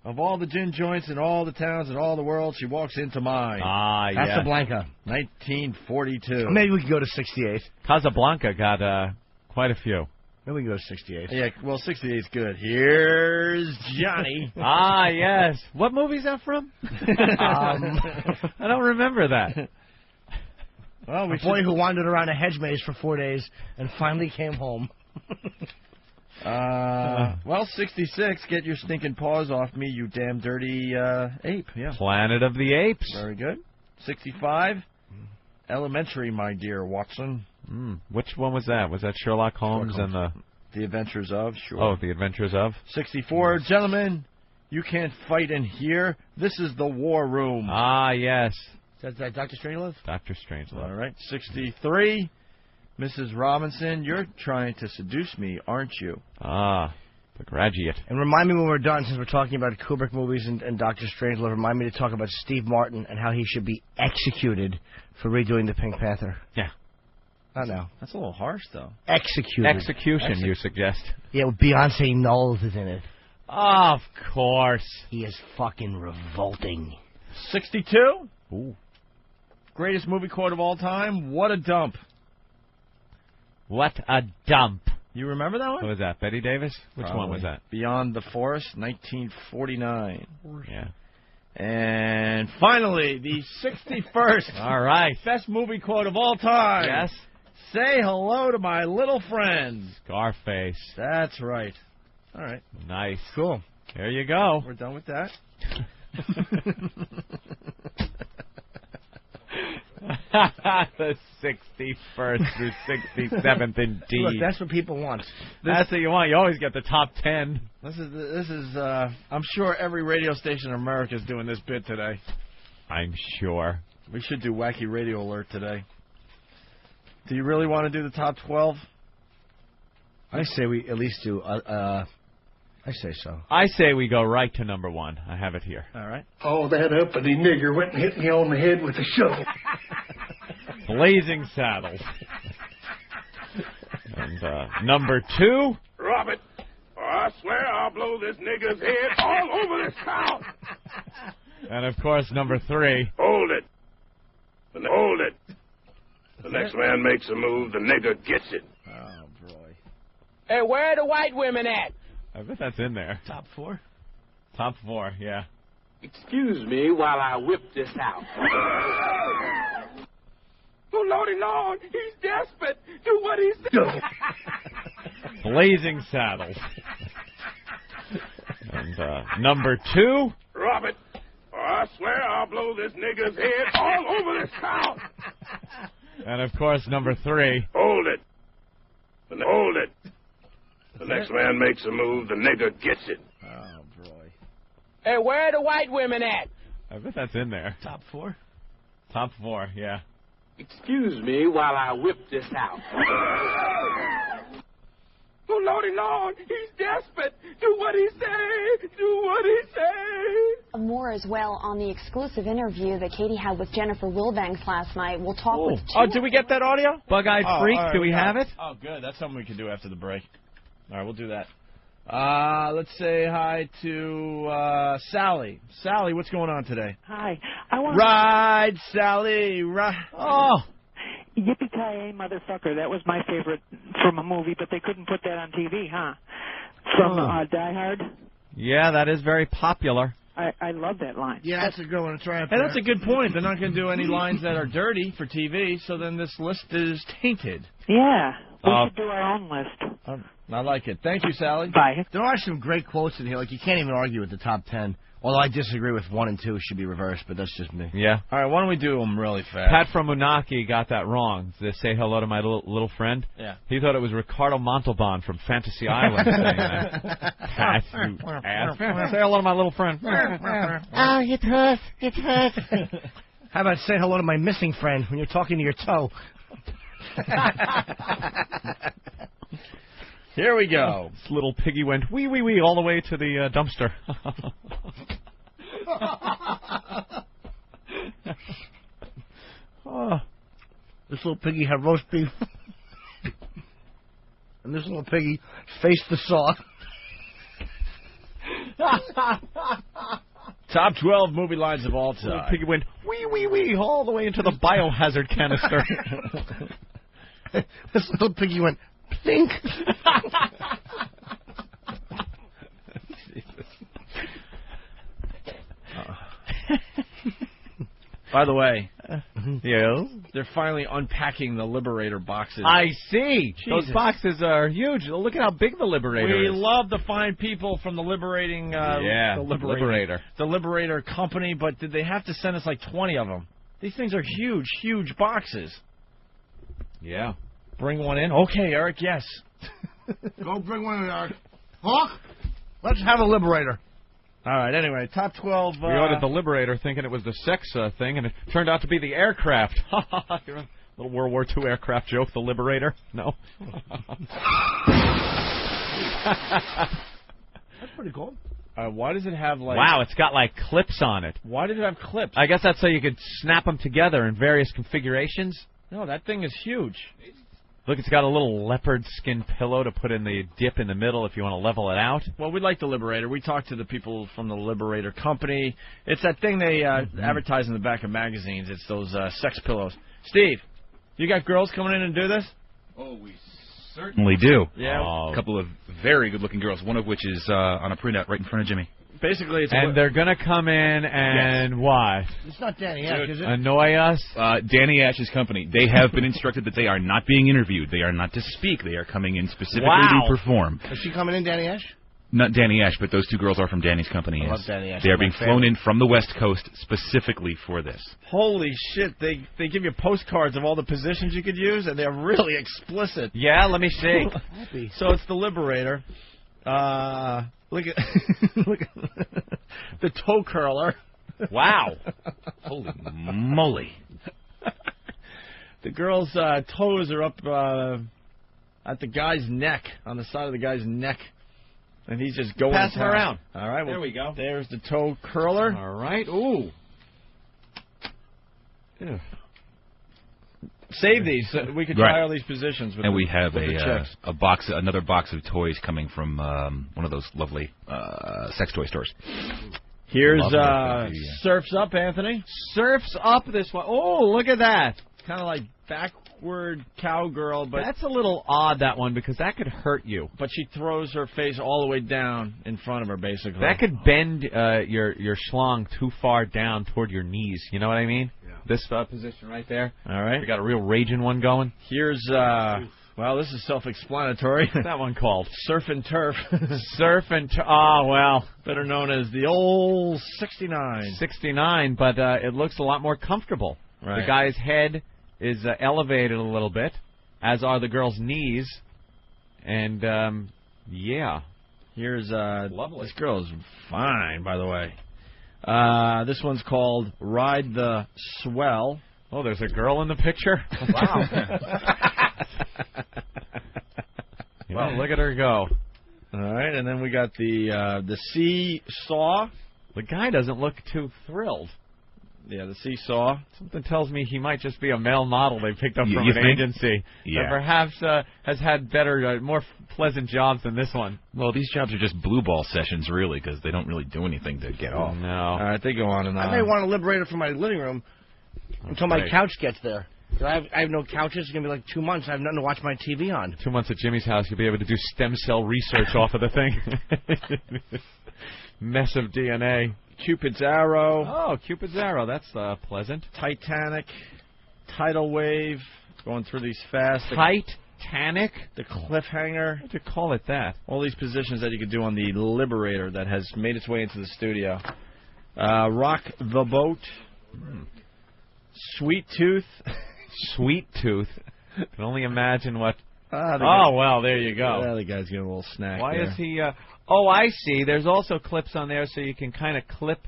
Of all the gin joints in all the towns in all the world, she walks into mine. Ah, yeah. Casablanca. 1942. Maybe we could go to 68. Casablanca got quite a few. Maybe we can go to 68. Yeah, well, 68's good. Here's Johnny. Ah, yes. What movie's that from? I don't remember that. Well, a boy who wandered around a hedge maze for 4 days and finally came home. Well, 66, get your stinking paws off me, you damn dirty ape. Yeah. Planet of the Apes. Very good. 65, Elementary, my dear Watson. Which one was that? Was that Sherlock Holmes and The Adventures of? Sure. Oh, The Adventures of? 64, gentlemen, you can't fight in here. This is the war room. Ah, yes. Is that Dr. Strangelove? Dr. Strangelove. All right. 63, Mrs. Robinson, you're trying to seduce me, aren't you? Ah, the graduate. And remind me when we're done, since we're talking about Kubrick movies and Dr. Strangelove, remind me to talk about Steve Martin and how he should be executed for redoing the Pink Panther. Yeah. I know. That's a little harsh, though. Executed. Execution, you suggest? Yeah, with Beyonce Knowles is in it. Of course. He is fucking revolting. 62? Ooh. Greatest movie quote of all time, what a dump. What a dump. You remember that one? What was that, Betty Davis? Which one was that? Beyond the Forest, 1949. Yeah. And finally, the 61st. All right. Best movie quote of all time. Yes. Say hello to my little friend. Scarface. That's right. All right. Nice. Cool. There you go. We're done with that. The 61st through 67th, indeed. Look, that's what people want. That's what you want. You always get the top 10. This is. I'm sure every radio station in America is doing this bit today. I'm sure. We should do Wacky Radio Alert today. Do you really want to do the top 12? I say we at least do. I say so. I say we go right to number 1. I have it here. All right. Oh, that uppity nigger went and hit me on the head with a shovel. Blazing Saddles. And number 2. Robert, I swear I'll blow this nigger's head all over this town. And, of course, number 3. Hold it. Hold it. The next man makes a move, the nigger gets it. Oh, boy. Hey, where are the white women at? I bet that's in there. Top 4? Top 4, yeah. Excuse me while I whip this out. Oh, Lordy Lord, he's desperate. Do what he says. Blazing Saddles. And number 2. Robert, I swear I'll blow this nigger's head all over this town. And, of course, number 3. Hold it. Hold it. The next man makes a move, the nigger gets it. Oh, boy. Hey, where are the white women at? I bet that's in there. Top 4? Top 4, yeah. Excuse me while I whip this out. Oh, Lordy Lord, he's desperate. Do what he say. Do what he say. More as well on the exclusive interview that Katie had with Jennifer Wilbanks last night. We'll talk with two. Oh, did we get that audio? Bug-eyed Freak, right, do we have it? Oh, good. That's something we can do after the break. All right, we'll do that. Let's say hi to Sally. Sally, what's going on today? Hi. I want Ride, Sally, ride. Oh. Yippee-ki-yay, motherfucker. That was my favorite from a movie, but they couldn't put that on TV, huh? From Die Hard. Yeah, that is very popular. I love that line. Yeah, that's a good one to try. Hey, that's a good point. They're not going to do any lines that are dirty for TV, so then this list is tainted. Yeah. We should do our own list. I like it. Thank you, Sally. Bye. There are some great quotes in here. Like, you can't even argue with the top 10. Although I disagree with 1 and 2 should be reversed, but that's just me. Yeah. All right, why don't we do them really fast? Pat from Unaki got that wrong. They say hello to my little friend. Yeah. He thought it was Ricardo Montalban from Fantasy Island saying that. Pat, you ass. Say hello to my little friend. Oh, it hurts. It hurts. How about say hello to my missing friend when you're talking to your toe? Here we go. This little piggy went wee wee wee all the way to the dumpster. Oh. This little piggy had roast beef. And this little piggy faced the saw. Top 12 movie lines of all time. Little piggy went wee wee wee all the way into the biohazard canister. This little piggy went plink. By the way, they're finally unpacking the Liberator boxes. I see. Jesus. Those boxes are huge. Look at how big the Liberator is. We love to find people from the Liberating... the Liberator company, but did they have to send us like 20 of them? These things are huge, huge boxes. Yeah. Bring one in? Okay, Eric, yes. Go bring one in, Eric. Hawk, let's have a Liberator. All right, anyway, top 12... We ordered the Liberator thinking it was the sex thing, and it turned out to be the aircraft. Little World War II aircraft joke, the Liberator. No. That's pretty cool. Why does it have, like... Wow, it's got, like, clips on it. Why did it have clips? I guess that's so you could snap them together in various configurations. No, that thing is huge. Look, it's got a little leopard skin pillow to put in the dip in the middle if you want to level it out. Well, we like the Liberator. We talked to the people from the Liberator company. It's that thing they advertise in the back of magazines. It's those sex pillows. Steve, you got girls coming in and do this? Oh, we certainly do. Yeah. A couple of very good-looking girls, one of which is on a printout right in front of Jimmy. Basically, it's... And they're going to come in and what? It's not Danny Ash, is it? Annoy us? Danny Ash's company. They have been instructed that they are not being interviewed. They are not to speak. They are coming in specifically to perform. Is she coming in, Danny Ash? Not Danny Ash, but those two girls are from Danny's company. I love Danny Ash. They are being flown in from the West Coast specifically for this. Holy shit, they give you postcards of all the positions you could use, and they're really explicit. Yeah, let me see. So it's the Liberator. Look at the toe curler. Wow. Holy moly. The girl's toes are up at the guy's neck, on the side of the guy's neck. And he's just going Pass him around. All right. Well, there we go. There's the toe curler. All right. Ooh. Yeah. Save these. We could try all these positions. With and we have another box of toys coming from one of those lovely sex toy stores. Here's Surf's Up, Anthony. Surf's Up this one. Oh, look at that. Kind of like backward cowgirl, but that's a little odd, that one, because that could hurt you. But she throws her face all the way down in front of her, basically. That could bend your schlong too far down toward your knees. You know what I mean? Yeah. This position right there. All right. We got a real raging one going. Here's, well, this is self-explanatory. What's that one called? Surf and Turf. Surf and Turf. Oh, well. Better known as the old 69. 69, but it looks a lot more comfortable. Right. The guy's head is elevated a little bit, as are the girl's knees. And, yeah. Here's, lovely. This girl is fine, by the way. This one's called Ride the Swell. Oh, there's a girl in the picture? Wow. Well, look at her go. All right, and then we got the seesaw. The guy doesn't look too thrilled. Yeah, the seesaw. Something tells me he might just be a male model they picked up from you an think? agency. Yeah. That perhaps has had better, more pleasant jobs than this one. Well, these jobs are just blue ball sessions, really, because they don't really do anything to get off. No. All right, they go on and on. I may want a Liberator for my living room until my couch gets there. I have no couches. It's going to be like 2 months. I have nothing to watch my TV on. 2 months at Jimmy's house, you'll be able to do stem cell research off of the thing. Mess of DNA. Cupid's Arrow. Oh, Cupid's Arrow. That's pleasant. Titanic. Tidal Wave. Going through these fast. Titanic? The Cliffhanger. What do you call it that? All these positions that you could do on the Liberator that has made its way into the studio. Rock the Boat. Sweet Tooth. Sweet Tooth. I can only imagine what... well, there you go. Yeah, the guy's getting a little snack. Why there. is he... Oh, I see. There's also clips on there so you can kind of clip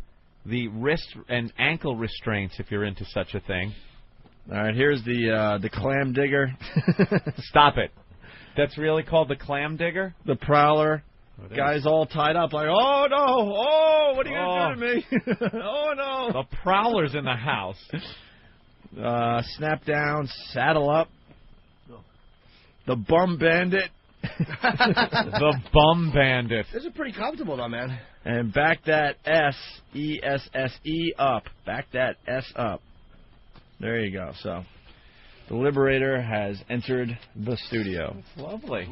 the wrist and ankle restraints if you're into such a thing. All right, here's the clam digger. Stop it. That's really called the clam digger? The Prowler. Guy's all tied up like, oh, no. Oh, what are you going to do to me? Oh, no. The Prowler's in the house. Snap Down. Saddle Up. The Bum Bandit. The Bum Bandit. These are pretty comfortable, though, man. And back that S, E-S-S-E up. Back that S up. There you go. So, the Liberator has entered the studio. It's lovely.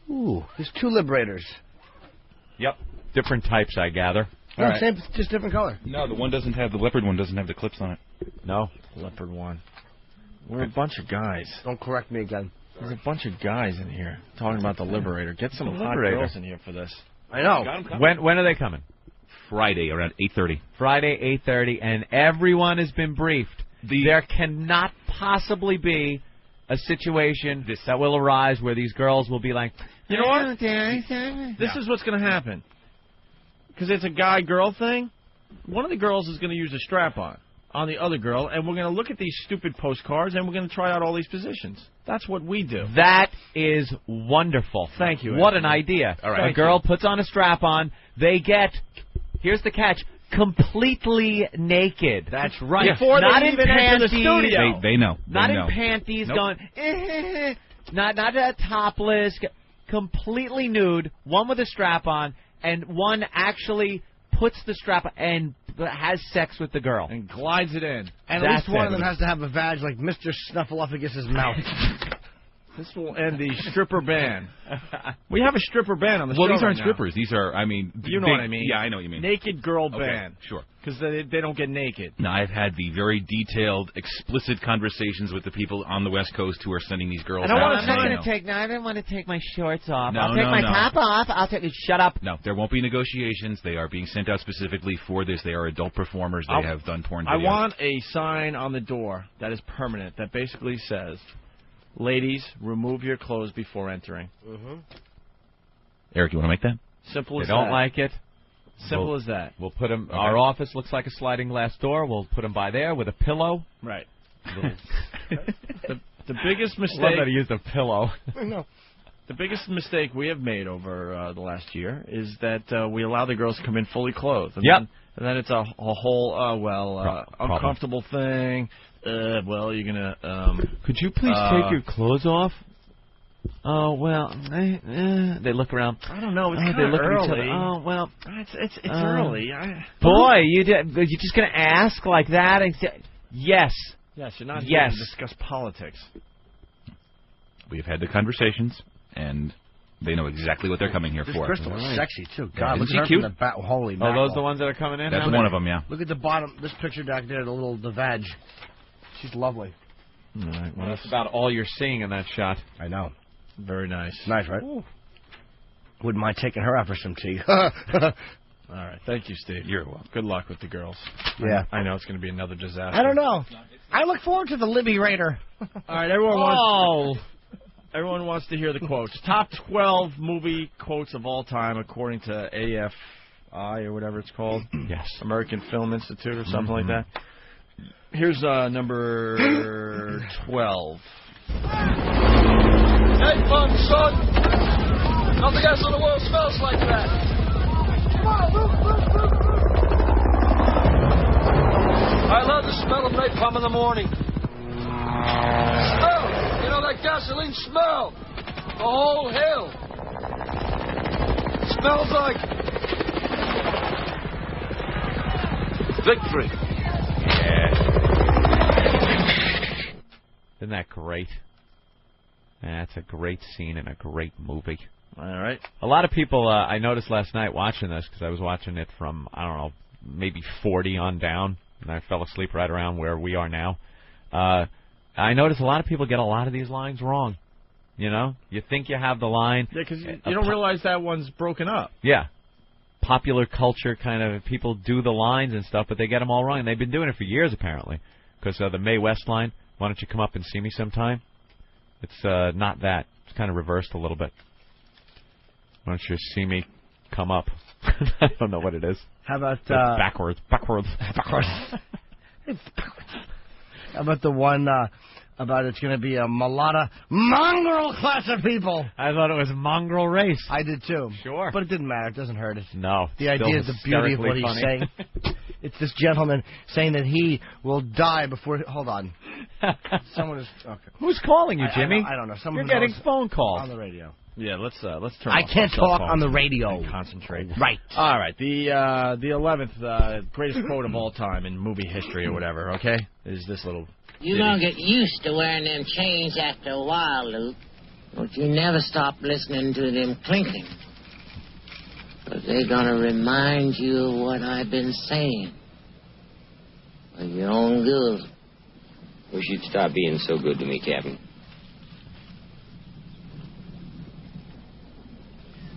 Ooh, there's 2 Liberators. Yep. Different types, I gather. No, right. Same, just different color. No, the leopard one doesn't have the clips on it. No. Leopard one. We're a bunch of guys. Don't correct me again. There's a bunch of guys in here talking about the Liberator. Get some hot girls in here for this. I know. When are they coming? Friday around 8:30. Friday, 8:30, and everyone has been briefed. There cannot possibly be a situation that will arise where these girls will be like, you know what? This is what's going to happen. Because it's a guy-girl thing. One of the girls is going to use a strap-on the other girl, and we're going to look at these stupid postcards, and we're going to try out all these positions. That's what we do. That is wonderful. Thank you, What an idea. All right. A girl puts on a strap-on. They get, here's the catch, completely naked. That's right. Yes. Before not they in even enter the panties. studio. They know. Not they in know. panties Nope. going, not topless, completely nude, one with a strap-on, and one actually puts the strap on and has sex with the girl. And glides it in. And at least one of them has to have a vag like Mr. Snuffleupagus' mouth. This will end the stripper ban. We have a stripper ban on the show. Well, these aren't right strippers. These are, I mean... You know what I mean. Yeah, I know what you mean. Naked girl Okay, ban. sure. Because they don't get naked. Now, I've had the very detailed, explicit conversations with the people on the West Coast who are sending these girls out. I didn't want to take my shorts off. No, I'll take my top off. I'll take... Shut up. No, there won't be negotiations. They are being sent out specifically for this. They are adult performers. They have done porn videos. I want a sign on the door that is permanent that basically says, ladies, remove your clothes before entering. Mm-hmm. Eric, you want to make that? Simple as that. They don't like it. Simple as that. We'll put them... Okay. Our office looks like a sliding glass door. We'll put them by there with a pillow. Right. The biggest mistake... Love that he used a pillow. I know. The biggest mistake we have made over the last year is that we allow the girls to come in fully clothed. And then it's a whole, uncomfortable thing. Well, you're going to... Could you please take your clothes off? Oh, well, they look around. I don't know. It's kind of early. Oh, well. It's early. Boy, you're just going to ask like that? And say, yes. Yes, you're not here to discuss politics. We've had the conversations, and they know exactly what they're coming here for. Crystal is sexy, too. God, Isn't look she at her cute? from the holy Oh, mackerel. those the ones that are coming in? That's one of them, yeah. Look at the bottom, this picture back there, the vag. She's lovely. All right, well, that's about all you're seeing in that shot. I know. Very nice. Nice, right? Ooh. Wouldn't mind taking her out for some tea. All right. Thank you, Steve. You're welcome. Good luck with the girls. Yeah. I know it's going to be another disaster. I don't know. I look forward to the Libby Raider. All right, everyone wants to hear the quotes. Top 12 movie quotes of all time, according to AFI or whatever it's called. Yes. American Film Institute or something like that. Here's number 12. Hey, fun, son. Nothing else in the world smells like that. Come on, look. I love the smell of napalm in the morning. Smell. You know that gasoline smell. The whole hill. Smells like victory. Yeah. Isn't that great? That's a great scene in a great movie. All right. A lot of people, I noticed last night watching this, because I was watching it from, I don't know, maybe 40 on down, and I fell asleep right around where we are now. I noticed a lot of people get a lot of these lines wrong. You know? You think you have the line. Yeah, because you don't realize that one's broken up. Yeah. Popular culture kind of, people do the lines and stuff, but they get them all wrong, and they've been doing it for years, apparently. Because the Mae West line, why don't you come up and see me sometime? It's not that. It's kind of reversed a little bit. Why don't you see me come up? I don't know what it is. How about... backwards. It's backwards. How about the one about it's going to be a mulatto mongrel class of people? I thought it was mongrel race. I did too. Sure. But it didn't matter. It doesn't hurt it. No. The idea is the beauty of what he's saying. It's this gentleman saying that he will die before... Hold on. Someone is... Okay. Who's calling you, Jimmy? I don't know. Someone You're getting phone calls. On the radio. Yeah, let's turn. I off can't our cell talk phones on the radio. and concentrate. Right. All right. The 11th greatest quote of all time in movie history or whatever. Okay, is this little. You don't get used to wearing them chains after a while, Luke. But you never stop listening to them clinking. But they're gonna remind you of what I've been saying. For your own good. Wish you'd stop being so good to me, Captain.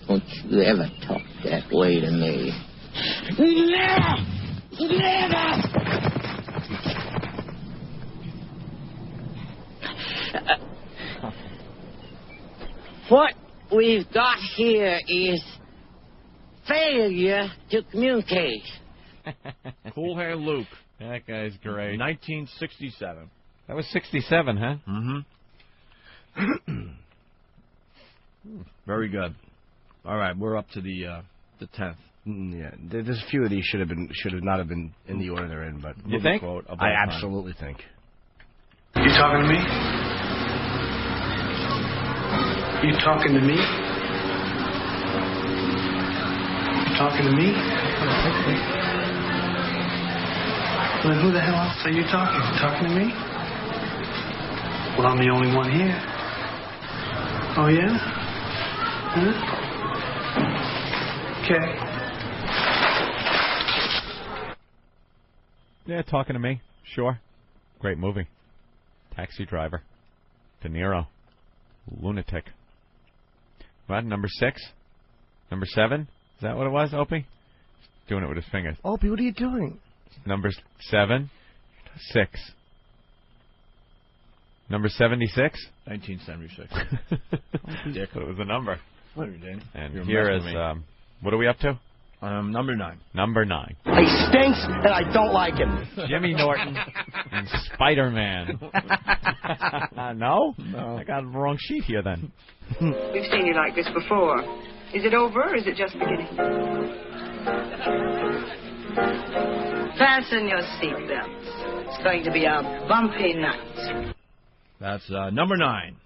Don't you ever talk that way to me. Never! Never! What we've got here is failure to communicate. Cool Hand Luke. That guy's great. 1967. That was 67, huh? Mm-hmm. Very good. All right, we're up to the 10th. Yeah, there's a few of these should have not have been in the order they're in, but you think? Quote of all I time. absolutely think. You talking to me? You talking to me? You talking to me? Well, who the hell else are you talking? You talking to me? Well, I'm the only one here. Oh, yeah? Huh? Okay. Yeah, talking to me. Sure. Great movie. Taxi Driver. De Niro. Lunatic. What? Number 6? Number 7? Is that what it was, Opie? Doing it with his fingers. Opie, what are you doing? Number 7? 6. Number 76? 1976. Dick, it was a number. What are you doing? And You're here is, messing with me. what are we up to? Number 9. Number 9. He stinks, and I don't like him. Jimmy Norton and Spider-Man. No? I got the wrong sheet here, then. We've seen you like this before. Is it over, or is it just beginning? Fasten your seatbelts. It's going to be a bumpy night. That's number 9.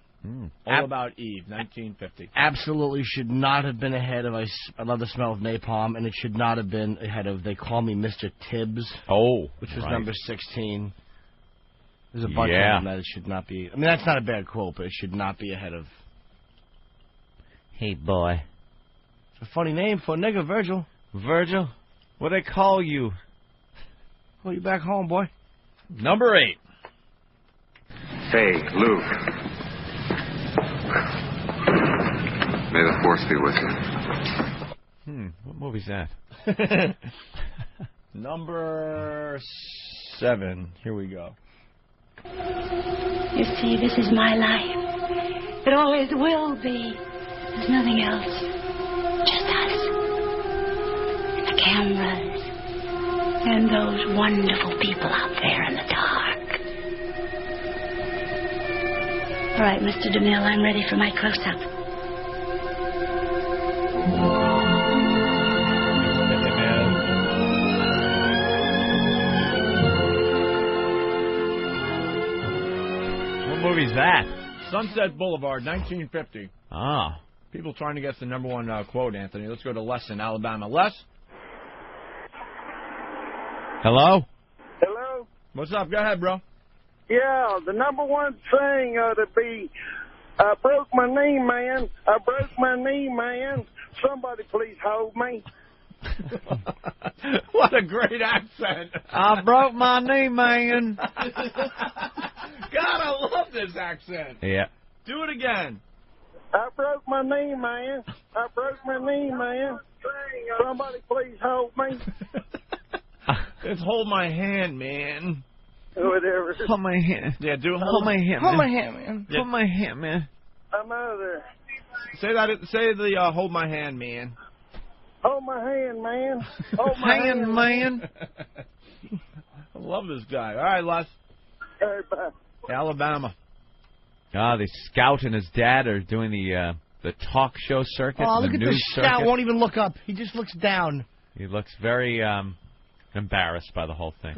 All About Eve, 1950. Absolutely should not have been ahead of I Love the Smell of Napalm, and it should not have been ahead of They Call Me Mr. Tibbs. Oh, which was right. number 16. There's a bunch of them that it should not be. I mean, that's not a bad quote, but it should not be ahead of. Hey, boy. It's a funny name for a nigga, Virgil. Virgil? What do they call you? Call you back home, boy. Number 8. Hey, Luke. May the force be with you. What movie's that? Number 7. Here we go. You see, this is my life. It always will be. There's nothing else. Just us. And the cameras. And those wonderful people out there in the dark. All right, Mr. DeMille, I'm ready for my close-up. What movie's that? Sunset Boulevard, 1950. Ah. People trying to guess the number 1 quote, Anthony. Let's go to Les in Alabama. Les? Hello? Hello? What's up? Go ahead, bro. Yeah, the number 1 thing ought to be, I broke my knee, man. I broke my knee, man. Somebody please hold me. What a great accent. I broke my knee, man. God, I love this accent. Yeah. Do it again. I broke my knee, man. I broke my knee, man. Somebody please hold me. It's hold my hand, man. Whatever. Hold my hand. Yeah, do it. Hold my hand, Hold man. my hand, man. Yeah. Hold my hand, man. I'm out of there. Say that. Say the hold my hand, man. Hold my hand, man. Hold my hand, man. I love this guy. All right, Les. All right, bye. Alabama. The Scout and his dad are doing the talk show circuit. Oh, look the at news this circuit. Scout. Won't even look up. He just looks down. He looks very embarrassed by the whole thing.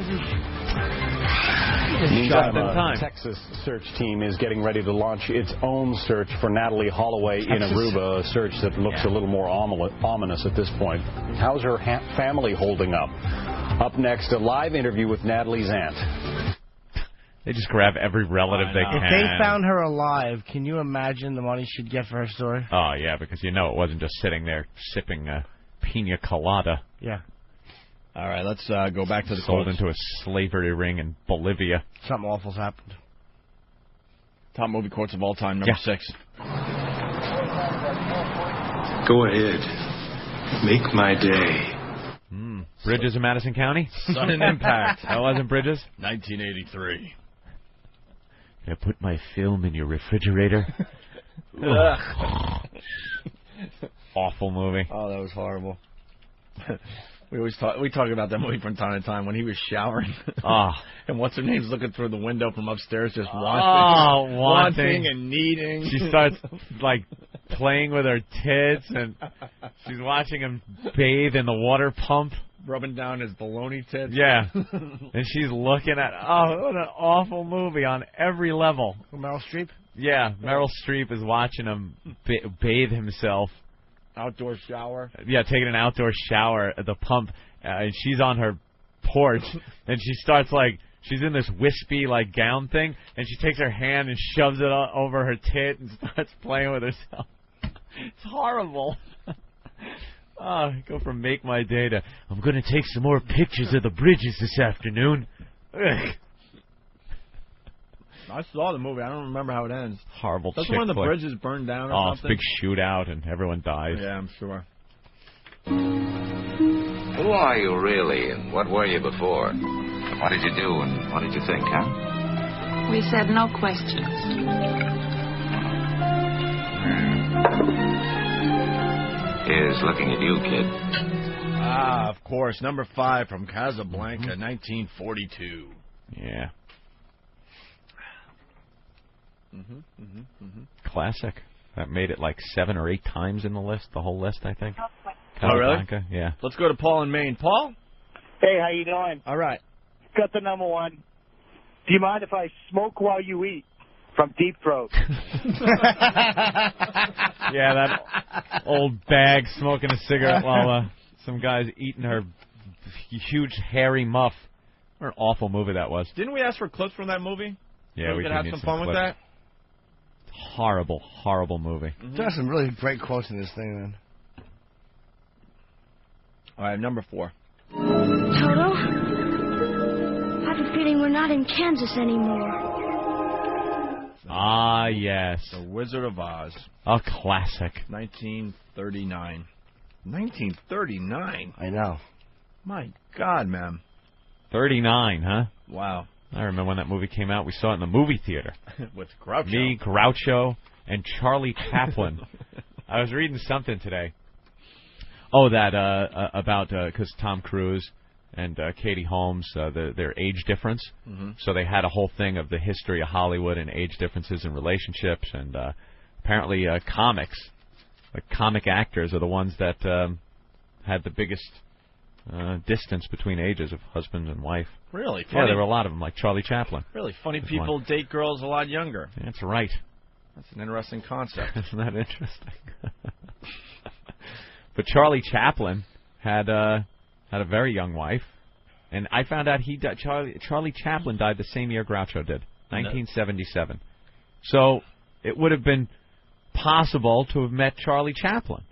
Meantime, Texas search team is getting ready to launch its own search for Natalie Holloway in Aruba, a search that looks a little more ominous at this point. How's her family holding up? Up next, a live interview with Natalie's aunt. They just grab every relative they can. If they found her alive, can you imagine the money she'd get for her story? Oh, yeah, because you know it wasn't just sitting there sipping a pina colada. Yeah. All right, let's go back to the sold quotes. into a slavery ring in Bolivia. Something awful's happened. Top movie quotes of all time, number 6. Go ahead. Make my day. Bridges in Madison County? Sudden Impact. That wasn't Bridges? 1983. Can I put my film in your refrigerator? Awful movie. Oh, that was horrible. We talk about that movie from time to time when he was showering. And what's her name's looking through the window from upstairs just wanting and needing. She starts like playing with her tits and she's watching him bathe in the water pump. Rubbing down his baloney tits. Yeah. And she's looking at, what an awful movie on every level. Meryl Streep? Yeah, Meryl Streep is watching him bathe himself. Outdoor shower. Yeah, taking an outdoor shower at the pump. And she's on her porch. And she starts she's in this wispy gown thing. And she takes her hand and shoves it over her tit and starts playing with herself. It's horrible. Go from Make My Day to, I'm going to take some more pictures of the bridges this afternoon. Ugh. I saw the movie. I don't remember how it ends. Horrible That's chick one of the flick. bridges burned down or something? It's a big shootout and everyone dies. Yeah, I'm sure. Who are you really, and what were you before? What did you do, and what did you think, huh? We said no questions. Here's looking at you, kid. Of course. Number 5 from Casablanca, 1942. Yeah. Classic. That made it 7 or 8 times in the list, the whole list, I think. Oh, really? Yeah. Let's go to Paul in Maine. Paul? Hey, how you doing? All right. Got the number 1. Do you mind if I smoke while you eat? From Deep Throat. Yeah, that old bag smoking a cigarette while some guy's eating her huge hairy muff. What an awful movie that was. Didn't we ask for clips from that movie? Yeah, we could did have need some fun with clips. that. Horrible, horrible movie. There's some really great quotes in this thing, then. All right, number 4. Toto, I have a feeling we're not in Kansas anymore. Ah, yes. The Wizard of Oz. A classic. 1939. 1939? I know. My God, man. 39, huh? Wow. I remember when that movie came out. We saw it in the movie theater. With Groucho. Me, Groucho, and Charlie Chaplin. I was reading something today. Oh, that about because Tom Cruise and Katie Holmes, their age difference. Mm-hmm. So they had a whole thing of the history of Hollywood and age differences in relationships. And apparently comics, comic actors are the ones that had the biggest distance between ages of husband and wife. Really? Yeah, there were a lot of them, like Charlie Chaplin. Really? Funny people date girls a lot younger. That's right. That's an interesting concept. Isn't that interesting? But Charlie Chaplin had a very young wife, and I found out he died. Charlie Chaplin died the same year Groucho did, 1977. So it would have been possible to have met Charlie Chaplin.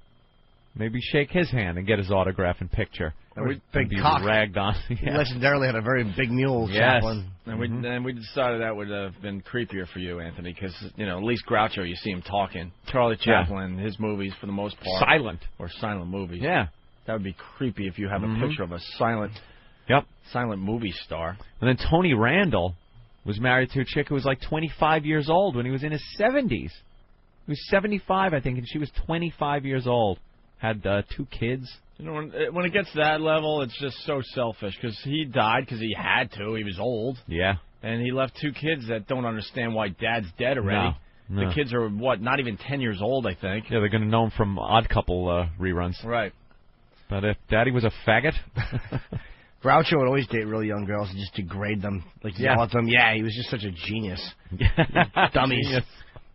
Maybe shake his hand and get his autograph and picture. And big be cock. Ragged on. He legendarily had a very big mule, Yes. Chaplin. And we decided that would have been creepier for you, Anthony, because, at least Groucho, you see him talking. Charlie Chaplin, his movies, for the most part. Silent. Or silent movies. Yeah. That would be creepy if you have a picture of a silent movie star. And then Tony Randall was married to a chick who was 25 years old when he was in his 70s. He was 75, I think, and she was 25 years old. Had 2 kids. When it gets to that level, it's just so selfish, because he died because he had to. He was old. Yeah. And he left 2 kids that don't understand why Dad's dead already. No. The kids are, not even 10 years old, I think. Yeah, they're going to know him from Odd Couple reruns. Right. But if Daddy was a faggot... Groucho would always date really young girls and just degrade them, like yell at them. Yeah, he was just such a genius. Dummies. Genius.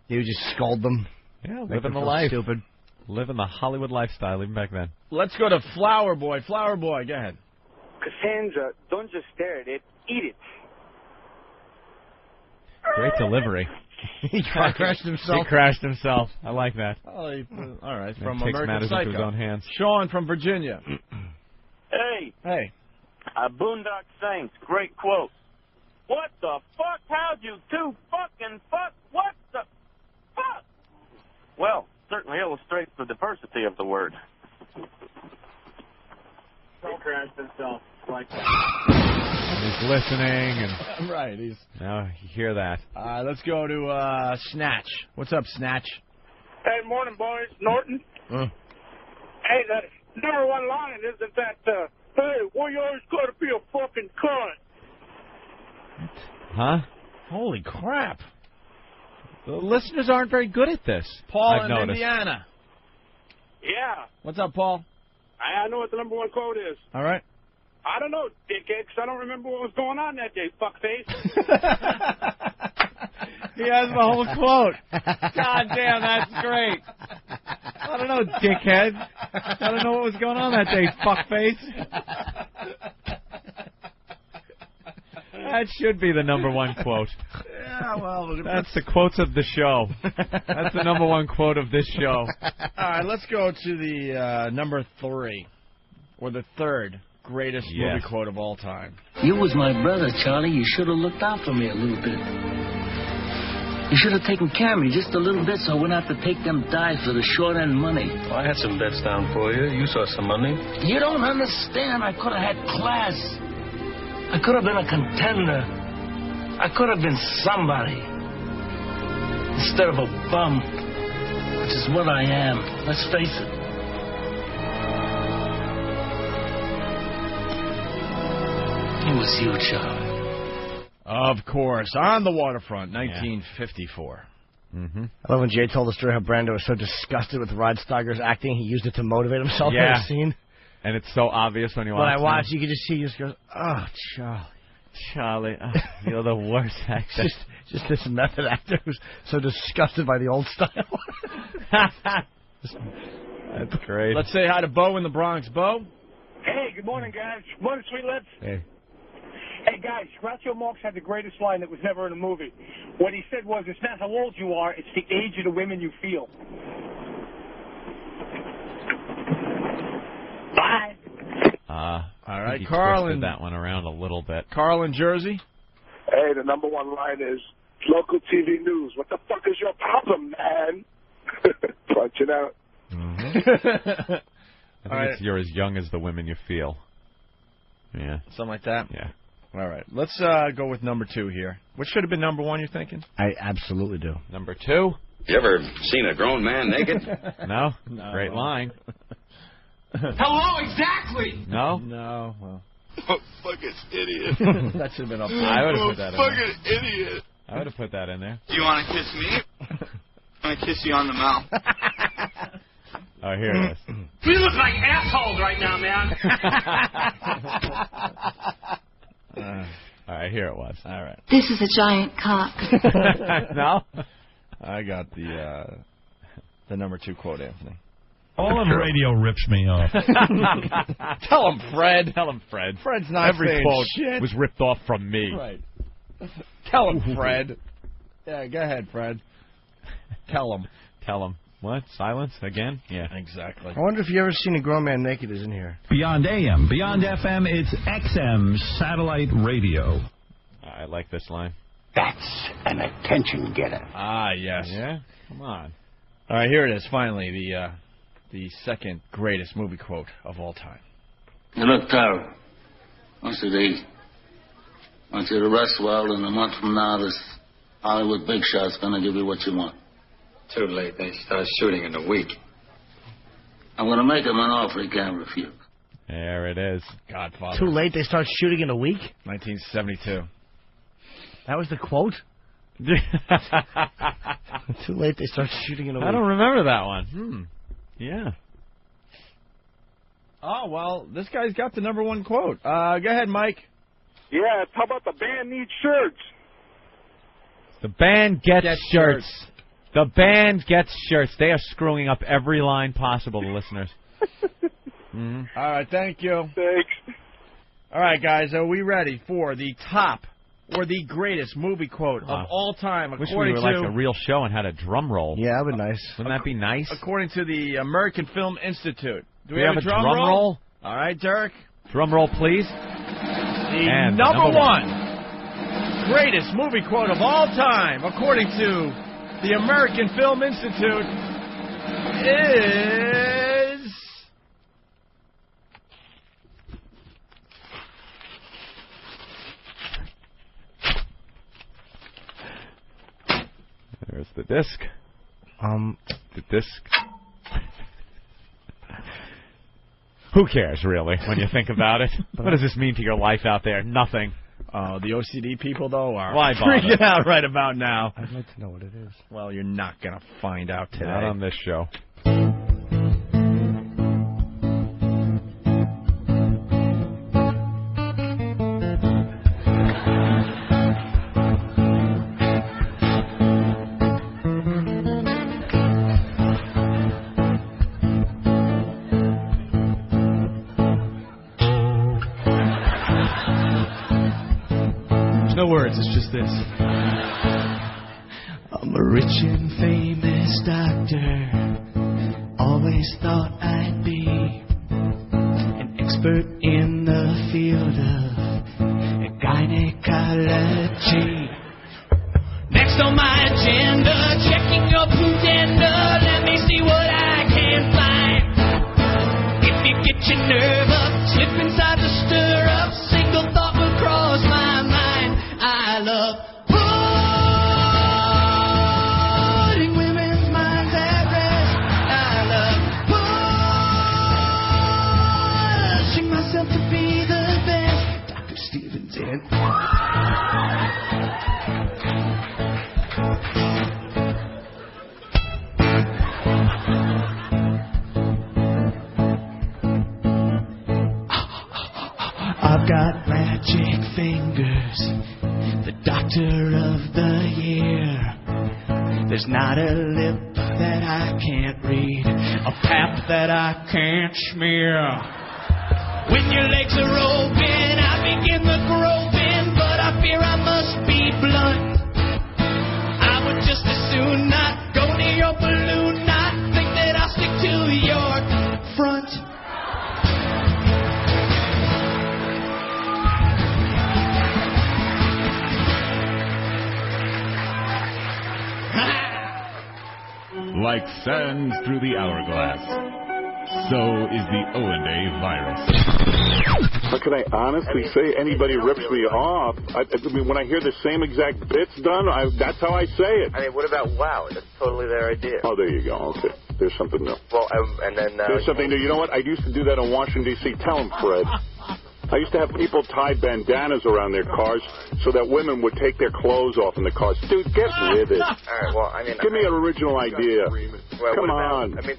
He would just scold them. Yeah, living the life. Stupid. Living the Hollywood lifestyle, even back then. Let's go to Flower Boy. Flower Boy, go ahead. Cassandra, don't just stare at it, eat it. Great delivery. He crashed himself. He crashed himself. I like that. Oh, all right, From from takes American matters Psycho. into his own hands. Sean from Virginia. Hey. Hey. Boondock Saints, great quote. What the fuck? How'd you two fucking fuck? What the fuck? Well, certainly illustrates the diversity of the word. He crashed himself like that. He's listening, and right, he's. Now you hear that. Let's go to Snatch. What's up, Snatch? Hey, morning, boys. Norton. Hey, that number one line isn't that, hey, well, you always got to be a fucking cunt. Huh? Holy crap. The listeners aren't very good at this. Paul I've in noticed. Indiana. Yeah. What's up, Paul? I know what the number one quote is. All right. I don't know, dickhead, 'cause I don't remember what was going on that day, fuckface. He has the whole quote. God damn, that's great. I don't know, dickhead. I don't know what was going on that day, fuckface. That should be the number one quote. Yeah, well, that's the quotes of the show. That's the number one quote of this show. All right, let's go to the number 3, or the third greatest movie quote of all time. You was my brother, Charlie. You should have looked out for me a little bit. You should have taken care of me just a little bit so I wouldn't have to take them dives for the short-end money. Well, I had some bets down for you. You saw some money. You don't understand. I could have had class. I could have been a contender. I could have been somebody. Instead of a bum, which is what I am. Let's face it. It was you, Charlie. Of course. On the Waterfront, 1954. I love when Jay told the story how Brando was so disgusted with Rod Steiger's acting, he used it to motivate himself in the scene. And it's so obvious when you watch When I watch, them. you can just see he just goes, oh, Charlie. Charlie, you're the worst actor. Just this method actor who's so disgusted by the old style. That's great. Let's say hi to Bo in the Bronx. Bo? Hey, good morning, guys. Morning, sweetlets. Hey. Hey, guys, Groucho Marx had the greatest line that was never in a movie. What he said was, it's not how old you are, it's the age of the women you feel. Bye. All right, he Carl twisted in that one around a little bit. Carl in Jersey? Hey, the number one line is, local TV news. What the fuck is your problem, man? Punch it out. I think it's you're as young as the women you feel. Yeah. Something like that? Yeah. All right. Let's go with number 2 here. What should have been number 1, you're thinking? I absolutely do. Number 2? You ever seen a grown man naked? No. Great line. Hello, exactly. No? No. Well. Oh, fucking idiot. That should have been up there. I would have put that in there. Fucking idiot. I would have put that in there. Do you want to kiss me? I want to kiss you on the mouth. Oh, here it is. We look like assholes right now, man. All right, here it was. All right. This is a giant cock. No? I got the number 2 quote, Anthony. All of radio rips me off. Tell him, Fred. Tell him, Fred. Fred's not Every saying quote shit. was ripped off from me. Right. Tell him, Fred. Yeah, go ahead, Fred. Tell him. Tell him. What? Silence again? Yeah. Exactly. I wonder if you ever seen a grown man naked is in here. Beyond AM, beyond FM, it's XM satellite radio. I like this line. That's an attention getter. Ah, yes. Yeah? Come on. All right, here it is, finally, the second greatest movie quote of all time. You look tired. What's it eat? Want you to rest well, and a month from now, this Hollywood big shot's gonna give you what you want. Too late. They start shooting in a week. I'm gonna make him an offer he can't refuse. There it is. Godfather. Too late, they start shooting in a week? 1972. That was the quote? Too late, they start shooting in a week. I don't remember that one. Yeah. Oh, well, this guy's got the number one quote. Go ahead, Mike. Yeah, how about the band needs shirts? The band gets shirts. The band gets shirts. They are screwing up every line possible, the listeners. All right, thank you. Thanks. All right, guys, are we ready for the top or the greatest movie quote of all time? Wish we were like a real show and had a drum roll. Yeah, that would be nice. Wouldn't that be nice? According to the American Film Institute. Do we have a drum roll? All right, Derek. Drum roll, please. The number one greatest movie quote of all time, according to the American Film Institute, is... There's the disc. The disc. Who cares, really, when you think about it? What does this mean to your life out there? Nothing. The OCD people, though, are Why bother? freaking out right about now. I'd like to know what it is. Well, you're not going to find out today. Not on this show. Words, it's just this. I'm a rich and famous doctor. Always thought I'd be an expert in the field of gynecology. Next on my agenda, checking your pudenda. Let me see what I can find. If you get your nerve up, slip inside the stirrup. Single thought will cross my mind. I love putting women's minds at rest. I love pushing myself to be the best. Dr. Stevens in. I've got magic fingers, the doctor of the year. There's not a lip that I can't read, a pap that I can't smear. When your legs are open, I begin the groping, but I fear I must be blunt. I would just as soon not go near your balloon, not think that I'll stick to your front. Like sands through the hourglass, so is the O&A virus. But can I honestly say anybody rips me off? I mean, when I hear the same exact bits done, that's how I say it. I mean, what about wow? That's totally their idea. Oh, there you go. Okay. There's something new. Well, and then... There's something new. You know what? I used to do that in Washington, D.C. Tell him, Fred. I used to have people tie bandanas around their cars so that women would take their clothes off in the cars. Dude, get with it. All right, well, I mean... Give me an original idea. Well, Come on. I mean,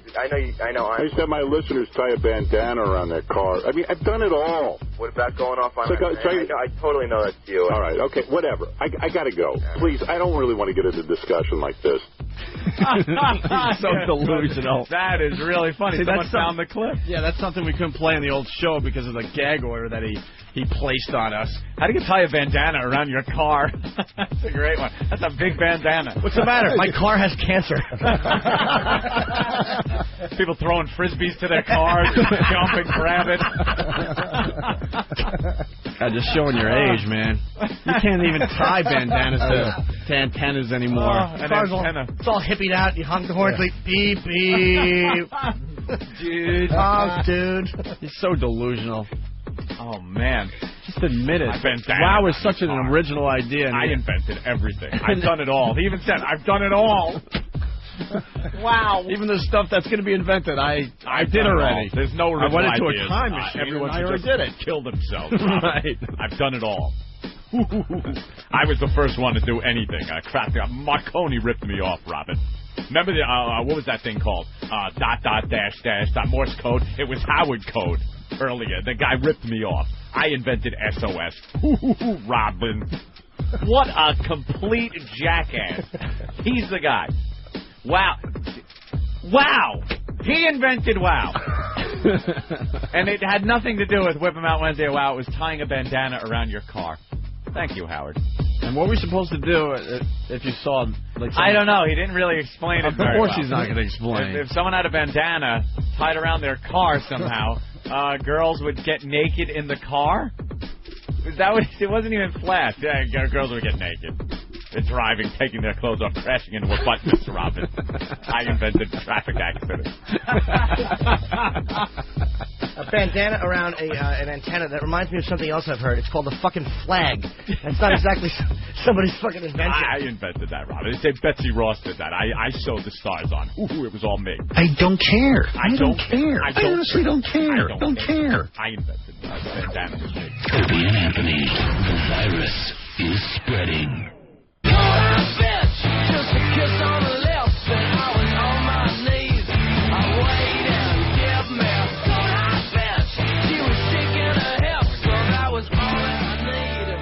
I know. I used to have my listeners tie a bandana around their car. I mean, I've done it all. What about going off on... I totally know that's you. All right, okay, whatever. I got to go. Please, I don't really want to get into a discussion like this. So delusional. That is really funny. See, Someone found the clip. Yeah, that's something we couldn't play on the old show because of the gag order that he placed on us. How do you tie a bandana around your car? That's a great one. That's a big bandana. What's the matter? My car has cancer. People throwing frisbees to their cars, jump and grab it. Just showing your age, man. You can't even tie bandanas to antennas anymore. It's all hippied out. You honk the horn, like beep, beep. Dude. Honk, dude. He's so delusional. Oh, man. Just admit it. Wow is such an original idea. I invented everything. I've done it all. He even said, I've done it all. Wow. Even the stuff that's going to be invented, I did already. There's no original I went into ideas. a time machine. Everyone and I already did it. Killed himself. Right. I've done it all. I was the first one to do anything. Marconi ripped me off, Robin. Remember the what was that thing called? .. Morse code. It was Howard code earlier. The guy ripped me off. I invented SOS. Robin. What a complete jackass. He's the guy. Wow. He invented wow. And it had nothing to do with Whip 'em Out Wednesday. Wow, it was tying a bandana around your car. Thank you, Howard. And what were we supposed to do if you saw, like... I don't know. He didn't really explain it very well. Of course he's not going to explain. If someone had a bandana tied around their car somehow, girls would get naked in the car? It wasn't even flat. Yeah, girls would get naked. They're driving, taking their clothes off, crashing into a butt, Mr. Robin. I invented traffic accidents. A bandana around an antenna. That reminds me of something else I've heard. It's called the fucking flag. That's not exactly somebody's fucking invention. I invented that, Robin. They say Betsy Ross did that. I sewed the stars on. Ooh, it was all me. I don't care. I don't care. I honestly don't care. Don't care. I invented the bandana. Opie and Anthony. The virus is spreading. Just a kiss on the lips, and I was on my knees. I waited and give me a good-hot bitch. She was shaking her hips, so that was all that I needed.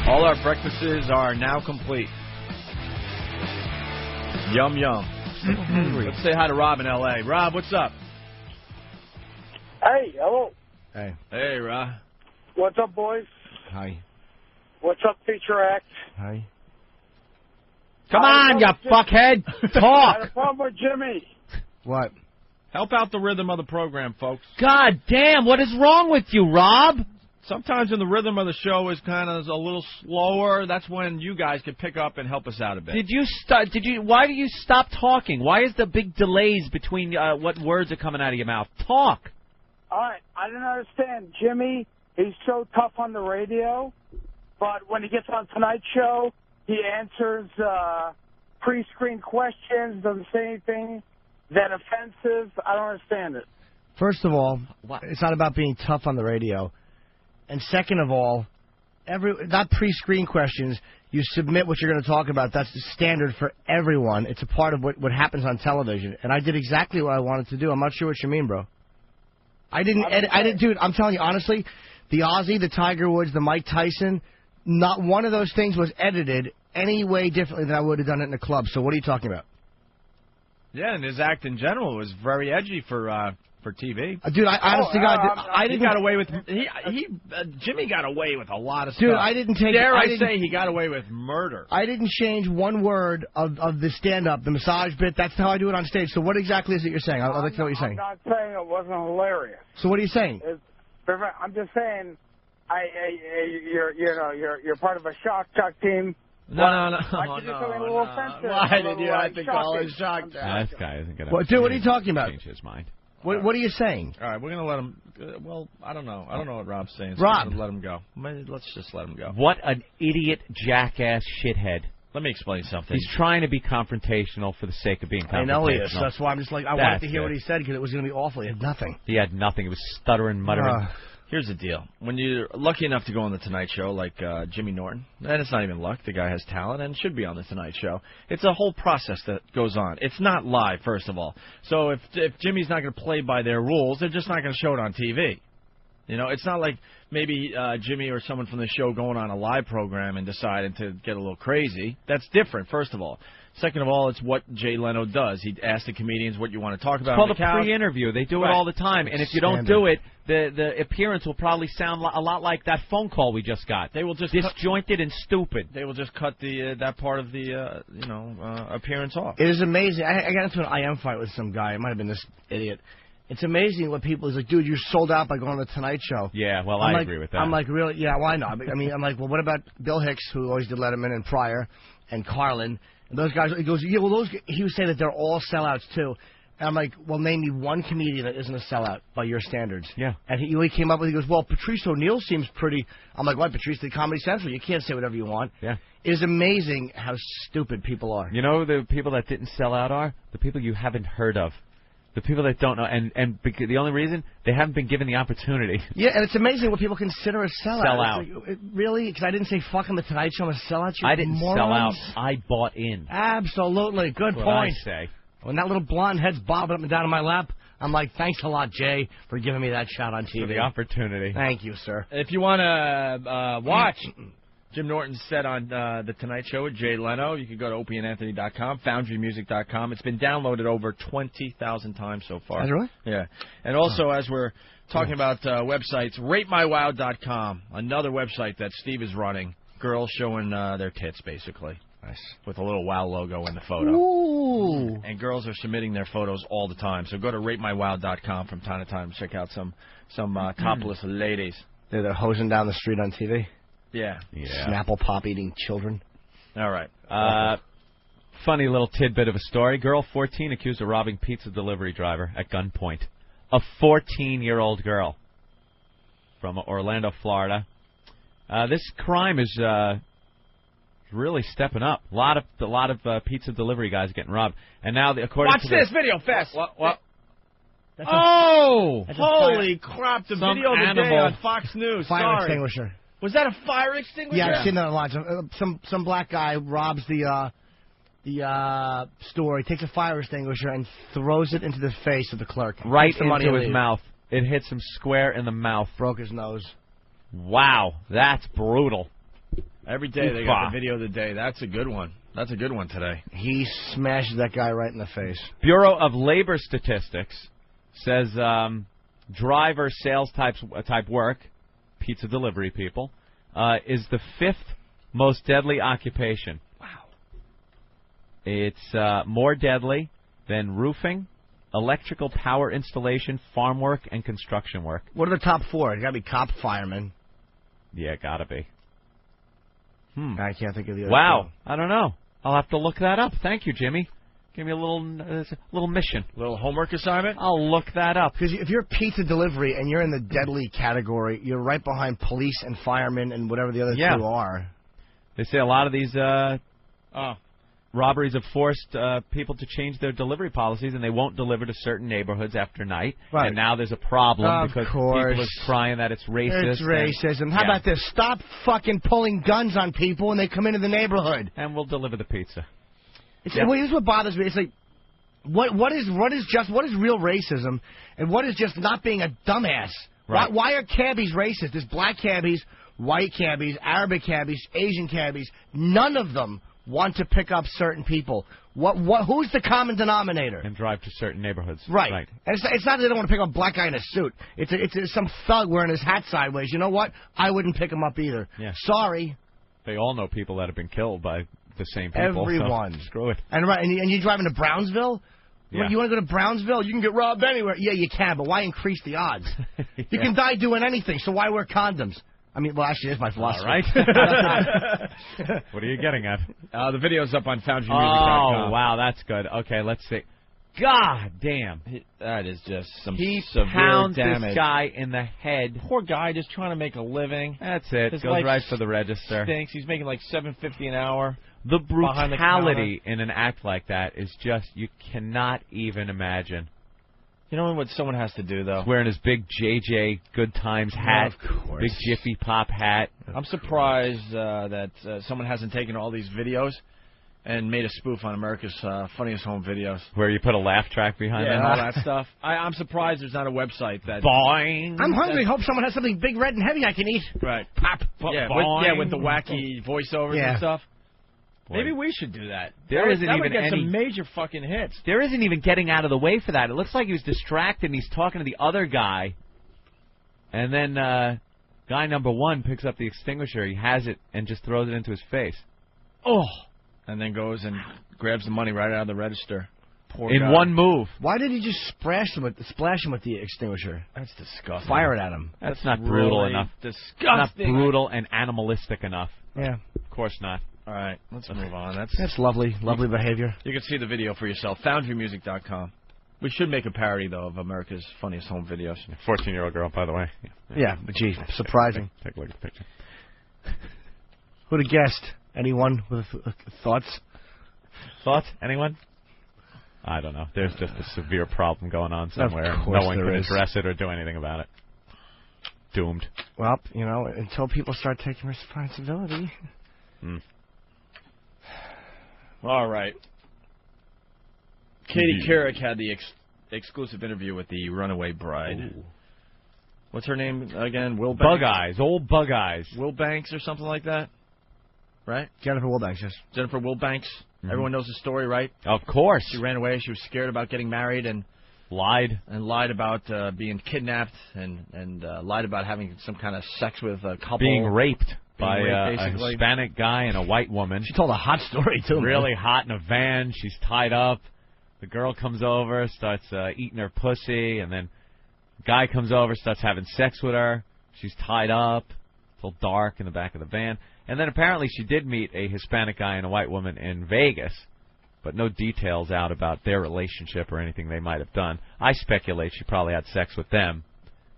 All our breakfasts are now complete. Yum, yum. Let's say hi to Rob in L.A. Rob, what's up? Hey, hello. Hey. Hey, Rob. What's up, boys? Hi. What's up, feature act? Hi. Come on, you fuckhead. I Talk. had a problem with Jimmy. What? Help out the rhythm of the program, folks. God damn, what is wrong with you, Rob? Sometimes when the rhythm of the show is kind of a little slower, that's when you guys can pick up and help us out a bit. Why do you stop talking? Why is the big delays between what words are coming out of your mouth? Talk. All right, I didn't understand. Jimmy, he's so tough on the radio, but when he gets on Tonight Show, he answers pre-screened questions, doesn't say anything that offensive. I don't understand it. First of all, it's not about being tough on the radio. And second of all, not pre-screen questions. You submit what you're going to talk about. That's the standard for everyone. It's a part of what happens on television. And I did exactly what I wanted to do. I'm not sure what you mean, bro. I didn't edit. Dude, I'm telling you, honestly, the Ozzy, the Tiger Woods, the Mike Tyson, not one of those things was edited any way differently than I would have done it in a club. So what are you talking about? Yeah, and his act in general was very edgy for TV. Dude, I honestly got away with Jimmy got away with a lot of stuff. Dude, I didn't take. Dare I say he got away with murder? I didn't change one word of the stand-up, the massage bit. That's how I do it on stage. So what exactly is it you're saying? I'd like to know what you're saying. I'm not saying it wasn't hilarious. So what are you saying? I'm just saying, you're part of a shock team. No. Why did you have to call it shock jock? This guy isn't going to. Dude, what are you talking about? Change his mind. What are you saying? All right, we're going to let him... well, I don't know. I don't know what Rob's saying. So Rob. Let him go. Let's just let him go. What an idiot, jackass, shithead. Let me explain something. He's trying to be confrontational for the sake of being confrontational. I know he is. That's why I'm just like, I wanted to hear what he said because it was going to be awful. He had nothing. He had nothing. He was stuttering, muttering. Here's the deal. When you're lucky enough to go on The Tonight Show, like Jimmy Norton, and it's not even luck, the guy has talent and should be on The Tonight Show, it's a whole process that goes on. It's not live, first of all. So if Jimmy's not going to play by their rules, they're just not going to show it on TV. You know, it's not like maybe Jimmy or someone from the show going on a live program and deciding to get a little crazy. That's different, first of all. Second of all, it's what Jay Leno does. He asks the comedians what you want to talk about. It's called a pre-interview. They do it all the time. And if you don't do it, the appearance will probably sound a lot like that phone call we just got. They will just disjointed and stupid. They will just cut that part of the appearance off. It is amazing. I got into an IM fight with some guy. It might have been this idiot. It's amazing what people is like, dude, you're sold out by going to The Tonight Show. Yeah, well, I agree with that. I'm like, really? Yeah, well, I know. I mean, I'm like, well, what about Bill Hicks, who always did Letterman, and Pryor, and Carlin, and those guys? He goes, yeah, well, he was saying that they're all sellouts, too. And I'm like, well, name me one comedian that isn't a sellout by your standards. Yeah. And he came up with, he goes, well, Patrice O'Neill seems pretty. I'm like, what, Patrice did Comedy Central? You can't say whatever you want. Yeah. It is amazing how stupid people are. You know the people that didn't sell out are? The people you haven't heard of. The people that don't know, and the only reason they haven't been given the opportunity. Yeah, and it's amazing what people consider a sellout. Sellout. Like, really? Because I didn't say fuck on the Tonight Show. I'm a sellout. I didn't sell out. I bought in. Absolutely. Good That's point. what I say. When that little blonde head's bobbing up and down in my lap, I'm like, thanks a lot, Jay, for giving me that shot on TV. For the opportunity. Thank you, sir. If you want to watch Jim Norton's set on The Tonight Show with Jay Leno, you can go to opieandanthony.com, foundrymusic.com. It's been downloaded over 20,000 times so far. Has it really? Yeah. And also, as we're talking about websites, ratemywow.com, another website that Steve is running. Girls showing their tits, basically. Nice. With a little WOW logo in the photo. Ooh. And girls are submitting their photos all the time. So go to ratemywow.com from time to time to check out some topless ladies. They're hosing down the street on TV. Yeah. Snapple pop eating children. All right. Funny little tidbit of a story. Girl 14 accused of robbing pizza delivery driver at gunpoint. A 14-year-old girl from Orlando, Florida. This crime is really stepping up. A lot of pizza delivery guys getting robbed. And now, according Watch to this video, fast. What? Holy crap! The video of the day animal. on Fox News. Fire extinguisher. Was that a fire extinguisher? Yeah, I've seen that online. Some black guy robs the store. He takes a fire extinguisher and throws it into the face of the clerk. Right the money into his mouth. It hits him square in the mouth. Broke his nose. Wow, that's brutal. Every day they got the video of the day. That's a good one. That's a good one today. He smashes that guy right in the face. Bureau of Labor Statistics says driver sales type work, pizza delivery people, is the 5th most deadly occupation. Wow. It's more deadly than roofing, electrical power installation, farm work, and construction work. What are the top 4? It's got to be cop, fireman. Yeah, gotta be. I can't think of the other. Wow, I don't know. I'll have to look that up. Thank you, Jimmy. Give me a little mission. A little homework assignment? I'll look that up. Because if you're pizza delivery and you're in the deadly category, you're right behind police and firemen and whatever the other two are. They say a lot of these robberies have forced people to change their delivery policies, and they won't deliver to certain neighborhoods after night. Right. And now there's a problem because people are crying that it's racist. It's racism. How about this? Stop fucking pulling guns on people when they come into the neighborhood. And we'll deliver the pizza. Well, here's what bothers me. It's like, what is real racism, and what is just not being a dumbass? Right. Why are cabbies racist? There's black cabbies, white cabbies, Arabic cabbies, Asian cabbies. None of them want to pick up certain people. Who's the common denominator? And drive to certain neighborhoods. Right. And it's not that they don't want to pick up a black guy in a suit. It's some thug wearing his hat sideways. You know what? I wouldn't pick him up either. Yeah. Sorry. They all know people that have been killed by the same people. Everyone. So screw it. And you're driving to Brownsville? Yeah. You want to go to Brownsville? You can get robbed anywhere. Yeah, you can, but why increase the odds? You can die doing anything, so why wear condoms? I mean, well, actually, that's my philosophy. All right. What are you getting at? The video's up on foundrymusic.com. Oh, wow, that's good. Okay, let's see. God damn. That is just some he severe pounds damage. This guy in the head. Poor guy just trying to make a living. That's it. His Goes life right for the register. Stinks. He's making like $7.50 an hour. The brutality in an act like that is just, you cannot even imagine. You know what someone has to do, though? He's wearing his big JJ Good Times hat, big Jiffy Pop hat. I'm surprised that someone hasn't taken all these videos and made a spoof on America's Funniest Home Videos. Where you put a laugh track behind and them. all that stuff. I'm surprised there's not a website that... Boing! I'm hungry. Hope someone has something big, red, and heavy I can eat. Right. Pop. With the wacky voiceovers and stuff. Boy. Maybe we should do that. There isn't that even would get any some major fucking hits. There isn't even getting out of the way for that. It looks like he was distracted and he's talking to the other guy. And then guy number one picks up the extinguisher. He has it and just throws it into his face. Oh! And then goes and grabs the money right out of the register. Poor guy. In one move. Why did he just splash him with the extinguisher? That's disgusting. Fire it at him. That's not brutal really enough. Disgusting. Not brutal and animalistic enough. Yeah. Of course not. All right, let's move on. That's lovely behavior. You can see the video for yourself. FoundryMusic.com. We should make a parody, though, of America's Funniest Home Videos. 14-year-old girl, by the way. Yeah, but gee, surprising. Take a look at the picture. Who'd have guessed? Anyone with thoughts? Thoughts? Anyone? I don't know. There's just a severe problem going on somewhere. Of course No one there can is. address it or do anything about it. Doomed. Well, until people start taking responsibility. All right. Katie Couric had the exclusive interview with the Runaway bride. Ooh. What's her name again? Wilbanks? Bug Eyes. Old Bug Eyes. Wilbanks or something like that? Right? Jennifer Wilbanks, yes. Jennifer Wilbanks. Everyone knows the story, right? Of course. She ran away. She was scared about getting married and lied about being kidnapped and lied about having some kind of sex with a couple. Being raped by a basically. Hispanic guy and a white woman. She told a hot story, too. Really hot in a van. She's tied up. The girl comes over, starts eating her pussy, and then the guy comes over, starts having sex with her. She's tied up. It's all dark in the back of the van. And then apparently she did meet a Hispanic guy and a white woman in Vegas, but no details out about their relationship or anything they might have done. I speculate she probably had sex with them,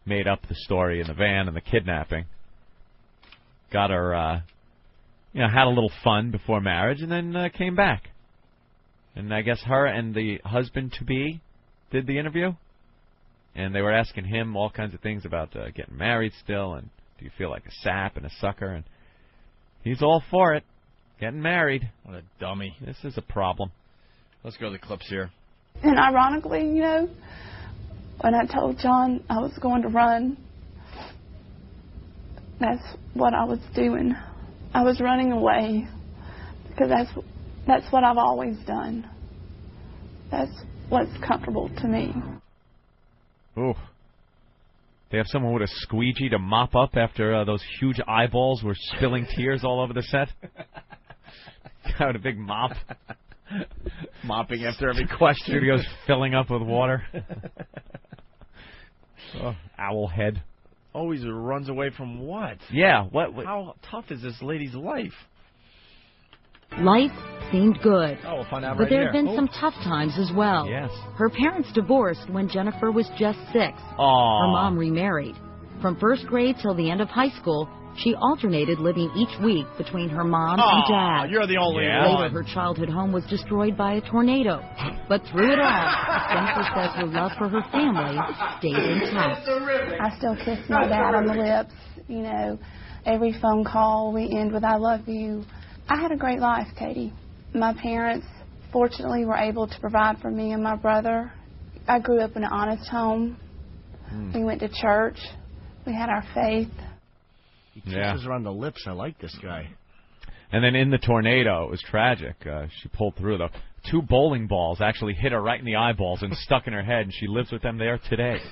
made up the story in the van and the kidnapping, got her, had a little fun before marriage, and then came back. And I guess her and the husband-to-be did the interview, and they were asking him all kinds of things about getting married still, and do you feel like a sap and a sucker, and he's all for it. Getting married. What a dummy. This is a problem. Let's go to the clips here. And ironically, when I told John I was going to run, that's what I was doing. I was running away because that's what I've always done. That's what's comfortable to me. Ooh. They have someone with a squeegee to mop up after those huge eyeballs were spilling tears all over the set. Got a big mop. Mopping after every question. Studio's filling up with water. Owl head. Always runs away from what? Yeah. What? How tough is this lady's life? Life seemed good. Oh, we'll find out but there have been some tough times as well. Yes. Her parents divorced when Jennifer was just 6. Aww. Her mom remarried. From first grade till the end of high school, she alternated living each week between her mom and dad. You're the only Later, one. her childhood home was destroyed by a tornado. But through it all, Jennifer says her love for her family stayed intact. I still kiss my dad on the lips. Every phone call we end with "I love you." I had a great life, Katie. My parents, fortunately, were able to provide for me and my brother. I grew up in an honest home. We went to church. We had our faith. He kisses her on the lips. I like this guy. And then in the tornado, it was tragic. She pulled through, though. 2 bowling balls actually hit her right in the eyeballs and stuck in her head, and she lives with them there today.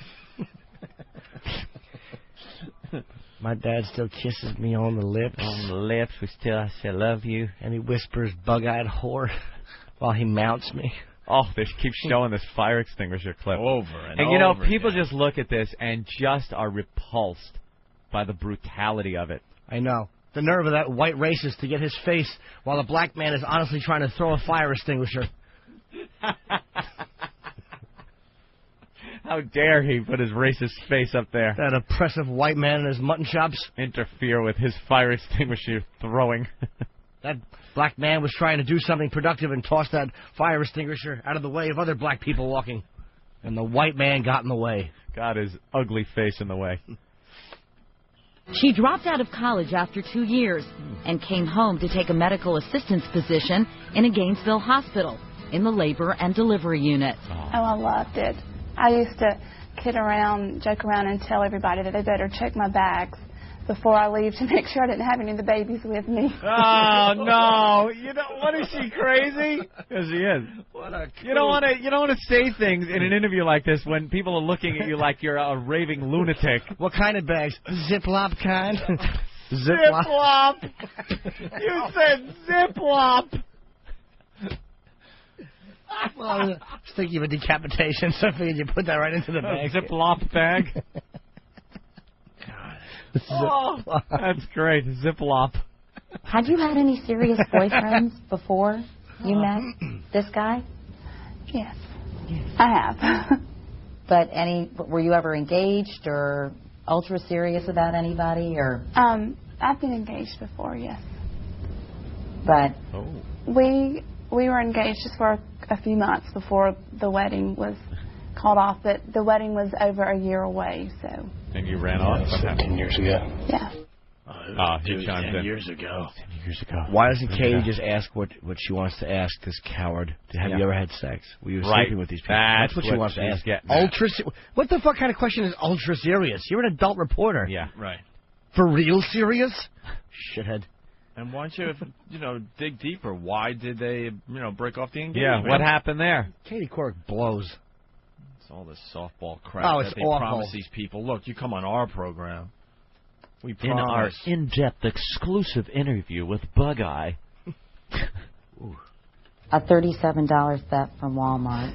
My dad still kisses me on the lips. On the lips. I still love you. And he whispers, bug-eyed whore, while he mounts me. Oh, they keep showing this fire extinguisher clip. Over and over. People just look at this and just are repulsed by the brutality of it. I know. The nerve of that white racist to get his face while a black man is honestly trying to throw a fire extinguisher. How dare he put his racist face up there. That oppressive white man in his mutton chops. Interfere with his fire extinguisher throwing. That black man was trying to do something productive and toss that fire extinguisher out of the way of other black people walking. And the white man got in the way. Got his ugly face in the way. She dropped out of college after 2 years and came home to take a medical assistance position in a Gainesville hospital in the labor and delivery unit. Oh, I loved it. I used to kid around, joke around, and tell everybody that they better check my bags before I leave to make sure I didn't have any of the babies with me. Oh no! What is she crazy? Because she is. What a you don't want to say things in an interview like this when people are looking at you like you're a raving lunatic. What kind of bags? Ziploc kind. Ziploc. You said Ziploc. Well, I was thinking of a decapitation, so I figured you put that right into the bag. Ziploc bag. That's great. Ziploc. Had you had any serious boyfriends before you met this guy? Yes, I have. But were you ever engaged or ultra serious about anybody, or? I've been engaged before, yes. But we We were engaged just for a few months before the wedding was called off, but the wedding was over a year away, so. And you ran off? 17 years ago. Yeah. He chimed 10 in. years ago. 10 years ago. Why doesn't Katie just ask what she wants to ask this coward? Have you ever had sex? Were you sleeping with these people? That's what she wants to ask. What the fuck kind of question is ultra serious? You're an adult reporter. Yeah. Right. For real serious? Shithead. And why don't you, dig deeper? Why did they, break off the engagement? Yeah, what happened there? Katie Couric blows. It's all this softball crap it's that they awful. promise these people. Look, you come on our program. We In our promise. in-depth exclusive interview with Bug-Eye. A $37 theft from Walmart.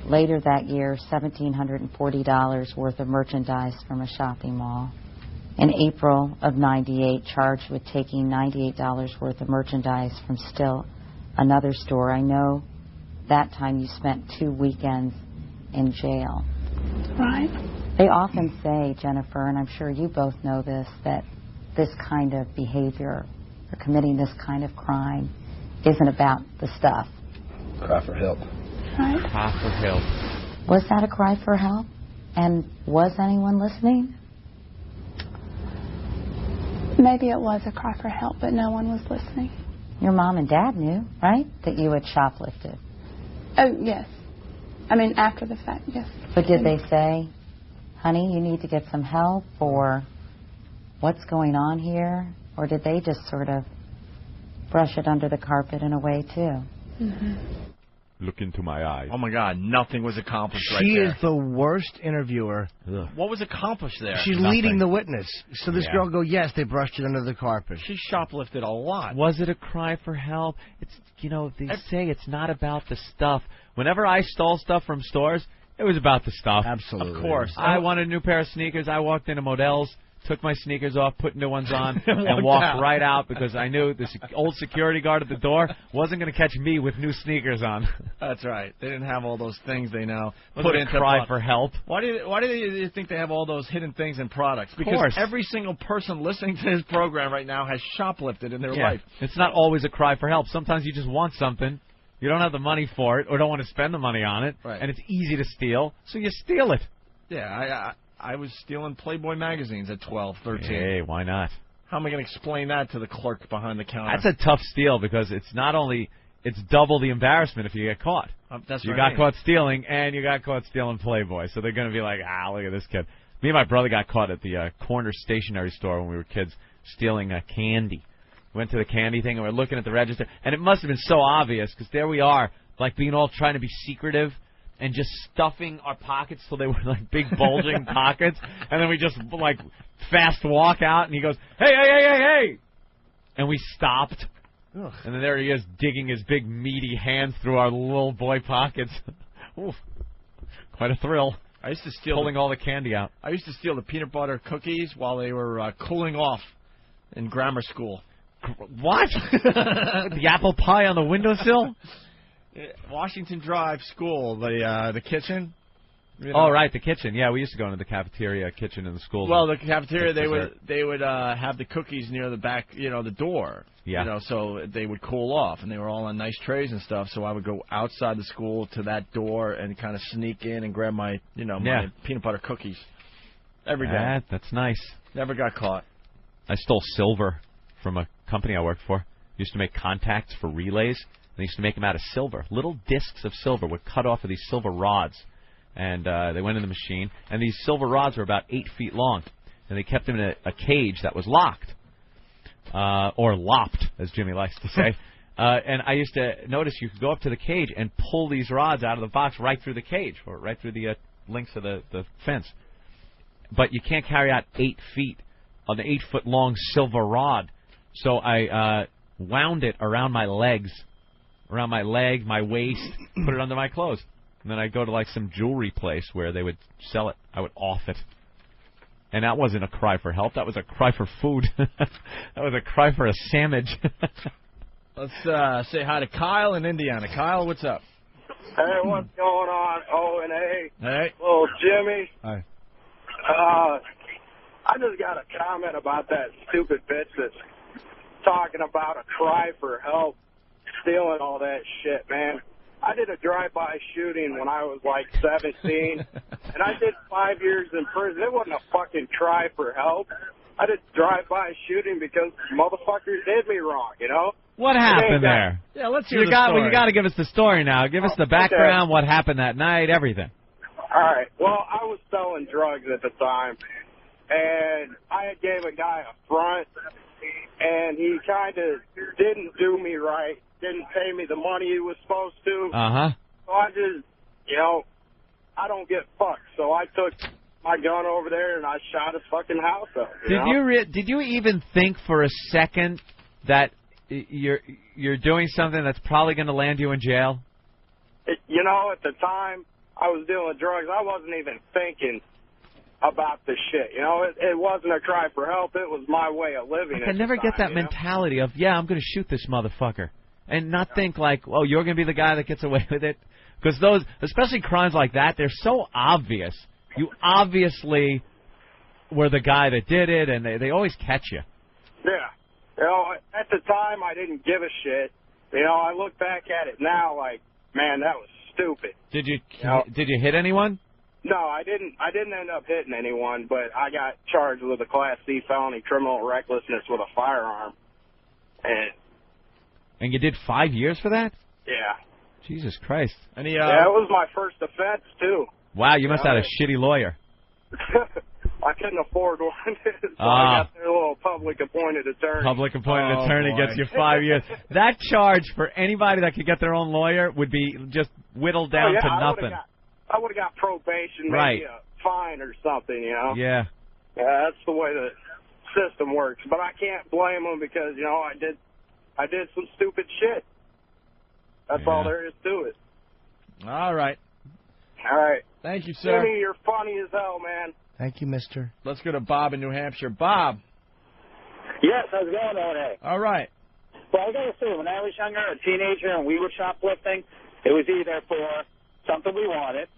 Later that year, $1,740 worth of merchandise from a shopping mall. In April of '98, charged with taking $98 worth of merchandise from still another store. I know that time you spent 2 weekends in jail. Right. They often say, Jennifer, and I'm sure you both know this, that this kind of behavior or committing this kind of crime isn't about the stuff. Cry for help. Right. Cry for help. Was that a cry for help? And was anyone listening? Maybe it was a cry for help, but no one was listening. Your mom and dad knew, right, that you had shoplifted? Oh, yes. I mean, after the fact, yes. But did they say, honey, you need to get some help, or what's going on here? Or did they just sort of brush it under the carpet in a way, too? Mm-hmm. Look into my eyes. Oh, my God. Nothing was accomplished right She there. is the worst interviewer. Ugh. What was accomplished there? She's leading the witness. So this girl go, yes, they brushed it under the carpet. She shoplifted a lot. Was it a cry for help? It's, they say it's not about the stuff. Whenever I stole stuff from stores, it was about the stuff. Absolutely. Of course. I wanted a new pair of sneakers. I walked into Modell's, took my sneakers off, put new ones on, and walked right out because I knew this old security guard at the door wasn't going to catch me with new sneakers on. That's right. They didn't have all those things they now Was put it a into cry for help? Why do you think they have all those hidden things in products? Because course. every single person listening to this program right now has shoplifted in their life. It's not always a cry for help. Sometimes you just want something. You don't have the money for it or don't want to spend the money on it, right. And it's easy to steal, so you steal it. Yeah, I was stealing Playboy magazines at 12, 13. Hey, why not? How am I going to explain that to the clerk behind the counter? That's a tough steal because it's not only it's double the embarrassment if you get caught. That's you what got I mean. caught stealing and you got caught stealing Playboy, so they're going to be like, look at this kid. Me and my brother got caught at the corner stationery store when we were kids stealing candy. Went to the candy thing and we're looking at the register, and it must have been so obvious because there we are, like being all trying to be secretive and just stuffing our pockets so they were like big bulging pockets, and then we just like fast walk out, and he goes, hey, and we stopped, and then there he is digging his big meaty hands through our little boy pockets. Oof, quite a thrill. I used to steal pulling all the candy out. I used to steal the peanut butter cookies while they were cooling off in grammar school. What? The apple pie on the windowsill? Washington Drive School, the kitchen. Oh, right, the kitchen. Yeah, we used to go into the cafeteria kitchen in the school. Well, the cafeteria, they would have the cookies near the back, the door. Yeah. So they would cool off, and they were all on nice trays and stuff. So I would go outside the school to that door and kind of sneak in and grab my, my peanut butter cookies every day. That's nice. Never got caught. I stole silver from a company I worked for. Used to make contacts for relays. They used to make them out of silver. Little discs of silver would cut off of these silver rods. And they went in the machine. And these silver rods were about 8 feet long. And they kept them in a cage that was locked. Or lopped, as Jimmy likes to say. And I used to notice you could go up to the cage and pull these rods out of the box right through the cage. Or right through the links of the fence. But you can't carry out 8 feet on the 8-foot-long silver rod. So I wound it around my legs. Around my leg, my waist, put it under my clothes. And then I'd go to like some jewelry place where they would sell it. I would off it. And that wasn't a cry for help. That was a cry for food. That was a cry for a sandwich. Let's say hi to Kyle in Indiana. Kyle, what's up? Hey, what's going on, O and A? Hey. Little Jimmy. Hi. I just got a comment about that stupid bitch that's talking about a cry for help. stealing all that shit, man. I did a drive-by shooting when I was like 17, and I did 5 years in prison. It wasn't a fucking cry for help. I did drive-by shooting because motherfuckers did me wrong, you know? What happened there? Yeah, let's hear the story. story. You got to give us the story now. Give us the background, what happened that night, everything. All right. Well, I was selling drugs at the time, and I gave a guy a front, and he kind of didn't do me right, didn't pay me the money he was supposed to. Uh-huh. So I just, you know, I don't get fucked. So I took my gun over there, and I shot his fucking house up. Did you even think for a second that you're doing something that's probably going to land you in jail? You know, at the time I was dealing drugs, I wasn't even thinking about the shit. You know, it wasn't a cry for help. It was my way of living. I can never get that mentality of, yeah, I'm going to shoot this motherfucker. And not think like, oh, you're going to be the guy that gets away with it. Because those, especially crimes like that, they're so obvious. You obviously were the guy that did it, and they always catch you. Yeah. You know, at the time, I didn't give a shit. You know, I look back at it now like, man, that was stupid. Did you hit anyone? No, I didn't end up hitting anyone, but I got charged with a Class C felony criminal recklessness with a firearm. And you did 5 years for that? Yeah. Jesus Christ. Yeah, it was my first offense, too. Wow, you must have had a shitty lawyer. I couldn't afford one, so I got their little public appointed attorney. Public appointed attorney gets you 5 years. That charge for anybody that could get their own lawyer would be just whittled down to nothing. I would have got probation, maybe a fine or something, you know? Yeah. That's the way the system works. But I can't blame them because, you know, I did some stupid shit. That's all there is to it. All right. All right. Thank you, sir. Jimmy, you're funny as hell, man. Thank you, mister. Let's go to Bob in New Hampshire. Bob. Yes, how's it going over there? All right. Well, I got to say, when I was younger, a teenager, and we were shoplifting, it was either for something we wanted.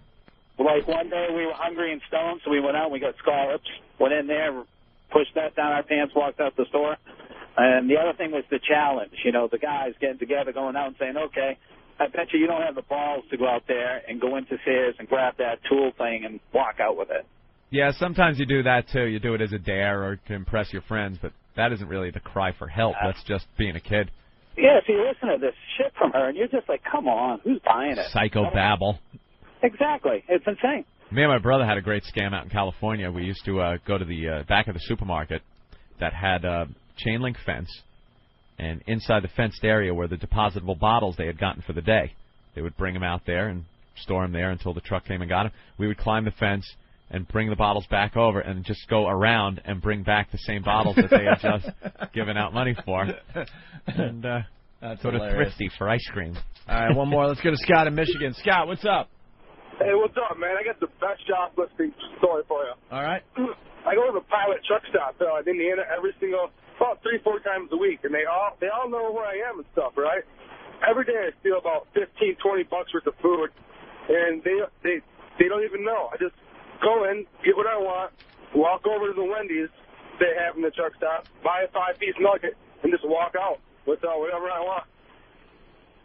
Like one day we were hungry and stoned, so we went out and we got scallops, went in there, pushed that down our pants, walked out the store. And the other thing was the challenge. You know, the guys getting together, going out and saying, okay, I bet you don't have the balls to go out there and go into Sears and grab that tool thing and walk out with it. Yeah, sometimes you do that, too. You do it as a dare or to impress your friends, but that isn't really the cry for help. That's just being a kid. Yeah, so you listen to this shit from her, and you're just like, come on, who's buying it? Psychobabble. Exactly. It's insane. Me and my brother had a great scam out in California. We used to go to the back of the supermarket that had a chain link fence, and inside the fenced area were the depositable bottles they had gotten for the day. They would bring them out there and store them there until the truck came and got them. We would climb the fence and bring the bottles back over and just go around and bring back the same bottles that they had just given out money for. And that's go to hilarious. Thrifty for ice cream. All right, one more. Let's go to Scott in Michigan. Scott, what's up? Hey, what's up, man? I got the best shoplifting story for you. All right. I go to the Pilot truck stop in Indiana about 3-4 times a week, and they all know where I am and stuff, right? Every day I steal about $15-20 worth of food, and they don't even know. I just go in, get what I want, walk over to the Wendy's they have in the truck stop, buy a 5-piece nugget, and just walk out with whatever I want.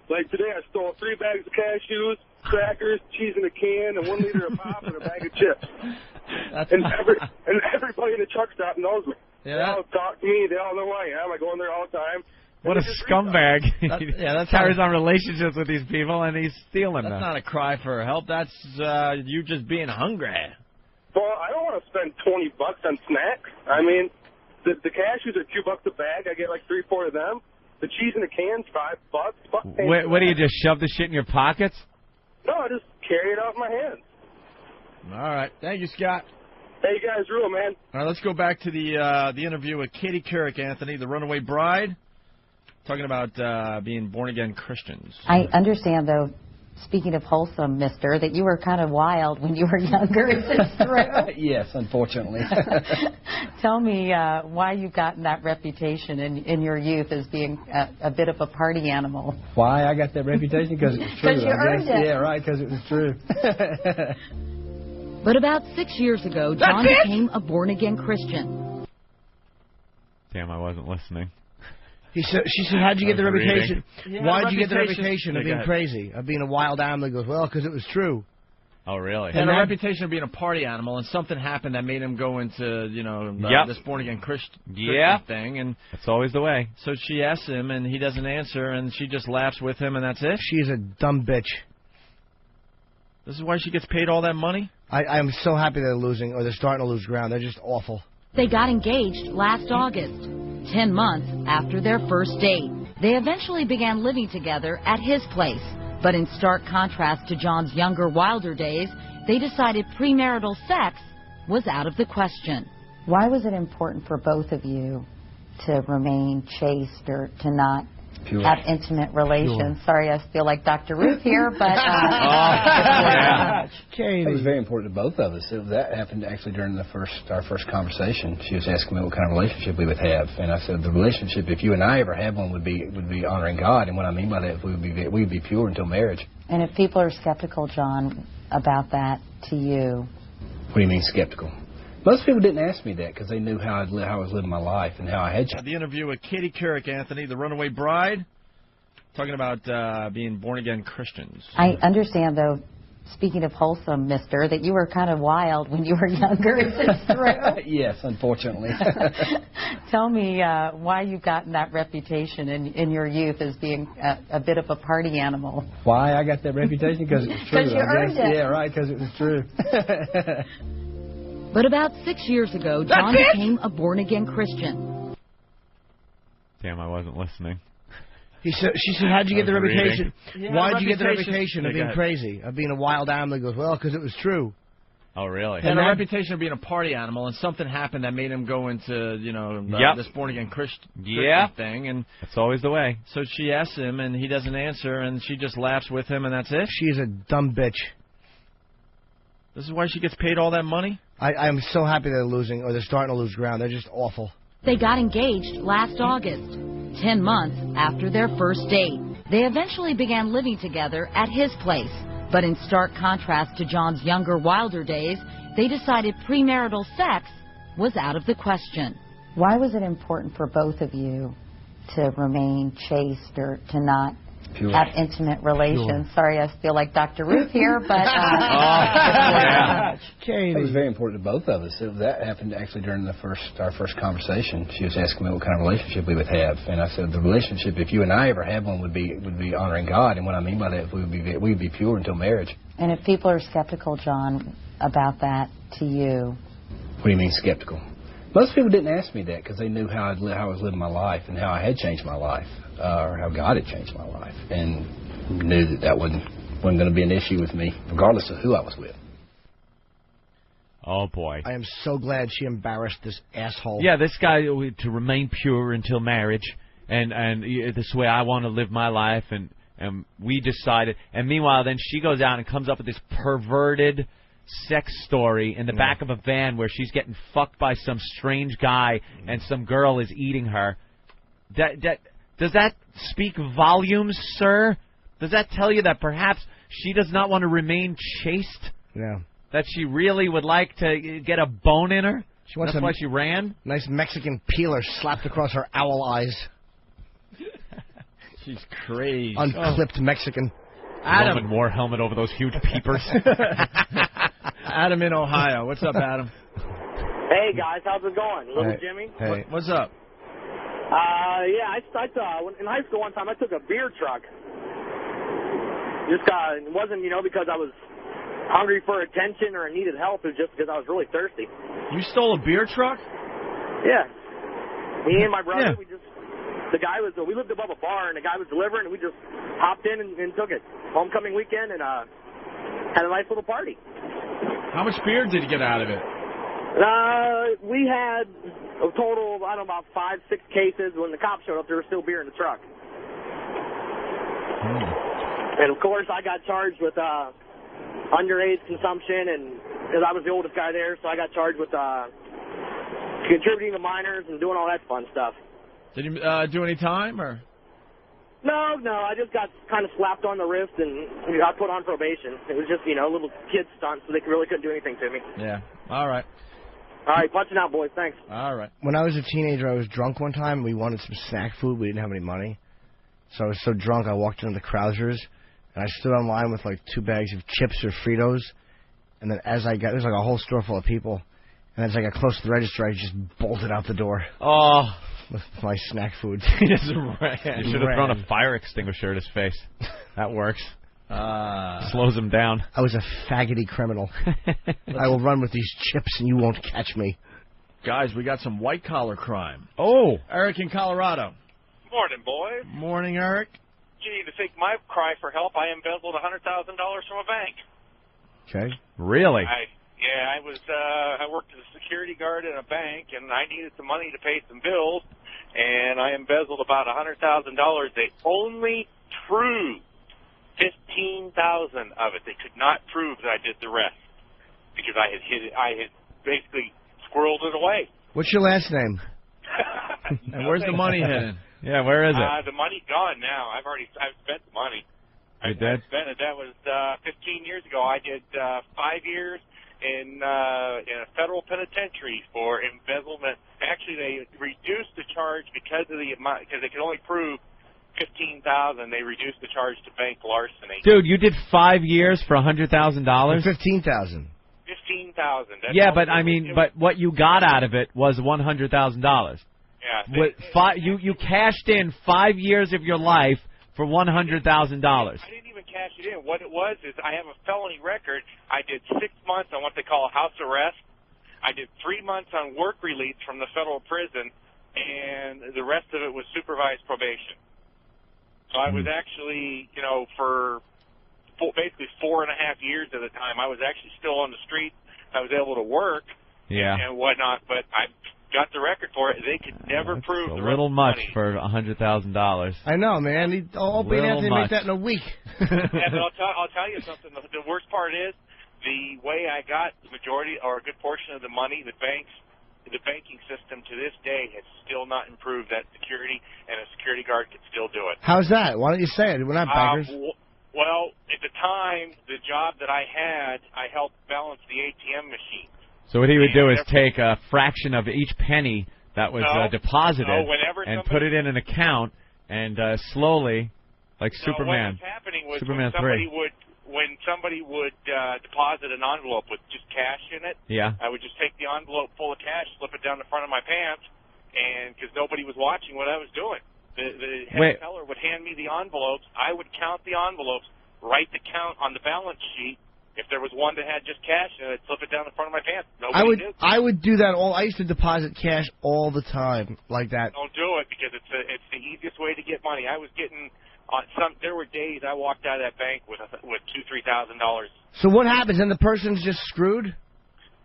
Like today, I stole 3 bags of cashews, crackers, cheese in a can, and 1 liter of pop, and a bag of chips. And everybody in the truck stop knows me. Yeah, they all talk to me. They all know who I am. I go in there all the time. What a scumbag. That carries on relationships with these people, and he's stealing them. That's not a cry for help. That's you just being hungry. Well, I don't want to spend $20 on snacks. I mean, the cashews are $2 a bag. I get like 3-4 of them. The cheese in the can's $5. What do you just shove the shit in your pockets? No, I just carry it out in my hands. All right. Thank you, Scott. Hey, you guys rule, man. All right, let's go back to the interview with Katie Couric, Anthony, the runaway bride, talking about being born-again Christians. I understand, though, speaking of wholesome, mister, that you were kind of wild when you were younger. Is this true? Yes, unfortunately. Tell me why you've gotten that reputation in your youth as being a bit of a party animal. Why I got that reputation? Because it was true. Because you earned it. Yeah, right, because it was true. But about 6 years ago, John became a born-again Christian. Damn, I wasn't listening. She said, how'd you get the reputation? Yeah, Why'd you get the reputation of Go being ahead. crazy, of being a wild animal? He goes, well, because it was true. Oh, really? He had a reputation of being a party animal, and something happened that made him go into, this born-again Christian thing. And that's always the way. So she asks him, and he doesn't answer, and she just laughs with him, and that's it? She is a dumb bitch. This is why she gets paid all that money? I'm so happy they're losing, or they're starting to lose ground. They're just awful. They got engaged last August, 10 months after their first date. They eventually began living together at his place. But in stark contrast to John's younger, wilder days, they decided premarital sex was out of the question. Why was it important for both of you to remain chaste or to not have intimate relations? Sorry, I feel like Dr. Ruth here, but... It was very important to both of us. That happened actually during our first conversation. She was asking me what kind of relationship we would have, and I said the relationship, if you and I ever had one, would be honoring God. And what I mean by that, we'd be pure until marriage. And if people are skeptical, John, about that to you... What do you mean skeptical? Most people didn't ask me that because they knew how I was living my life and how I had. The interview with Katie Couric, Anthony, the runaway bride, talking about being born-again Christians. I understand, though, speaking of wholesome, mister, that you were kind of wild when you were younger. Is this true? Yes, unfortunately. Tell me why you've gotten that reputation in your youth as being a bit of a party animal. Why I got that reputation? Because it was true. Because you earned it. Yeah, right, because it was true. But about 6 years ago, John became a born-again Christian. Damn, I wasn't listening. She said, how'd you get the reputation? Yeah, Why'd you get the reputation of being crazy, of being a wild animal? He goes, well, because it was true. Oh, really? He had a reputation of being a party animal, and something happened that made him go into, this born-again Christian thing. And that's always the way. So she asks him, and he doesn't answer, and she just laughs with him, and that's it? She is a dumb bitch. This is why she gets paid all that money? I'm so happy they're losing, or they're starting to lose ground. They're just awful. They got engaged last August, 10 months after their first date. They eventually began living together at his place. But in stark contrast to John's younger, wilder days, they decided premarital sex was out of the question. Why was it important for both of you to remain chaste or to not have intimate relations? Sorry, I feel like Dr. Ruth here, but... It was very important to both of us. That happened actually during our first conversation. She was asking me what kind of relationship we would have, and I said the relationship, if you and I ever had one, would be honoring God. And what I mean by that, we'd be pure until marriage. And if people are skeptical, John, about that to you... What do you mean skeptical? Most people didn't ask me that because they knew how I was living my life and how I had changed my life, or how God had changed my life, and knew that wasn't going to be an issue with me, regardless of who I was with. Oh, boy. I am so glad she embarrassed this asshole. Yeah, this guy, to remain pure until marriage, and this way I want to live my life, and we decided. And meanwhile, then she goes out and comes up with this perverted sex story in the back of a van where she's getting fucked by some strange guy and some girl is eating her. Does that speak volumes, sir? Does that tell you that perhaps she does not want to remain chaste? Yeah. That she really would like to get a bone in her? That's why she ran? Nice Mexican peeler slapped across her owl eyes. She's crazy. Unclipped Mexican. Adam. Roman war helmet over those huge peepers. Adam in Ohio. What's up, Adam? Hey, guys. How's it going? Little Jimmy? Hey. What's up? I in high school one time I took a beer truck. Just it wasn't, because I was hungry for attention or needed help. It was just because I was really thirsty. You stole a beer truck? Yeah. Me and my brother, we lived above a bar, and the guy was delivering, and we just hopped in and took it. Homecoming weekend, and had a nice little party. How much beer did you get out of it? We had a total of, about 5-6 cases. When the cops showed up, there was still beer in the truck. And, of course, I got charged with underage consumption, and because I was the oldest guy there, so I got charged with contributing to minors and doing all that fun stuff. Did you do any time, or? No, I just got kind of slapped on the wrist and got put on probation. It was just, a little kid stunt, so they really couldn't do anything to me. Yeah, all right. All right, punching out, boys. Thanks. All right. When I was a teenager, I was drunk one time. We wanted some snack food. We didn't have any money. So I was so drunk, I walked into the Krausers, and I stood on line with like 2 bags of chips or Fritos. And then as I got, there's like a whole store full of people. And as I got close to the register, I just bolted out the door. Oh. With my snack food. You should have thrown a fire extinguisher at his face. That works. Slows him down. I was a faggoty criminal. I will run with these chips and you won't catch me. Guys, we got some white-collar crime. Oh. Eric in Colorado. Morning, boys. Morning, Eric. Gee, to think my cry for help, I embezzled $100,000 from a bank. Okay. Really? I worked as a security guard in a bank, and I needed some money to pay some bills, and I embezzled about $100,000. They only proved 15,000 of it. They could not prove that I did the rest because I had basically squirreled it away. What's your last name? And where's the money hidden? Yeah, where is it? The money's gone now. I've spent the money. You did? I spent it. That was 15 years ago. I did 5 years in a federal penitentiary for embezzlement. Actually, they reduced the charge because of the amount, because they could only prove 15,000. They reduced the charge to bank larceny. Dude, you did 5 years for $100,000? 15,000. 15,000. Yeah, but what you got out of it was $100,000. Yeah. You cashed in 5 years of your life for $100,000. I didn't even cash it in. What it was is I have a felony record. I did 6 months on what they call a house arrest. I did 3 months on work release from the federal prison, and the rest of it was supervised probation. So I was actually, for basically 4.5 years at the time, I was actually still on the street. I was able to work and whatnot, but I got the record for it. They could never prove a the little rest much of the for $100,000. I know, man. Opie and Anthony make that in a week. Yeah, but I'll tell you something. The worst part is the way I got the majority or a good portion of the money, the banking system to this day has still not improved that security, and a security guard could still do it. How's that? Why don't you say it? We're not bankers. Well, at the time, the job that I had, I helped balance the ATM machine. So what he would do is take a fraction of each penny that was deposited and put it in an account and slowly, like Superman. What was happening was Superman when somebody would deposit an envelope with just cash in it, I would just take the envelope full of cash, slip it down the front of my pants, and because nobody was watching what I was doing. The head teller would hand me the envelopes. I would count the envelopes, write the count on the balance sheet. If there was one that had just cash in it, I'd slip it down the front of my pants. I would do that all. I used to deposit cash all the time like that. Don't do it because it's the easiest way to get money. I was getting there were days I walked out of that bank with $2,000-3,000. So what happens? And the person's just screwed?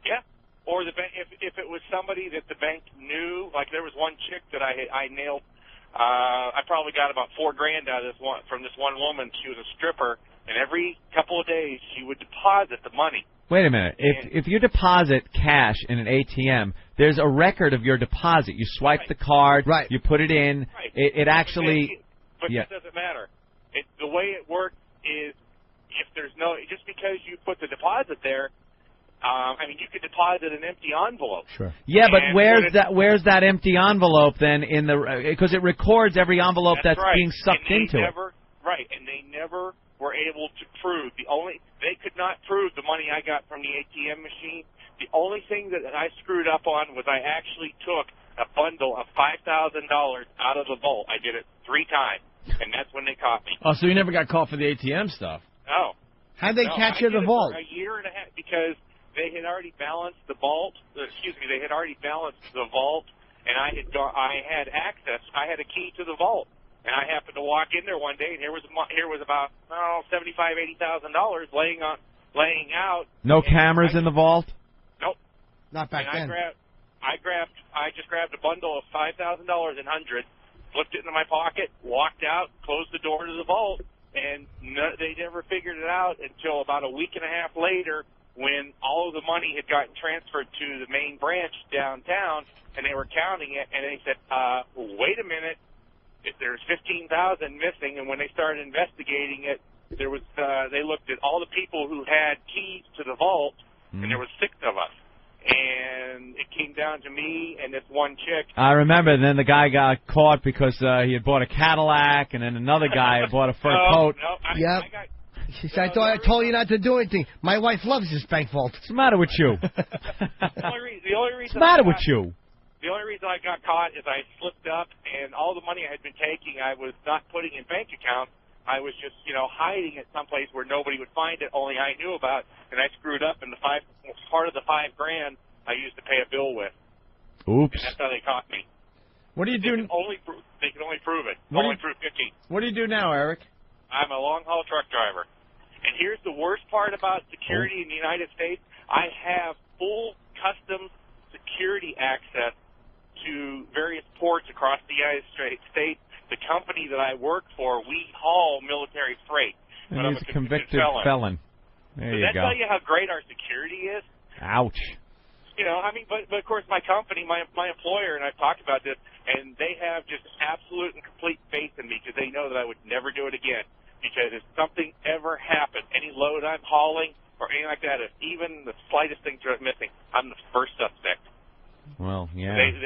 Yeah. Or the bank, if it was somebody that the bank knew, like there was one chick that I nailed. I probably got about $4,000 out of from this one woman. She was a stripper, and every couple of days she would deposit the money. Wait a minute. If you deposit cash in an ATM, there's a record of your deposit. You swipe the card, you put it in. It actually. But that doesn't matter. The way it works is if there's just because you put the deposit there. You could deposit an empty envelope. Sure. Yeah, but where's that empty envelope then in because it records every envelope that's being sucked into it. Right, and they never were able to prove they could not prove the money I got from the ATM machine. The only thing that I screwed up on was I actually took a bundle of $5,000 out of the vault. I did it 3 times, and that's when they caught me. Oh, so you never got caught for the ATM stuff? No. How'd they catch you in the vault? For a year and a half because they had already balanced the vault. They had already balanced the vault, and I had access. I had a key to the vault, and I happened to walk in there one day, and here was about $75,000-80,000 laying out. No cameras in the vault. Nope. Not back then. I just grabbed a bundle of $5,000 in hundreds, flipped it into my pocket, walked out, closed the door to the vault, and they never figured it out until about a week and a half later. When all of the money had gotten transferred to the main branch downtown, and they were counting it, and they said, wait a minute, there's 15,000 missing, and when they started investigating it, there was they looked at all the people who had keys to the vault, and there was 6 of us. and it came down to me and this one chick. I remember. And then the guy got caught because he had bought a Cadillac, and then another guy had bought a fur coat. Yep. She said, I told you not to do anything. My wife loves this bank vault. What's the matter with you? The only reason What's the matter with you? The only reason I got caught is I slipped up, and all the money I had been taking, I was not putting in bank accounts. I was just, hiding it someplace where nobody would find it, only I knew about, and I screwed up, and part of the $5,000 I used to pay a bill with. Oops. And that's how they caught me. What do you do? They can only prove it. Prove 50. What do you do now, Eric? I'm a long-haul truck driver. And here's the worst part about security in the United States. I have full customs security access to various ports across the United States. The company that I work for, we haul military freight. And but he's I'm a convicted felon. There you Does that go. tell you how great our security is? Ouch. But of course my company, my employer, and I've talked about this, and they have just absolute and complete faith in me because they know that I would never do it again. Because if something ever happened, any load I'm hauling or anything like that, if even the slightest thing missing, I'm the first suspect. Well, yeah. They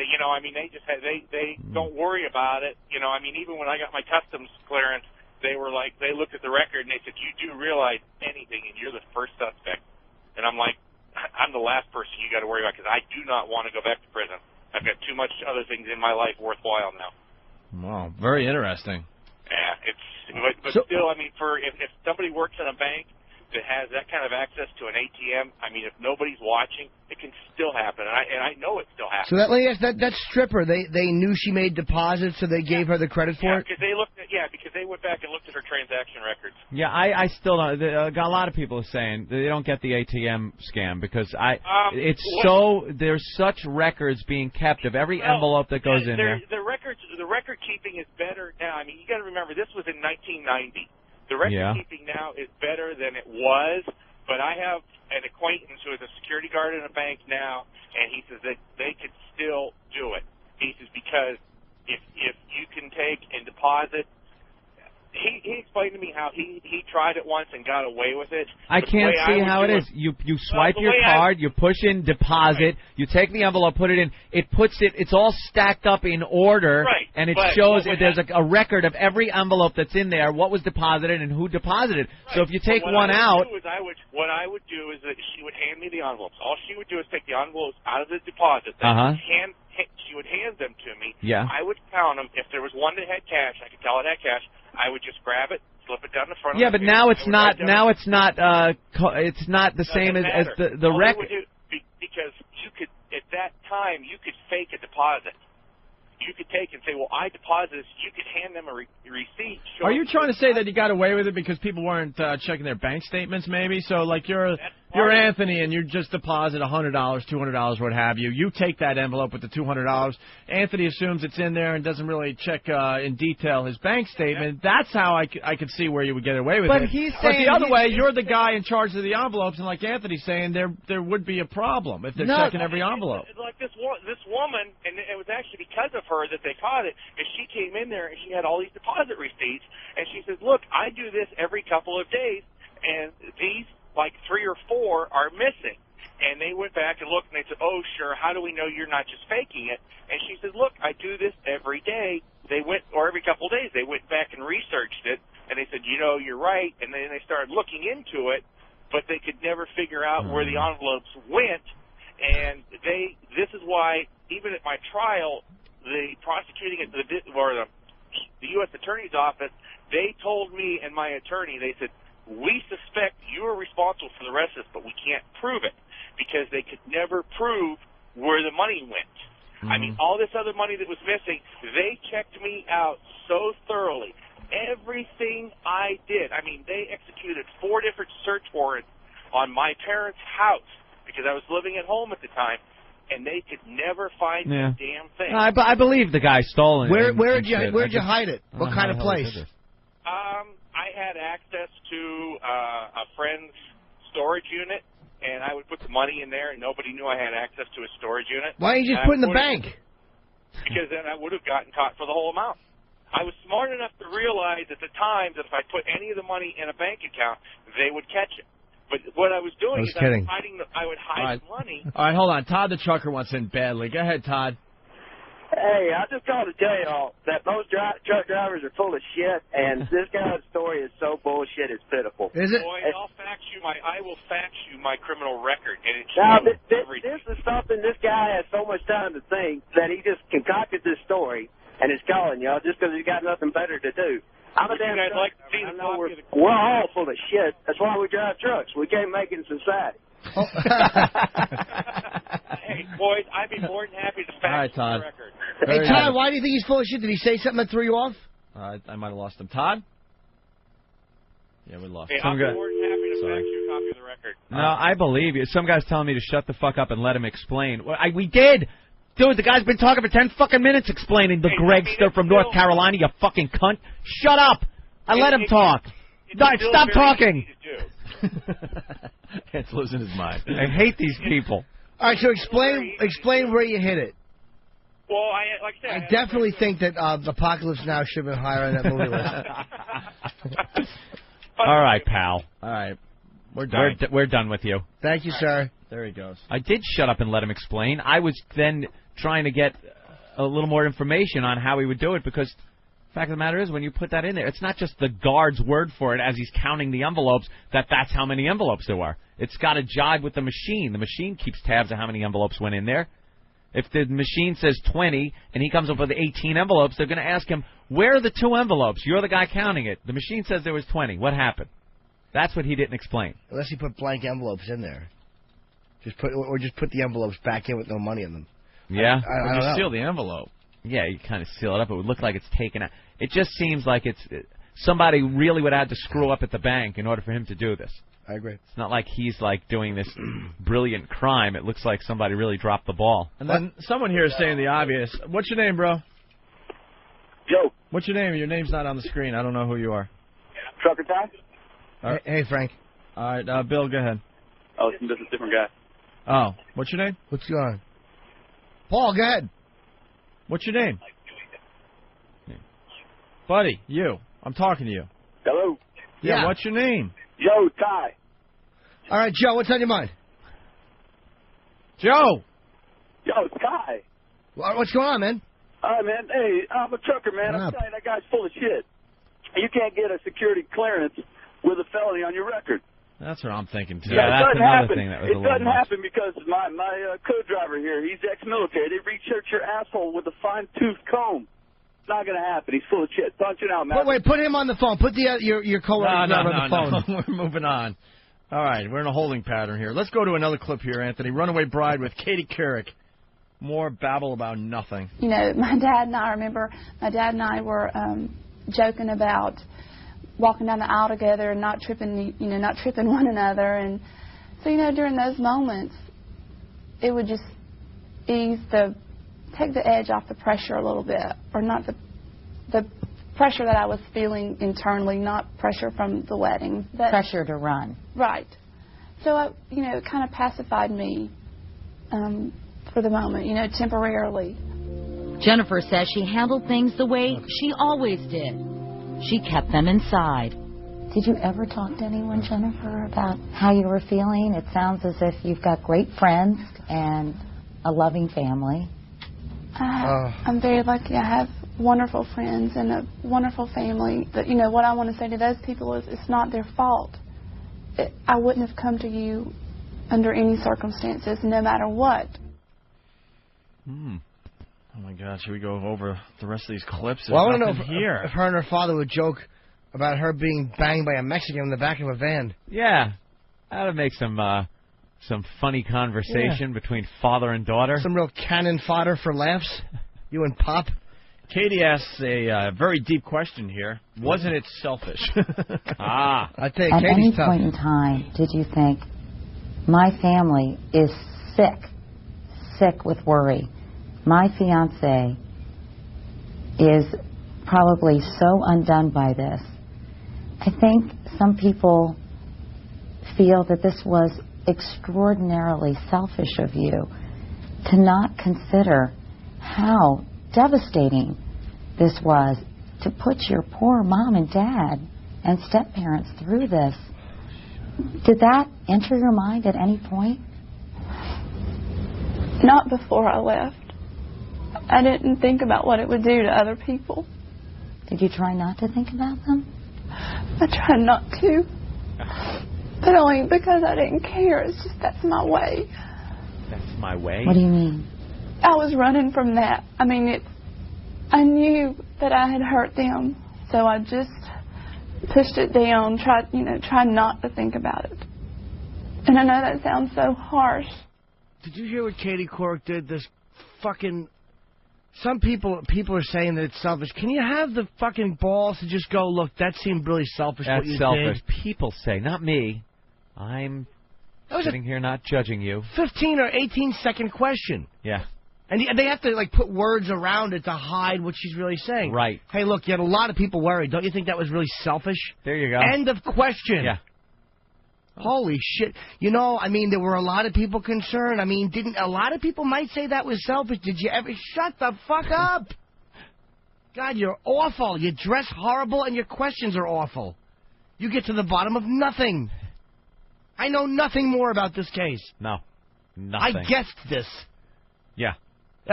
don't worry about it. Even when I got my customs clearance, they looked at the record and they said, you do realize anything and you're the first suspect. And I'm like, I'm the last person you got to worry about because I do not want to go back to prison. I've got too much other things in my life worthwhile now. Wow, very interesting. Yeah, but still, if somebody works in a bank that has that kind of access to an ATM, if nobody's watching, it can still happen, and I know it still happens. So that stripper, they knew she made deposits, so they gave her the credit for it? Because they went back and looked at her transaction records. Yeah, I still don't. Got a lot of people saying they don't get the ATM scam because there's such records being kept of every envelope that goes in there. The record keeping is better now. You got to remember this was in 1990. The record keeping now is better than it was, but I have an acquaintance who is a security guard in a bank now, and he says that they could still do it. He says because if you can take and deposit, he explained to me how he tried it once and got away with it. I can't see how it is. You swipe your card, you push in deposit, you take the envelope, put it in, it's all stacked up in order, and it shows there's a record of every envelope that's in there, what was deposited and who deposited. Right. So if you take one out... What I would do is that she would hand me the envelopes. All she would do is take the envelopes out of the deposit, she would hand them to me. Yeah. I would count them. If there was one that had cash, I could tell it had cash. I would just grab it, slip it down the front. Yeah, but now it's not. Now it's not. It's not the same as the record. Because you could at that time you could fake a deposit. You could take and say, well, I deposited this. You could hand them a receipt. Are you trying to say that you got away with it because people weren't checking their bank statements, maybe? So, like, you're Anthony, and you just deposit $100, $200, what have you. You take that envelope with the $200. Anthony assumes it's in there and doesn't really check in detail his bank statement. Yeah. That's how I could see where you would get away with it. But the other way, you're the guy in charge of the envelopes, and like Anthony's saying, there would be a problem if they're checking every envelope. Like this woman, and it was actually because of her that they caught it, and she came in there and she had all these deposit receipts, and she says, look, I do this every couple of days, and these, like 3 or 4, are missing. And they went back and looked, and they said, oh, sure, how do we know you're not just faking it? And she said, look, I do this every day. Or every couple of days, they went back and researched it, and they said, you're right, and then they started looking into it, but they could never figure out where the envelopes went, and this is why, even at my trial, the prosecuting the U.S. Attorney's Office, they told me and my attorney, they said, we suspect you are responsible for the rest of this, but we can't prove it because they could never prove where the money went. Mm-hmm. All this other money that was missing, they checked me out so thoroughly. Everything I did, they executed 4 different search warrants on my parents' house because I was living at home at the time. And they could never find the damn thing. I believe the guy stole it. Where'd you hide it? What kind of place? I had access to a friend's storage unit, and I would put the money in there, and nobody knew I had access to a storage unit. Why didn't you just put it in the bank? Because then I would have gotten caught for the whole amount. I was smart enough to realize at the time that if I put any of the money in a bank account, they would catch it. But what I was doing is kidding. I would hide the money. All right, hold on. Todd the trucker wants in badly. Go ahead, Todd. Hey, I just called to tell you all that most truck drivers are full of shit, and this guy's story is so bullshit, it's pitiful. Is it? Boy, I will fax you my criminal record, and it's now, this is something this guy has so much time to think that he just concocted this story and is calling y'all just because he's got nothing better to do. I'm a damn guys like to see I know we're all full of shit. That's why we drive trucks. We can't make it in society. Hey, boys, I'd be more than happy to fax you the record. Hey, Todd, why do you think he's full of shit? Did he say something that threw you off? I might have lost him. Todd? Yeah, we lost him. Hey, I'd be more than happy to fax you a copy of the record. No, I believe you. Some guy's telling me to shut the fuck up and let him explain. Well, we did. Dude, the guy's been talking for 10 fucking minutes explaining the Gregster from North Carolina, you fucking cunt. Shut up. I let him talk. Stop talking. It's losing his mind. I hate these people. All right, so explain where you hit it. Well, like I said, I definitely think that Apocalypse Now should have been higher on that movie list. All right, pal. All right. We're done. We're done with you. Thank you, sir. There he goes. I did shut up and let him explain. I was then trying to get a little more information on how he would do it because the fact of the matter is when you put that in there, it's not just the guard's word for it as he's counting the envelopes that's how many envelopes there are. It's got to jibe with the machine. The machine keeps tabs of how many envelopes went in there. If the machine says 20 and he comes up with 18 envelopes, they're going to ask him, where are the 2 envelopes? You're the guy counting it. The machine says there was 20. What happened? That's what he didn't explain. Unless he put blank envelopes in there. Just put the envelopes back in with no money in them. Yeah? I don't know. Seal the envelope. Yeah, you kind of seal it up. It would look like it's taken out. It just seems like somebody really would have to screw up at the bank in order for him to do this. I agree. It's not like he's like doing this brilliant crime. It looks like somebody really dropped the ball. And then someone here is saying the obvious. What's your name, bro? Joe. What's your name? Your name's not on the screen. I don't know who you are. Trucker Ty? Hey, Frank. All right, Bill, go ahead. Oh, this is a different guy. Oh, what's your name? What's going on? Paul, go ahead. What's your name? Buddy, you. I'm talking to you. Hello? Yeah, what's your name? Joe Ty. All right, Joe, what's on your mind? Joe! Yo, Ty. What's going on, man? All right, man. Hey, I'm a trucker, man. I'm telling you, that guy's full of shit. You can't get a security clearance with a felony on your record. That's what I'm thinking, too. Yeah, that's another thing that was it doesn't happen because my co-driver here, he's ex-military. They research your asshole with a fine-tooth comb. It's not going to happen. He's full of shit. Punch it out, man. Wait, put him on the phone. Put your co-worker on the phone. No. We're moving on. All right, we're in a holding pattern here. Let's go to another clip here, Anthony. Runaway Bride with Katie Couric. More babble about nothing. You know, my dad and I were joking about walking down the aisle together and not tripping one another. And so, during those moments, it would just take the edge off the pressure a little bit, or not the pressure that I was feeling internally, not pressure from the wedding. Pressure to run. Right. So, it kind of pacified me for the moment, temporarily. Jennifer says she handled things the way she always did. She kept them inside. Did you ever talk to anyone, Jennifer, about how you were feeling? It sounds as if you've got great friends and a loving family. I'm very lucky. I have wonderful friends and a wonderful family. But, what I want to say to those people is it's not their fault. I wouldn't have come to you under any circumstances, no matter what. Oh, my gosh. Should we go over the rest of these clips? Well, I want to know if her and her father would joke about her being banged by a Mexican in the back of a van. Yeah. That would make some funny conversation between father and daughter. Some real cannon fodder for laughs. You and Pop. Katie asks a very deep question here. Wasn't it selfish? I tell you, At Katie's any tough. point in time, did you think, my family is sick with worry. My fiancé is probably so undone by this. I think some people feel that this was extraordinarily selfish of you to not consider how devastating this was, to put your poor mom and dad and step-parents through this Did that enter your mind at any point? Not before I left. I didn't think about what it would do to other people. Did you try not to think about them? I tried not to. But only because I didn't care. It's just that's my way. That's my way? What do you mean? I was running from that. I mean, I knew that I had hurt them, so I just pushed it down, tried not to think about it. And I know that sounds so harsh. Did you hear what Katie Couric did? This fucking... Some people are saying that it's selfish. Can you have the fucking balls to just go, look, that seemed really selfish what you did? That's selfish. People say, not me. I'm sitting here not judging you. 15 or 18-second question. Yeah. And they have to, like, put words around it to hide what she's really saying. Right. Hey, look, you had a lot of people worried. Don't you think that was really selfish? There you go. End of question. Yeah. Holy shit. You know, I mean, there were a lot of people concerned. I mean, a lot of people might say that was selfish. Did you ever... Shut the fuck up. God, you're awful. You dress horrible and your questions are awful. You get to the bottom of nothing. I know nothing more about this case. No. Nothing. I guessed this. Yeah.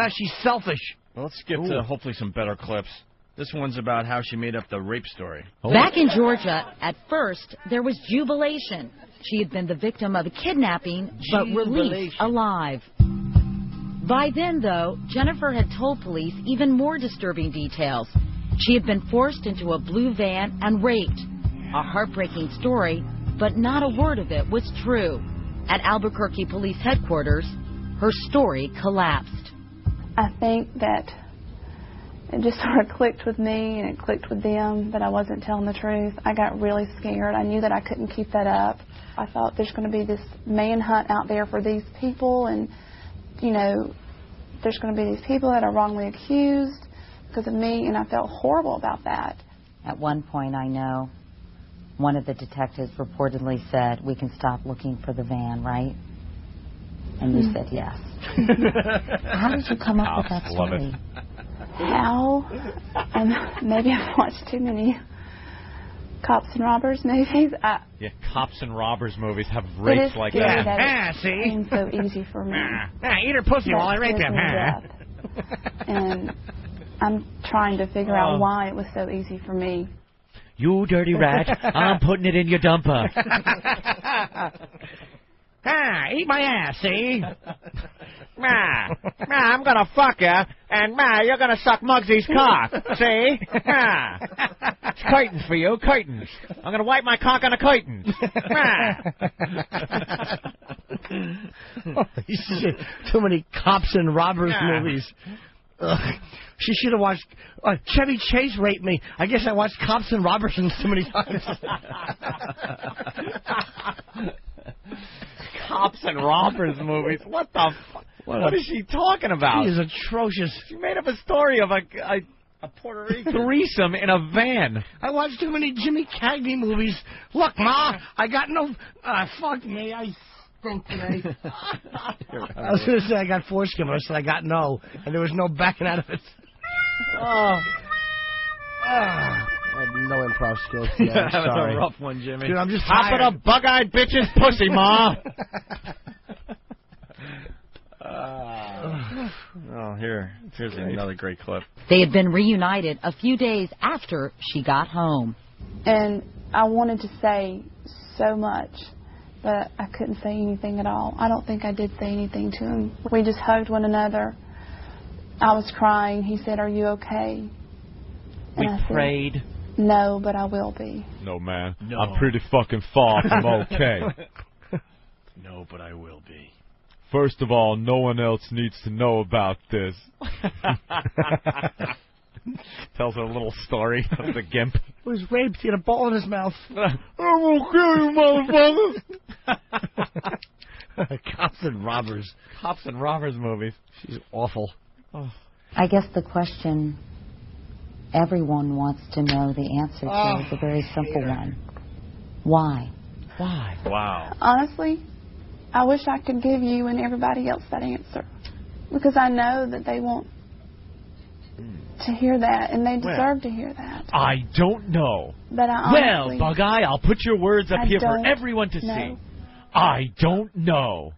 She's selfish. Well, let's skip to hopefully some better clips. This one's about how she made up the rape story. Back in Georgia, at first, there was jubilation. She had been the victim of a kidnapping, but released alive. By then, though, Jennifer had told police even more disturbing details. She had been forced into a blue van and raped. A heartbreaking story, but not a word of it was true. At Albuquerque Police Headquarters, her story collapsed. I think that it just sort of clicked with me and it clicked with them that I wasn't telling the truth. I got really scared. I knew that I couldn't keep that up. I thought there's going to be this manhunt out there for these people, and, you know, there's going to be these people that are wrongly accused because of me, and I felt horrible about that. At one point, I know, one of the detectives reportedly said, we can stop looking for the van, right? And you said yes. How did you come up with that story? How? Maybe I've watched too many cops and robbers movies. Yeah, cops and robbers movies have rapes like that. That see? It's so easy for me. Eat her pussy while I rape him. And I'm trying to figure out why it was so easy for me. You dirty rat, I'm putting it in your dumper. Eat my ass, see? I'm gonna fuck you, and you're gonna suck Muggsy's cock, see? It's curtains for you, curtains. I'm gonna wipe my cock on the curtains. Holy shit. Too many cops and robbers movies. Ugh. She should have watched Chevy Chase raped me. I guess I watched Cops and Robertsons too many times. Cops and robbers movies. What the fuck? What is she talking about? She is atrocious. She made up a story of a Puerto Rican threesome in a van. I watched too many Jimmy Cagney movies. Look, Ma, I got no... fuck me, I stink today. I was going to say I got foreskin, but I said I got no, and there was no backing out of it. I have no improv skills today. Yeah, that sorry. was a rough one, Jimmy. Dude, I'm just Top tired. of the bug-eyed bitch's pussy, Ma. Here's another great clip. They had been reunited a few days after she got home. And I wanted to say so much, but I couldn't say anything at all. I don't think I did say anything to him. We just hugged one another. I was crying. He said, "Are you okay?" We prayed. Said, "No, but I will be." No, man. No. I'm pretty fucking far from okay. No, but I will be. First of all, no one else needs to know about this. Tells her a little story of the gimp. He was raped. He had a ball in his mouth. I'm gonna kill you, motherfucker. Cops and robbers. Cops and robbers movies. She's awful. Oh. I guess the question everyone wants to know the answer to is a very simple one. Why? Why? Wow. Honestly, I wish I could give you and everybody else that answer, because I know that they want to hear that, and they deserve to hear that. I don't know. But I honestly... Well, Bug Eye, I'll put your words up here for don't everyone to know. see. I don't know.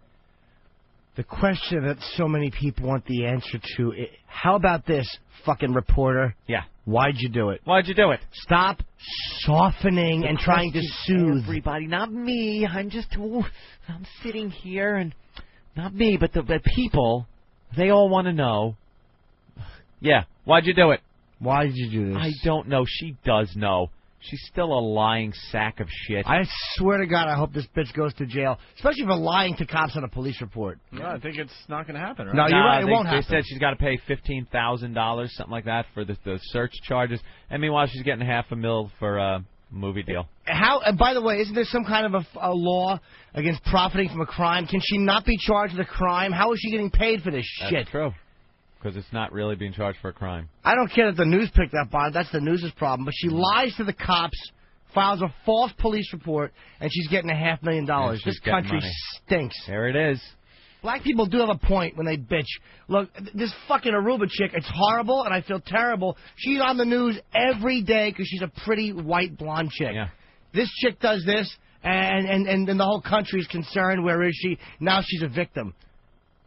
The question that so many people want the answer to, how about this, fucking reporter? Yeah. Why'd you do it? Why'd you do it? Stop softening and trying to soothe. Everybody, not me. I'm sitting here, and not me, but the people, they all want to know. Yeah, why'd you do it? Why did you do this? I don't know. She does know. She's still a lying sack of shit. I swear to God, I hope this bitch goes to jail, especially for lying to cops on a police report. No, I think it's not going to happen, right? No, you're right. It won't happen. They said she's got to pay $15,000, something like that, for the search charges. And meanwhile, she's getting $500,000 for a movie deal. How? By the way, isn't there some kind of a law against profiting from a crime? Can she not be charged with a crime? How is she getting paid for this shit? That's true. Because it's not really being charged for a crime. I don't care that the news picked up on it. That's the news' problem. But she lies to the cops, files a false police report, and she's getting $500,000. This country stinks. There it is. Black people do have a point when they bitch. Look, this fucking Aruba chick, it's horrible, and I feel terrible. She's on the news every day because she's a pretty white blonde chick. Yeah. This chick does this, and then the whole country is concerned. Where is she? Now she's a victim.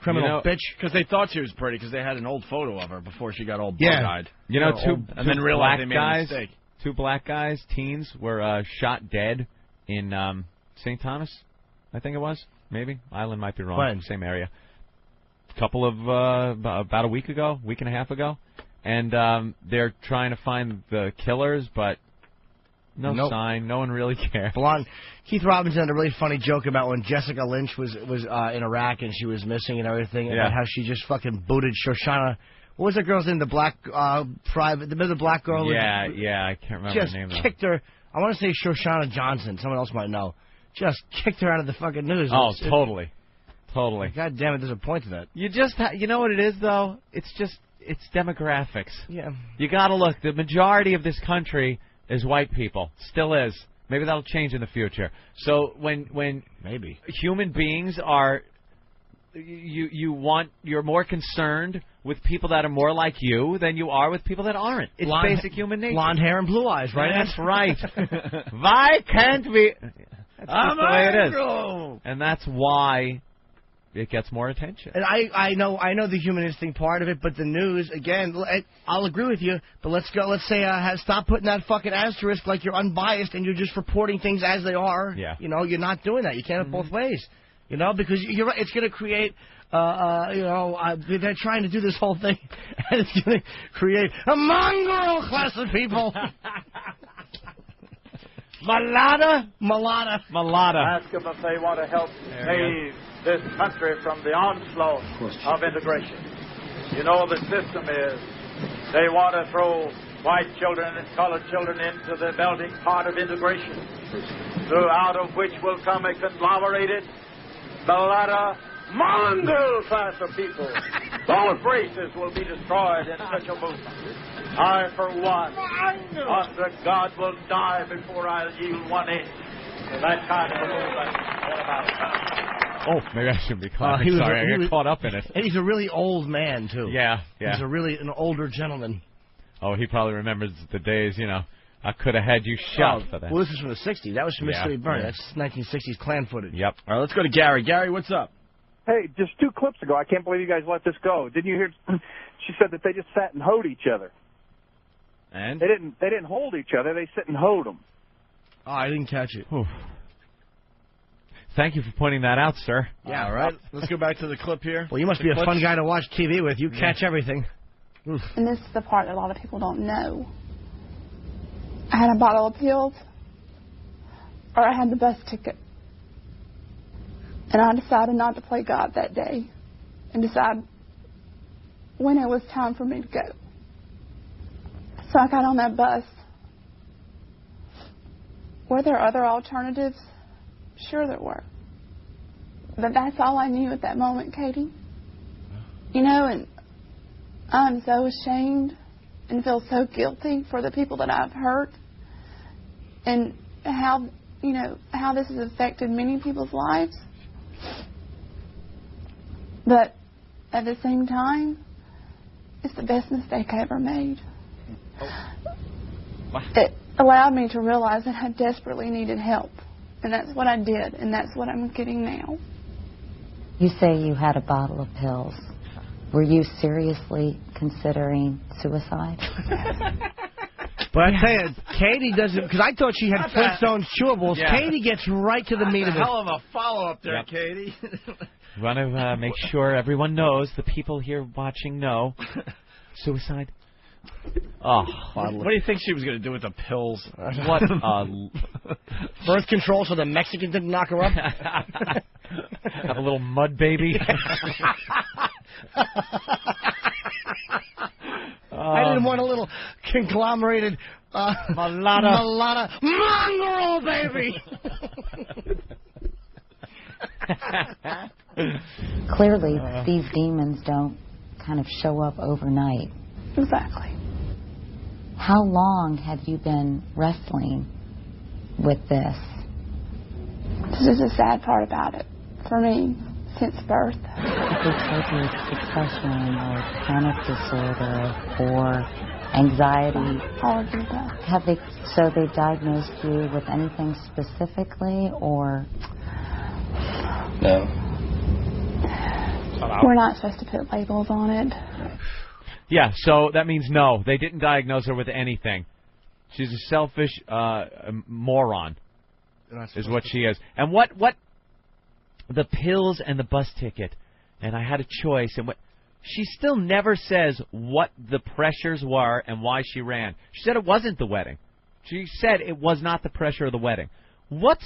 Criminal bitch. Because they thought she was pretty because they had an old photo of her before she got all bug-eyed. You know, two then realized they made a mistake. Two black guys, teens, were shot dead in St. Thomas, I think it was. Maybe. Island might be wrong. When? Same area. A couple of, about a week and a half ago. And they're trying to find the killers, but no sign. No one really cares. Keith Robinson had a really funny joke about when Jessica Lynch was in Iraq and she was missing and everything, about how she just fucking booted Shoshana. What was that girl's name? The black the black girl. Yeah, I can't remember just her name. Just kicked her. I want to say Shoshana Johnson. Someone else might know. Just kicked her out of the fucking news. Oh, totally. God damn it, there's a point to that. You know what it is, though? It's demographics. Yeah. You got to look. The majority of this country is white people. Still is. Maybe that'll change in the future. So when maybe human beings are, you're more concerned with people that are more like you than you are with people that aren't. It's basic human nature. Blonde hair and blue eyes, right? That's right. Why can't we? That's just the way it is. And that's why it gets more attention. And I know the human instinct part of it, but the news, again, I'll agree with you, but let's say stop putting that fucking asterisk like you're unbiased and you're just reporting things as they are. Yeah. You know, you're not doing that. You can't have both ways. You know, because you're right, it's going to create, they're trying to do this whole thing, and it's going to create a mongrel class of people. Malada. Ask them if they want to help save this country from the onslaught of integration. You know, the system is they want to throw white children and colored children into the melting pot of integration, out of which will come a conglomerated, mulatto, mongrel class of people. Both races will be destroyed in such a movement. I, for one, under God, will die before I'll yield 1 inch to that kind of a movement. Oh, maybe I shouldn't be clapping. Sorry, I got caught up in it. And he's a really old man, too. Yeah. He's an older gentleman. Oh, he probably remembers the days, I could have had you shot for that. Well, this is from the 60s. That was from Mississippi Burning. That's 1960s Klan footage. Yep. All right, let's go to Gary. Gary, what's up? Hey, just 2 clips ago, I can't believe you guys let this go. Didn't you hear? She said that they just sat and hoed each other. And? They didn't hold each other. They sit and hoed them. Oh, I didn't catch it. Oof. Thank you for pointing that out, sir. Yeah, all right. Let's go back to the clip here. Well, you must be a fun guy to watch TV with. You catch everything. And this is the part that a lot of people don't know. I had a bottle of pills, or I had the bus ticket. And I decided not to play God that day and decide when it was time for me to go. So I got on that bus. Were there other alternatives? Sure there were. But that's all I knew at that moment, Katie. And I'm so ashamed and feel so guilty for the people that I've hurt and how this has affected many people's lives. But at the same time, it's the best mistake I ever made. allowed me to realize that I desperately needed help. And that's what I did, and that's what I'm getting now. You say you had a bottle of pills. Were you seriously considering suicide? But I tell you, Katie doesn't, because I thought she had Flintstones chewables. Yeah. Katie gets right to the meat of it. Hell of a follow-up there, Yep. Katie. Want to make sure everyone knows, the people here watching know. Suicide. Oh, what do you think she was going to do with the pills? What? Birth control so the Mexican didn't knock her up? Have a little mud baby. I didn't want a little conglomerated Malata mongrel baby. Clearly, these demons don't kind of show up overnight. Exactly. How long have you been wrestling with this? This is the sad part about it for me since birth. They told you it's depression or panic disorder or anxiety. All of the above. Have they? So they diagnosed you with anything specifically, or? No. We're not supposed to put labels on it. Yeah, so that means no. They didn't diagnose her with anything. She's a selfish moron, is what she is. And what the pills and the bus ticket, and I had a choice, and what she still never says what the pressures were and why she ran. She said it wasn't the wedding. She said it was not the pressure of the wedding. What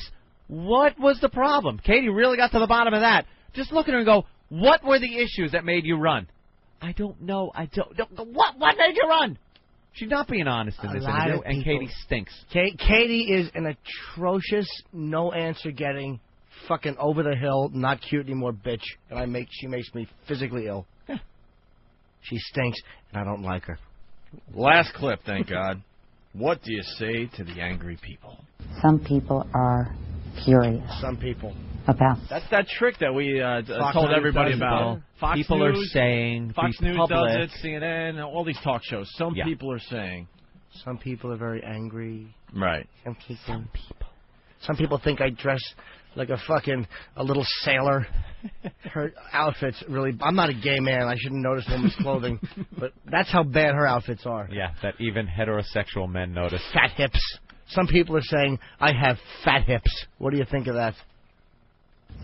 was the problem? Katie really got to the bottom of that. Just look at her and go, what were the issues that made you run? I don't know. What made you run? She's not being honest in this interview, and Katie stinks. Katie is an atrocious, no-answer-getting, fucking over-the-hill, not cute anymore bitch, and she makes me physically ill. Yeah. She stinks, and I don't like her. Last clip, thank God. What do you say to the angry people? Some people are furious. Some people. About That's that trick that we told everybody about. Fox People News, are saying, Fox be News public. does it, CNN, all these talk shows. Some Yeah. people are saying. Some people are very angry. Right. Some people think I dress like a little sailor. Her outfits really... I'm not a gay man. I shouldn't notice women's clothing. But that's how bad her outfits are. Yeah, that even heterosexual men notice. Fat hips. Some people are saying, I have fat hips. What do you think of that?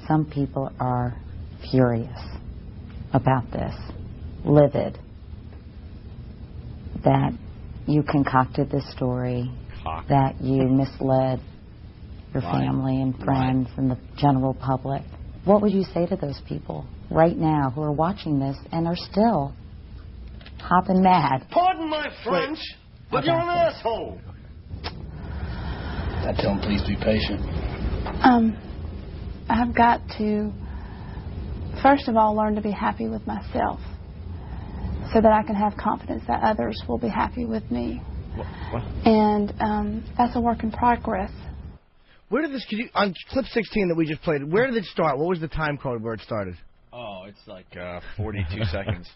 Some people are furious about this, livid, that you concocted this story, that you misled your family and friends and the general public. What would you say to those people right now who are watching this and are still hopping mad? Pardon my French, but you're an asshole. I tell them, please be patient. I've got to, first of all, learn to be happy with myself so that I can have confidence that others will be happy with me. What? And that's a work in progress. Where did this, on clip 16 that we just played, where did it start? What was the time code where it started? Oh, it's like 42 seconds.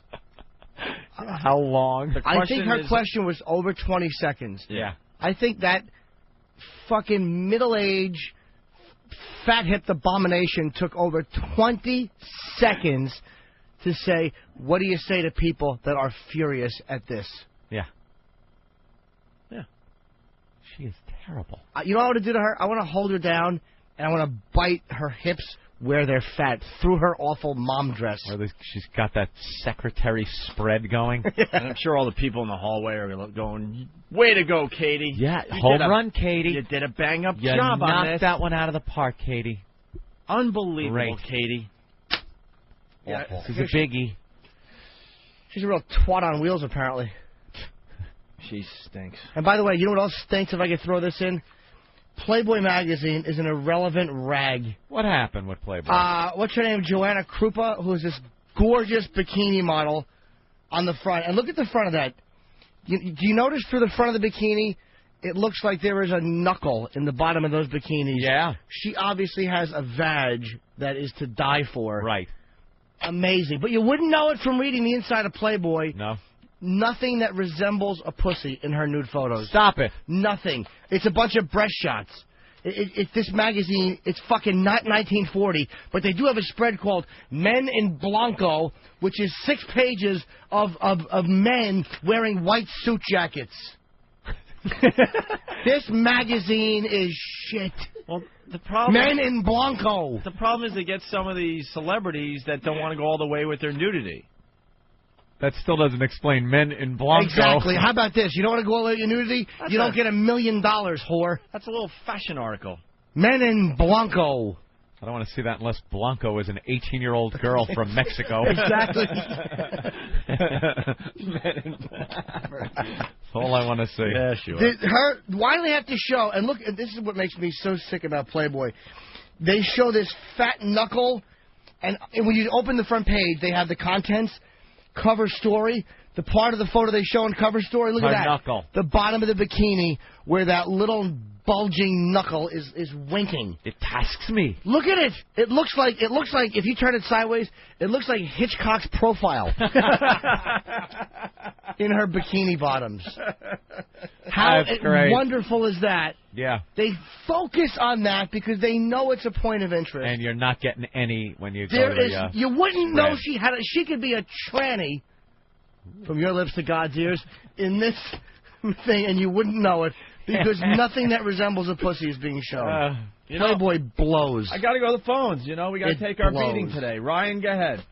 How long? I think her question was over 20 seconds. Yeah. I think that fucking middle-aged, fat-hipped abomination took over 20 seconds to say, what do you say to people that are furious at this? Yeah. Yeah. She is terrible. You know what I want to do to her? I want to hold her down, and I want to bite her hips where they're fat through her awful mom dress. She's got that secretary spread going. And I'm sure all the people in the hallway are going, way to go, Katie. Yeah, home run, Katie. You did a bang-up You job on knocked this. that one out of the park, Katie. Unbelievable, Great. Katie. Yeah, this is a biggie. She's a real twat on wheels, apparently. She stinks. And by the way, you know what else stinks, if I could throw this in? Playboy magazine is an irrelevant rag. What happened with Playboy? What's her name? Joanna Krupa, who is this gorgeous bikini model on the front. And look at the front of that. Do you notice through the front of the bikini, it looks like there is a knuckle in the bottom of those bikinis. Yeah. She obviously has a vag that is to die for. Right. Amazing. But you wouldn't know it from reading the inside of Playboy. No. nothing that resembles a pussy in her nude photos. Stop it. Nothing. It's a bunch of breast shots. It's this magazine, it's fucking not 1940, but they do have a spread called Men in Blanco, which is 6 pages of men wearing white suit jackets. This magazine is shit. Well, the problem Men in Blanco. The problem is they get some of these celebrities that don't want to go all the way with their nudity. That still doesn't explain Men in Blanco. Exactly. How about this? You don't want to go all the way with your nudity? You don't get $1 million, whore. That's a little fashion article. Men in Blanco. I don't want to see that unless Blanco is an 18-year-old girl from Mexico. Exactly. That's all I want to see. Yeah, sure. Why do they have to show, and look, this is what makes me so sick about Playboy. They show this fat knuckle, and when you open the front page, they have the contents, cover story, the part of the photo they show in cover story. Look at that. Knuckle. The bottom of the bikini where that little bulging knuckle is winking. It tasks me. Look at it. It looks like if you turn it sideways, it looks like Hitchcock's profile in her bikini bottoms. How wonderful is that? Yeah. They focus on that because they know it's a point of interest. And you're not getting any when you go to the, you wouldn't know she could be a tranny, from your lips to God's ears, in this thing, and you wouldn't know it. Because nothing that resembles a pussy is being shown. Playboy blows. I got to go to the phones. We got to take our beating today. Ryan, go ahead.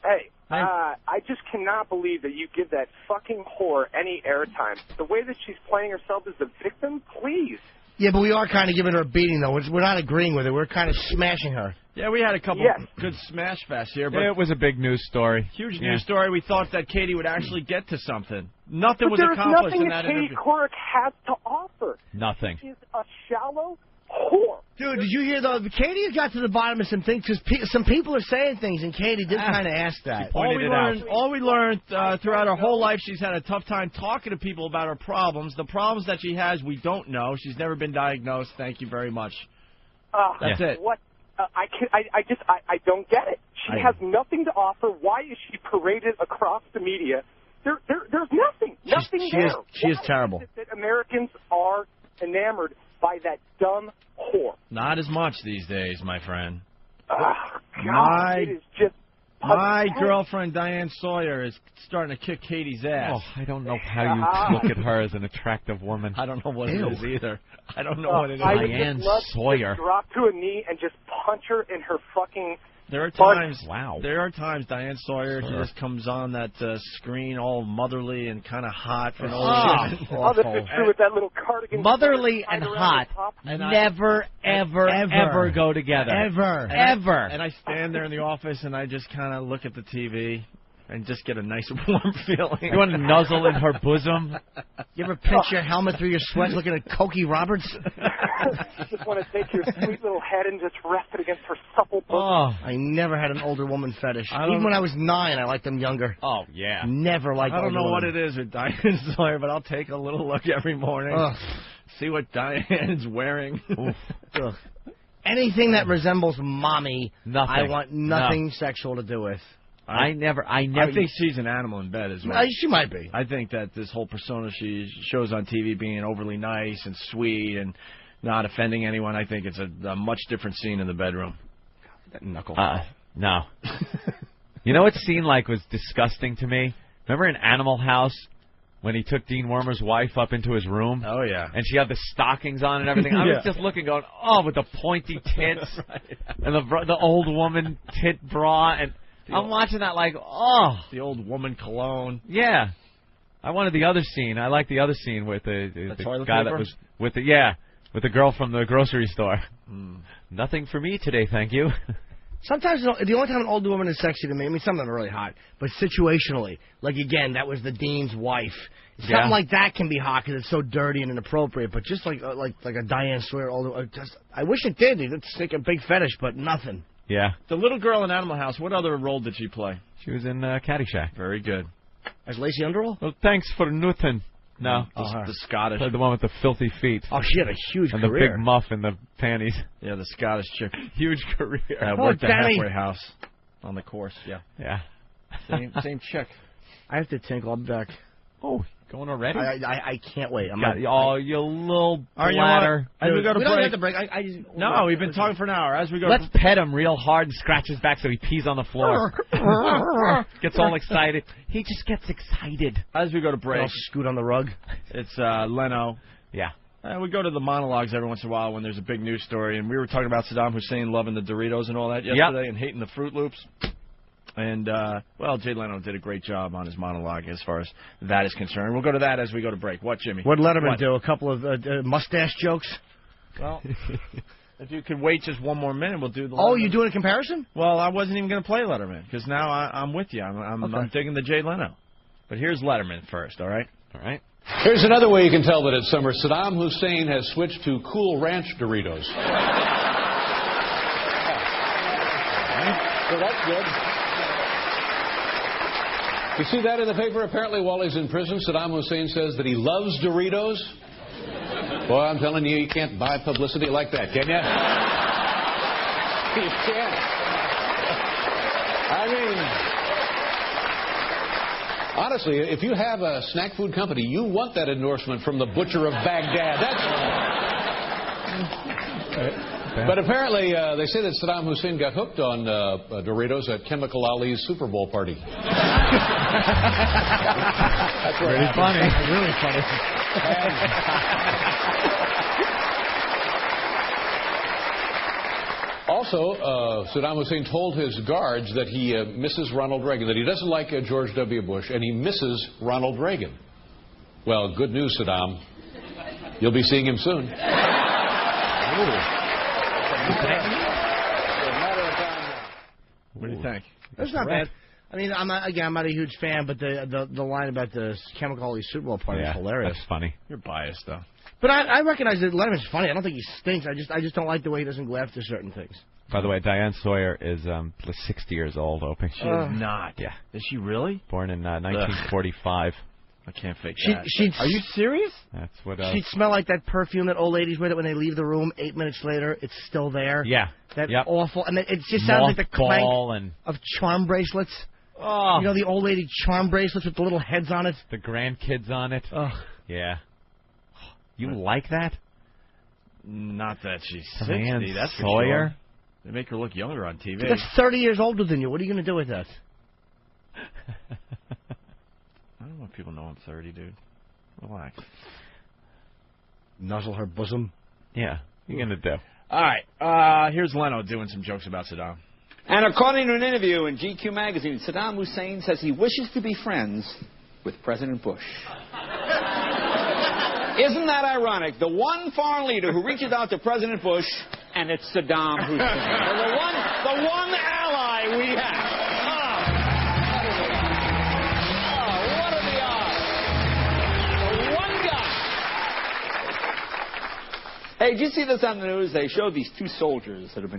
Hey, I just cannot believe that you give that fucking whore any airtime. The way that she's playing herself as the victim, please. Yeah, but we are kind of giving her a beating, though. We're not agreeing with it. We're kind of smashing her. Yeah, we had a couple good smash fests here. But it was a big news story. Huge news story. We thought that Katie would actually get to something. Nothing was accomplished in that interview. Katie Couric has to offer. Nothing. She's a shallow whore. Dude, did you hear, though? Katie got to the bottom of some things, because some people are saying things, and Katie did kind of ask that. All we learned throughout her whole life, she's had a tough time talking to people about her problems. The problems that she has, we don't know. She's never been diagnosed. Thank you very much. That's it. What? I don't get it. She has nothing to offer. Why is she paraded across the media? There's nothing. Nothing there. She is terrible. Why is it that Americans are enamored by that dumb whore? Not as much these days, my friend. God, it is just my girlfriend, Diane Sawyer, is starting to kick Katie's ass. Oh, I don't know how you look at her as an attractive woman. I don't know what it is either. I don't know what it is. Diane Sawyer. To drop to a knee and just punch her in her fucking... There are times. Wow. There are times Diane Sawyer just comes on that screen all motherly and kind of hot for no reason. This is true with that little cardigan. Motherly and hot never, ever go together. Ever. And I stand there in the office and I just kind of look at the TV and just get a nice warm feeling. You want to nuzzle in her bosom? You ever pinch your helmet through your sweat looking at Cokie Roberts? You just want to take your sweet little head and just rest it against her supple bosom. Oh, I never had an older woman fetish. Even when I was 9, I liked them younger. Oh, yeah. Never liked I don't know women. what it is with Diane Sawyer, but I'll take a little look every morning. See what Diane's wearing. Anything that resembles mommy, nothing. I want nothing sexual to do with. I think she's an animal in bed as well. She might be. I think that this whole persona she shows on TV, being overly nice and sweet and not offending anyone, I think it's a much different scene in the bedroom. That knuckle. No. You know what scene was disgusting to me? Remember in Animal House when he took Dean Wormer's wife up into his room? Oh, yeah. And she had the stockings on and everything. I was just looking going, with the pointy tits and the old woman tit bra and... I'm watching that the old woman cologne. Yeah. I wanted the other scene. I like the other scene with the guy that was with the girl from the grocery store. Nothing for me today, thank you. Sometimes the only time an older woman is sexy to me, some of them are really hot, but situationally, again, that was the dean's wife. Something like that can be hot because it's so dirty and inappropriate, but just like a Diane Sawyer older, I wish it did. It's like a big fetish, but nothing. Yeah. The little girl in Animal House, what other role did she play? She was in Caddyshack. Very good. As Lacey Underall? Well, thanks for nothing. No. The Scottish. The one with the filthy feet. Oh, she had a huge career. And the big muff and the panties. Yeah, the Scottish chick. Huge career. Worked at Halfway House on the course, yeah. Yeah. Same chick. I have to tinkle. I'll be back. Oh, going already? I can't wait. You little All right, bladder. As we go to we break. don't have to break. No, we've been talking for an hour. As we go. Let's pet him real hard and scratch his back so he pees on the floor. Gets all excited. He just gets excited. As we go to break. I'll scoot on the rug. It's Leno. Yeah. We go to the monologues every once in a while when there's a big news story, and we were talking about Saddam Hussein loving the Doritos and all that yesterday and hating the Fruit Loops. And, Jay Leno did a great job on his monologue as far as that is concerned. We'll go to that as we go to break. What, Jimmy? What Letterman do? A couple of mustache jokes? Well, if you could wait just one more minute, we'll do the Letterman. Oh, you doing a comparison? Well, I wasn't even going to play Letterman, because now I'm with you. I'm digging the Jay Leno. But here's Letterman first, all right? All right. Here's another way you can tell that it's summer. Saddam Hussein has switched to Cool Ranch Doritos. So that's good. You see that in the paper? Apparently, while he's in prison, Saddam Hussein says that he loves Doritos. Boy, I'm telling you, you can't buy publicity like that, can you? You can't. I mean, honestly, if you have a snack food company, you want that endorsement from the butcher of Baghdad. But apparently, they say that Saddam Hussein got hooked on Doritos at Chemical Ali's Super Bowl party. That's really funny. Really funny. Also, Saddam Hussein told his guards that he misses Ronald Reagan, that he doesn't like George W. Bush, and he misses Ronald Reagan. Well, good news, Saddam. You'll be seeing him soon. What do you think? That's not bad. I mean, I'm not a huge fan, but the line about the Chemical Super Bowl party is hilarious. That's funny. You're biased, though. But I recognize that Letterman's funny. I don't think he stinks. I just don't like the way he doesn't go after certain things. By the way, Diane Sawyer is 60 years old, Opie. She is not. Yeah. Is she really? Born in 1945. I can't fake that. Are you serious? That's what. She'd smell like that perfume that old ladies wear when they leave the room. 8 minutes later, it's still there. Yeah. That awful. And it just sounds like the clank of charm bracelets. Oh. You know, the old lady charm bracelets with the little heads on it. The grandkids on it. Oh. Yeah. You like that? Not that she's 60. Diane That's for Sawyer. sure. They make her look younger on TV. But that's 30 years older than you. What are you going to do with that? I don't want people to know I'm 30, dude. Relax. Nuzzle her bosom. Yeah. What are you going to do? All right. Here's Leno doing some jokes about Saddam. And according to an interview in GQ magazine, Saddam Hussein says he wishes to be friends with President Bush. Isn't that ironic? The one foreign leader who reaches out to President Bush, and it's Saddam Hussein. the one ally we have. What are the odds? The one guy. Hey, did you see this on the news? They showed these two soldiers that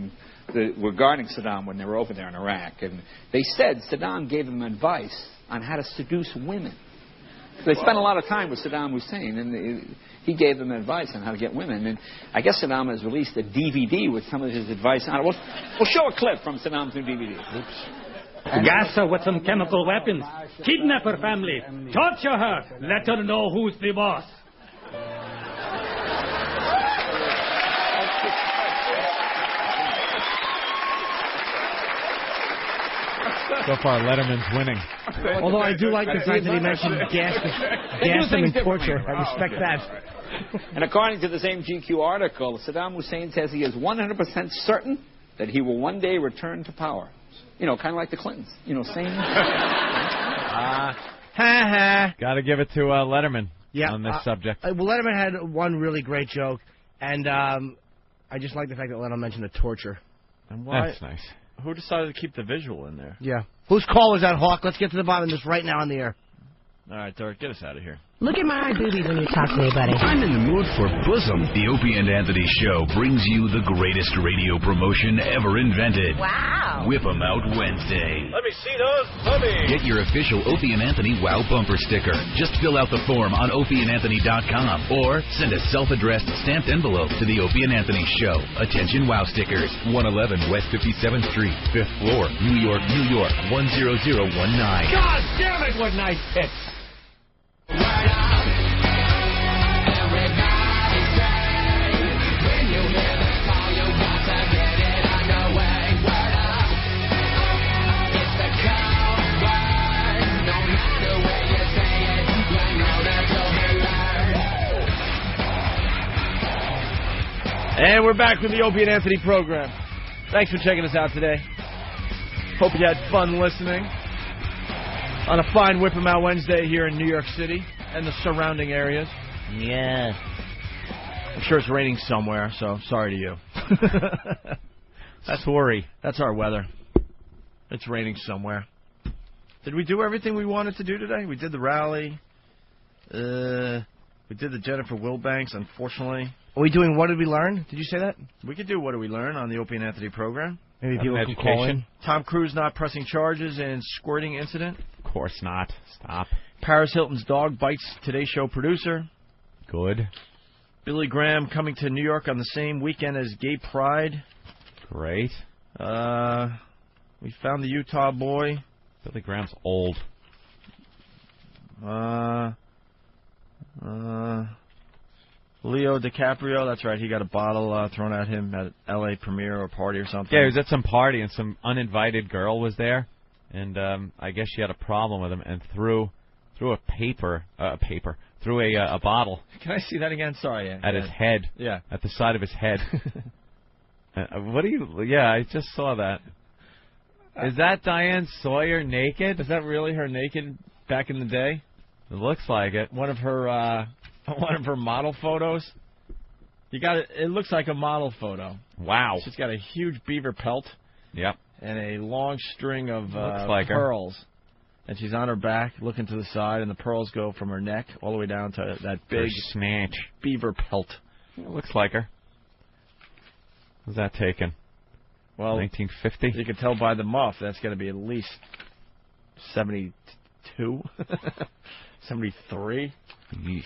were guarding Saddam when they were over there in Iraq, and they said Saddam gave them advice on how to seduce women. They spent a lot of time with Saddam Hussein, and he gave them advice on how to get women. And I guess Saddam has released a DVD with some of his advice on it. We'll show a clip from Saddam's new DVD. Oops. Gas her with some chemical weapons. Kidnap her family. Torture her. Let her know who's the boss. So far, Letterman's winning. Although I do like the fact that he mentioned gas and torture. I respect that. And according to the same GQ article, Saddam Hussein says he is 100% certain that he will one day return to power. You know, kind of like the Clintons. You know, same. Got to give it to Letterman on this subject. Well, Letterman had one really great joke, and I just like the fact that Letterman mentioned the torture. And why? That's nice. Who decided to keep the visual in there? Yeah. Whose call was that, Hawk? Let's get to the bottom of this right now on the air. All right, Dirk, get us out of here. Look at my boobies when you talk to me, buddy. I'm in the mood for bosom. The Opie and Anthony Show brings you the greatest radio promotion ever invented. Wow. Whip 'em Out Wednesday. Let me see those puppies. Get your official Opie and Anthony Wow bumper sticker. Just fill out the form on opieandanthony.com or send a self-addressed stamped envelope to the Opie and Anthony Show. Attention Wow stickers. 111 West 57th Street, 5th floor, New York, New York, 10019. God damn it, what nice hits. And we're back with the Opie and Anthony program. Thanks for checking us out today. Hope you had fun listening on a fine Whip 'em Out Wednesday here in New York City and the surrounding areas. Yeah. I'm sure it's raining somewhere, so sorry to you. That's worry. That's our weather. It's raining somewhere. Did we do everything we wanted to do today? We did the rally. We did the Jennifer Wilbanks, unfortunately. Are we doing What Did We Learn? Did you say that? We could do What Did We Learn on the Opie and Anthony program. Maybe people can call in. Tom Cruise not pressing charges in squirting incident. Of course not. Stop. Paris Hilton's dog bites Today Show producer. Good. Billy Graham coming to New York on the same weekend as Gay Pride. Great. We found the Utah boy. Billy Graham's old. Leo DiCaprio, that's right, he got a bottle thrown at him at L.A. premiere or party or something. Yeah, he was at some party and some uninvited girl was there, and I guess she had a problem with him and threw a bottle. Can I see that again? Sorry. At his head. Yeah. At the side of his head. Yeah, I just saw that. Is that Diane Sawyer naked? Is that really her naked back in the day? It looks like it. One of her model photos. It looks like a model photo. Wow. She's got a huge beaver pelt. Yep. And a long string of like pearls. Her. And she's on her back, looking to the side, and the pearls go from her neck all the way down to that big snatch beaver pelt. It looks like her. Was that taken? Well, 1950. You can tell by the muff that's going to be at least 72, 73. Yeesh.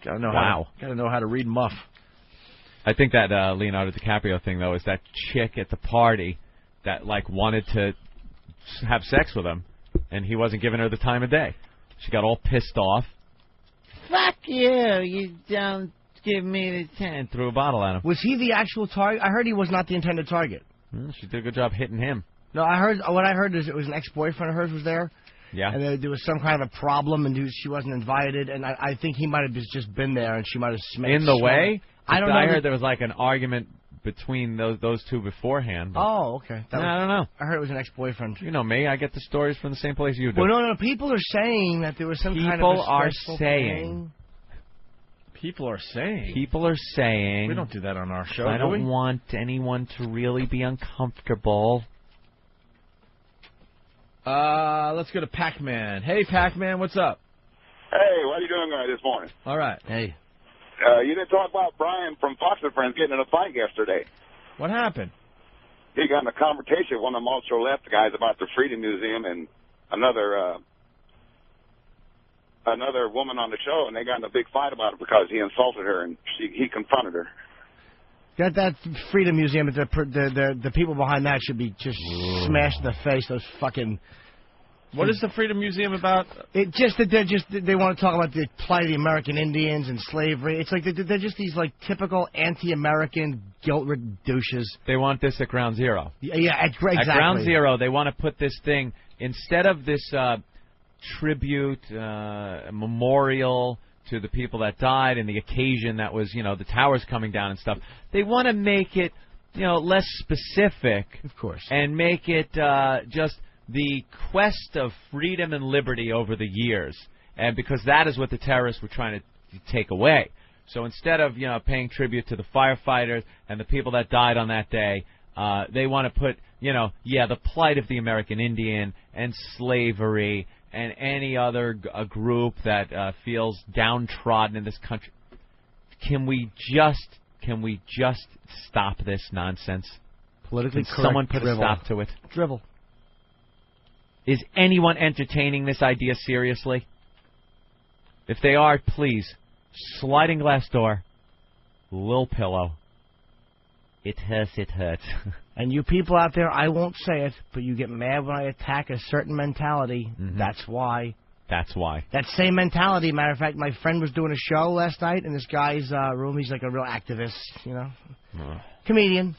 Gotta know how to read muff. I think that Leonardo DiCaprio thing though is that chick at the party that wanted to have sex with him, and he wasn't giving her the time of day. She got all pissed off. Fuck you! You don't give me the time. Threw a bottle at him. Was he the actual target? I heard he was not the intended target. She did a good job hitting him. No, what I heard is it was an ex-boyfriend of hers was there. Yeah. And there was some kind of a problem, and she wasn't invited, and I think he might have just been there, and she might have smacked. In the way? I don't know. I heard there was an argument between those two beforehand. Oh, okay. I don't know. I heard it was an ex-boyfriend. You know me. I get the stories from the same place you do. Well, no. People are saying that there was some kind of a stressful thing. People are saying. We don't do that on our show. I don't want anyone to really be uncomfortable. Let's go to Pac-Man. Hey, Pac-Man, what's up? Hey, what are you doing this morning? All right. Hey. You didn't talk about Brian from Fox and Friends getting in a fight yesterday. What happened? He got in a confrontation with one of them ultra-left guys about the Freedom Museum and another woman on the show, and they got in a big fight about it because he insulted her, and he confronted her. That Freedom Museum, the people behind that should be just smashed in the face. Those fucking. What is the Freedom Museum about? They want to talk about the plight of the American Indians and slavery. It's like they're just these typical anti-American guilt-ridden douches. They want this at Ground Zero. Yeah, exactly. At Ground Zero, they want to put this thing instead of this tribute memorial to the people that died and the occasion that was, the towers coming down and stuff. They want to make it, less specific. Of course. And make it just the quest of freedom and liberty over the years. And because that is what the terrorists were trying to take away. So instead of, paying tribute to the firefighters and the people that died on that day, they want to put, the plight of the American Indian and slavery and any other group that feels downtrodden in this country. Can we just stop this nonsense? Politically Can correct someone put drivel. a stop to it? Drivel. Is anyone entertaining this idea seriously? If they are, please, sliding glass door, Lil Pillow. It hurts, it hurts. And you people out there, I won't say it, but you get mad when I attack a certain mentality. Mm-hmm. That's why. That's why. That same mentality. Matter of fact, my friend was doing a show last night in this guy's room. He's like a real activist, you know, comedian.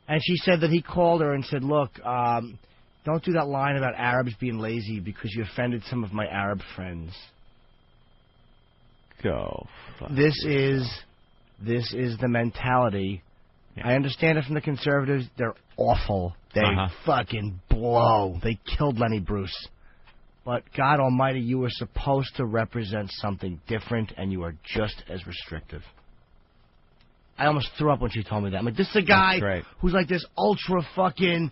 And she said that he called her and said, look, don't do that line about Arabs being lazy because you offended some of my Arab friends. Go. This is the mentality. Yeah. I understand it from the conservatives. They're awful. They fucking blow. They killed Lenny Bruce. But God Almighty, you were supposed to represent something different, and you are just as restrictive. I almost threw up when she told me that. I'm like, this is a guy who's like this ultra fucking,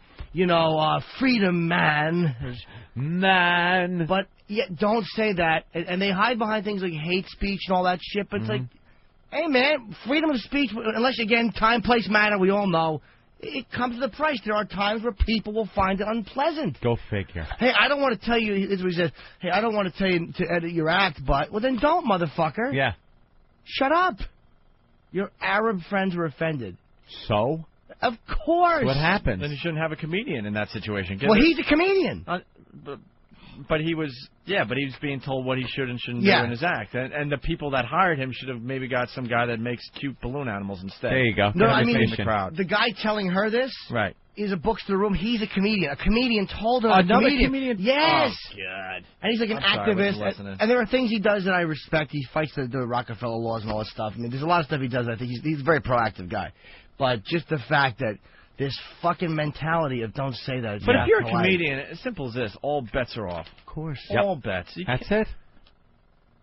freedom man. Man. But yeah, don't say that. And they hide behind things like hate speech and all that shit. But it's like, hey, man, freedom of speech, unless, again, time, place, matter, we all know, it comes with a price. There are times where people will find it unpleasant. Go figure. Hey, I don't want to tell you, this is what he says, hey, I don't want to tell you to edit your act, but, well, then don't, motherfucker. Yeah. Shut up. Your Arab friends were offended. So? Of course. What happens? Then you shouldn't have a comedian in that situation. Well, he's a comedian. But he was being told what he should and shouldn't do in his act. And the people that hired him should have maybe got some guy that makes cute balloon animals instead. There you go. No, I mean, the crowd. The guy telling her this right. is a books to the room. He's a comedian. A comedian told her. Another comedian? Yes. Oh, God. And he's like an activist. And there are things he does that I respect. He fights the Rockefeller laws and all that stuff. I mean, there's a lot of stuff he does. I think he's a very proactive guy. But just the fact that this fucking mentality of don't say that. But if you're a comedian, as simple as this, all bets are off. Of course. All bets. That's it.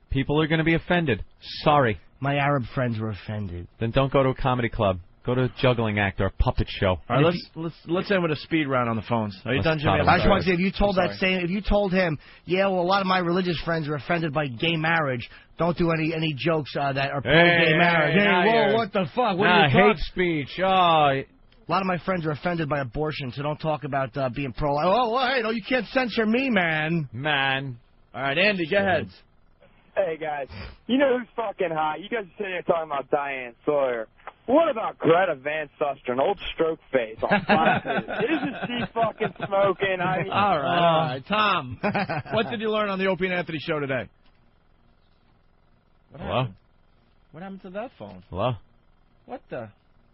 People are going to be offended. Sorry. My Arab friends were offended. Then don't go to a comedy club. Go to a juggling act or a puppet show. All right, let's end with a speed round on the phones. Are you done, Jimmy? I just want to say, if you told him, yeah, well, a lot of my religious friends are offended by gay marriage, don't do any jokes that are pro-gay marriage. Hey, whoa, what the fuck? What are you hate speech. Oh. A lot of my friends are offended by abortion, so don't talk about being pro-life. Oh, wait, you can't censor me, man. Man. All right, Andy, go ahead. Hey, guys. You know who's fucking hot? You guys are sitting here talking about Diane Sawyer. What about Greta Van Susteren, old stroke face on Fox News? Isn't she fucking smoking? I mean, all right. Tom, what did you learn on the Opie and Anthony show today? Hello? What happened to that phone? Hello? What the?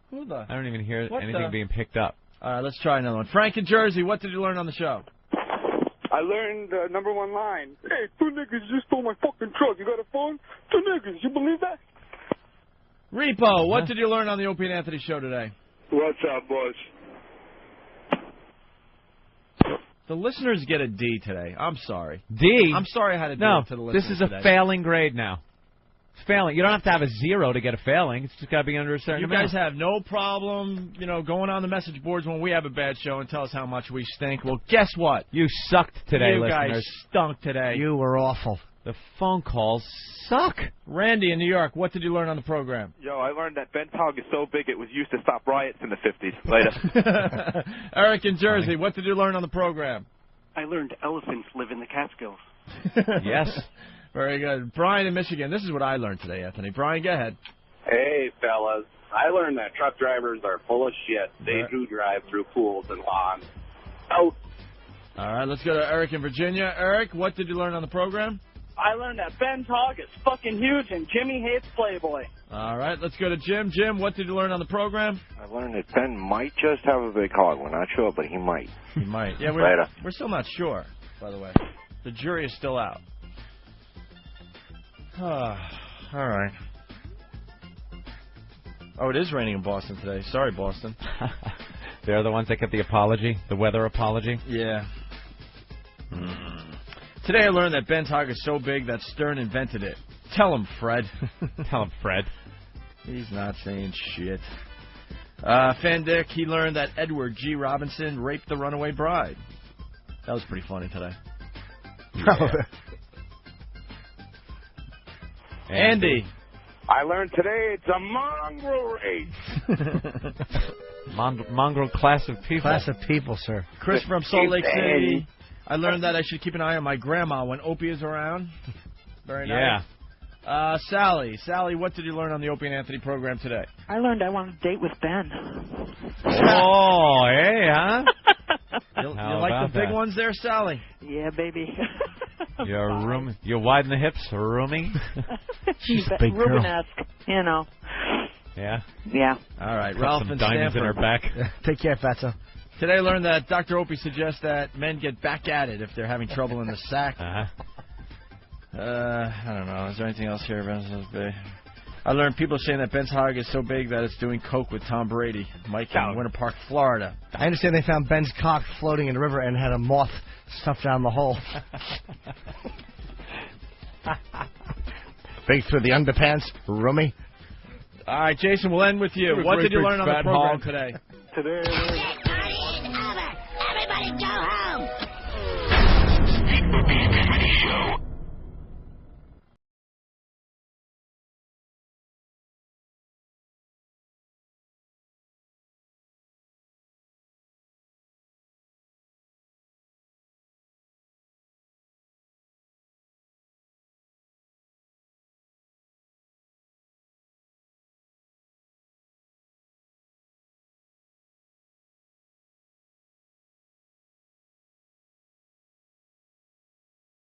Who the? I don't even hear anything being picked up. All right, let's try another one. Frank in Jersey, what did you learn on the show? I learned the number one line. Hey, 2 niggas just stole my fucking truck. You got a phone? 2 niggas. You believe that? Repo, what did you learn on the Opie and Anthony show today? What's up, boys? The listeners get a D today. I'm sorry. D? I'm sorry I had to do it to the listeners this is a failing grade now. It's failing. You don't have to have a 0 to get a failing. It's just got to be under a certain amount. You guys have no problem, going on the message boards when we have a bad show and tell us how much we stink. Well, guess what? You sucked today, listeners. You guys stunk today. You were awful. The phone calls suck. Randy in New York, what did you learn on the program? Yo, I learned that Ben's hog is so big it was used to stop riots in the 50s. Later. Eric in Jersey, what did you learn on the program? I learned elephants live in the Catskills. Yes. Very good. Brian in Michigan, this is what I learned today, Anthony. Brian, go ahead. Hey, fellas. I learned that truck drivers are full of shit. They do drive through pools and lawns. Out. All right, let's go to Eric in Virginia. Eric, what did you learn on the program? I learned that Ben's hog is fucking huge and Jimmy hates Playboy. All right, let's go to Jim. Jim, what did you learn on the program? I learned that Ben might just have a big hog. We're not sure, but he might. He might. Yeah, we're still not sure, by the way. The jury is still out. All right. Oh, it is raining in Boston today. Sorry, Boston. They're the ones that get the apology, the weather apology? Yeah. Today I learned that Ben's hog is so big that Stern invented it. Tell him, Fred. Tell him, Fred. He's not saying shit. Fandick, he learned that Edward G. Robinson raped the runaway bride. That was pretty funny today. Andy. I learned today it's a mongrel race. Mongrel class of people. Class of people, sir. Chris from Salt Lake City. I learned that I should keep an eye on my grandma when Opie is around. Very nice. Yeah. Sally. Sally, what did you learn on the Opie and Anthony program today? I learned I want to date with Ben. Oh, hey, huh? You like the big ones there, Sally? Yeah, baby. You're wide in the hips, roomy. She's a big girl. Rubenesque, you know. Yeah? Yeah. All right, Got Ralph some and diamonds Stanford. in her back. Take care, Fatso. Today I learned that Dr. Opie suggests that men get back at it if they're having trouble in the sack. Uh-huh. I don't know. Is there anything else here? I learned people saying that Ben's hog is so big that it's doing coke with Tom Brady. Mike in Winter Park, Florida. I understand they found Ben's cock floating in the river and had a moth stuffed down the hole. Big through the underpants, roomy. All right, Jason, we'll end with you. What did you learn on the program today? Today, everybody go home.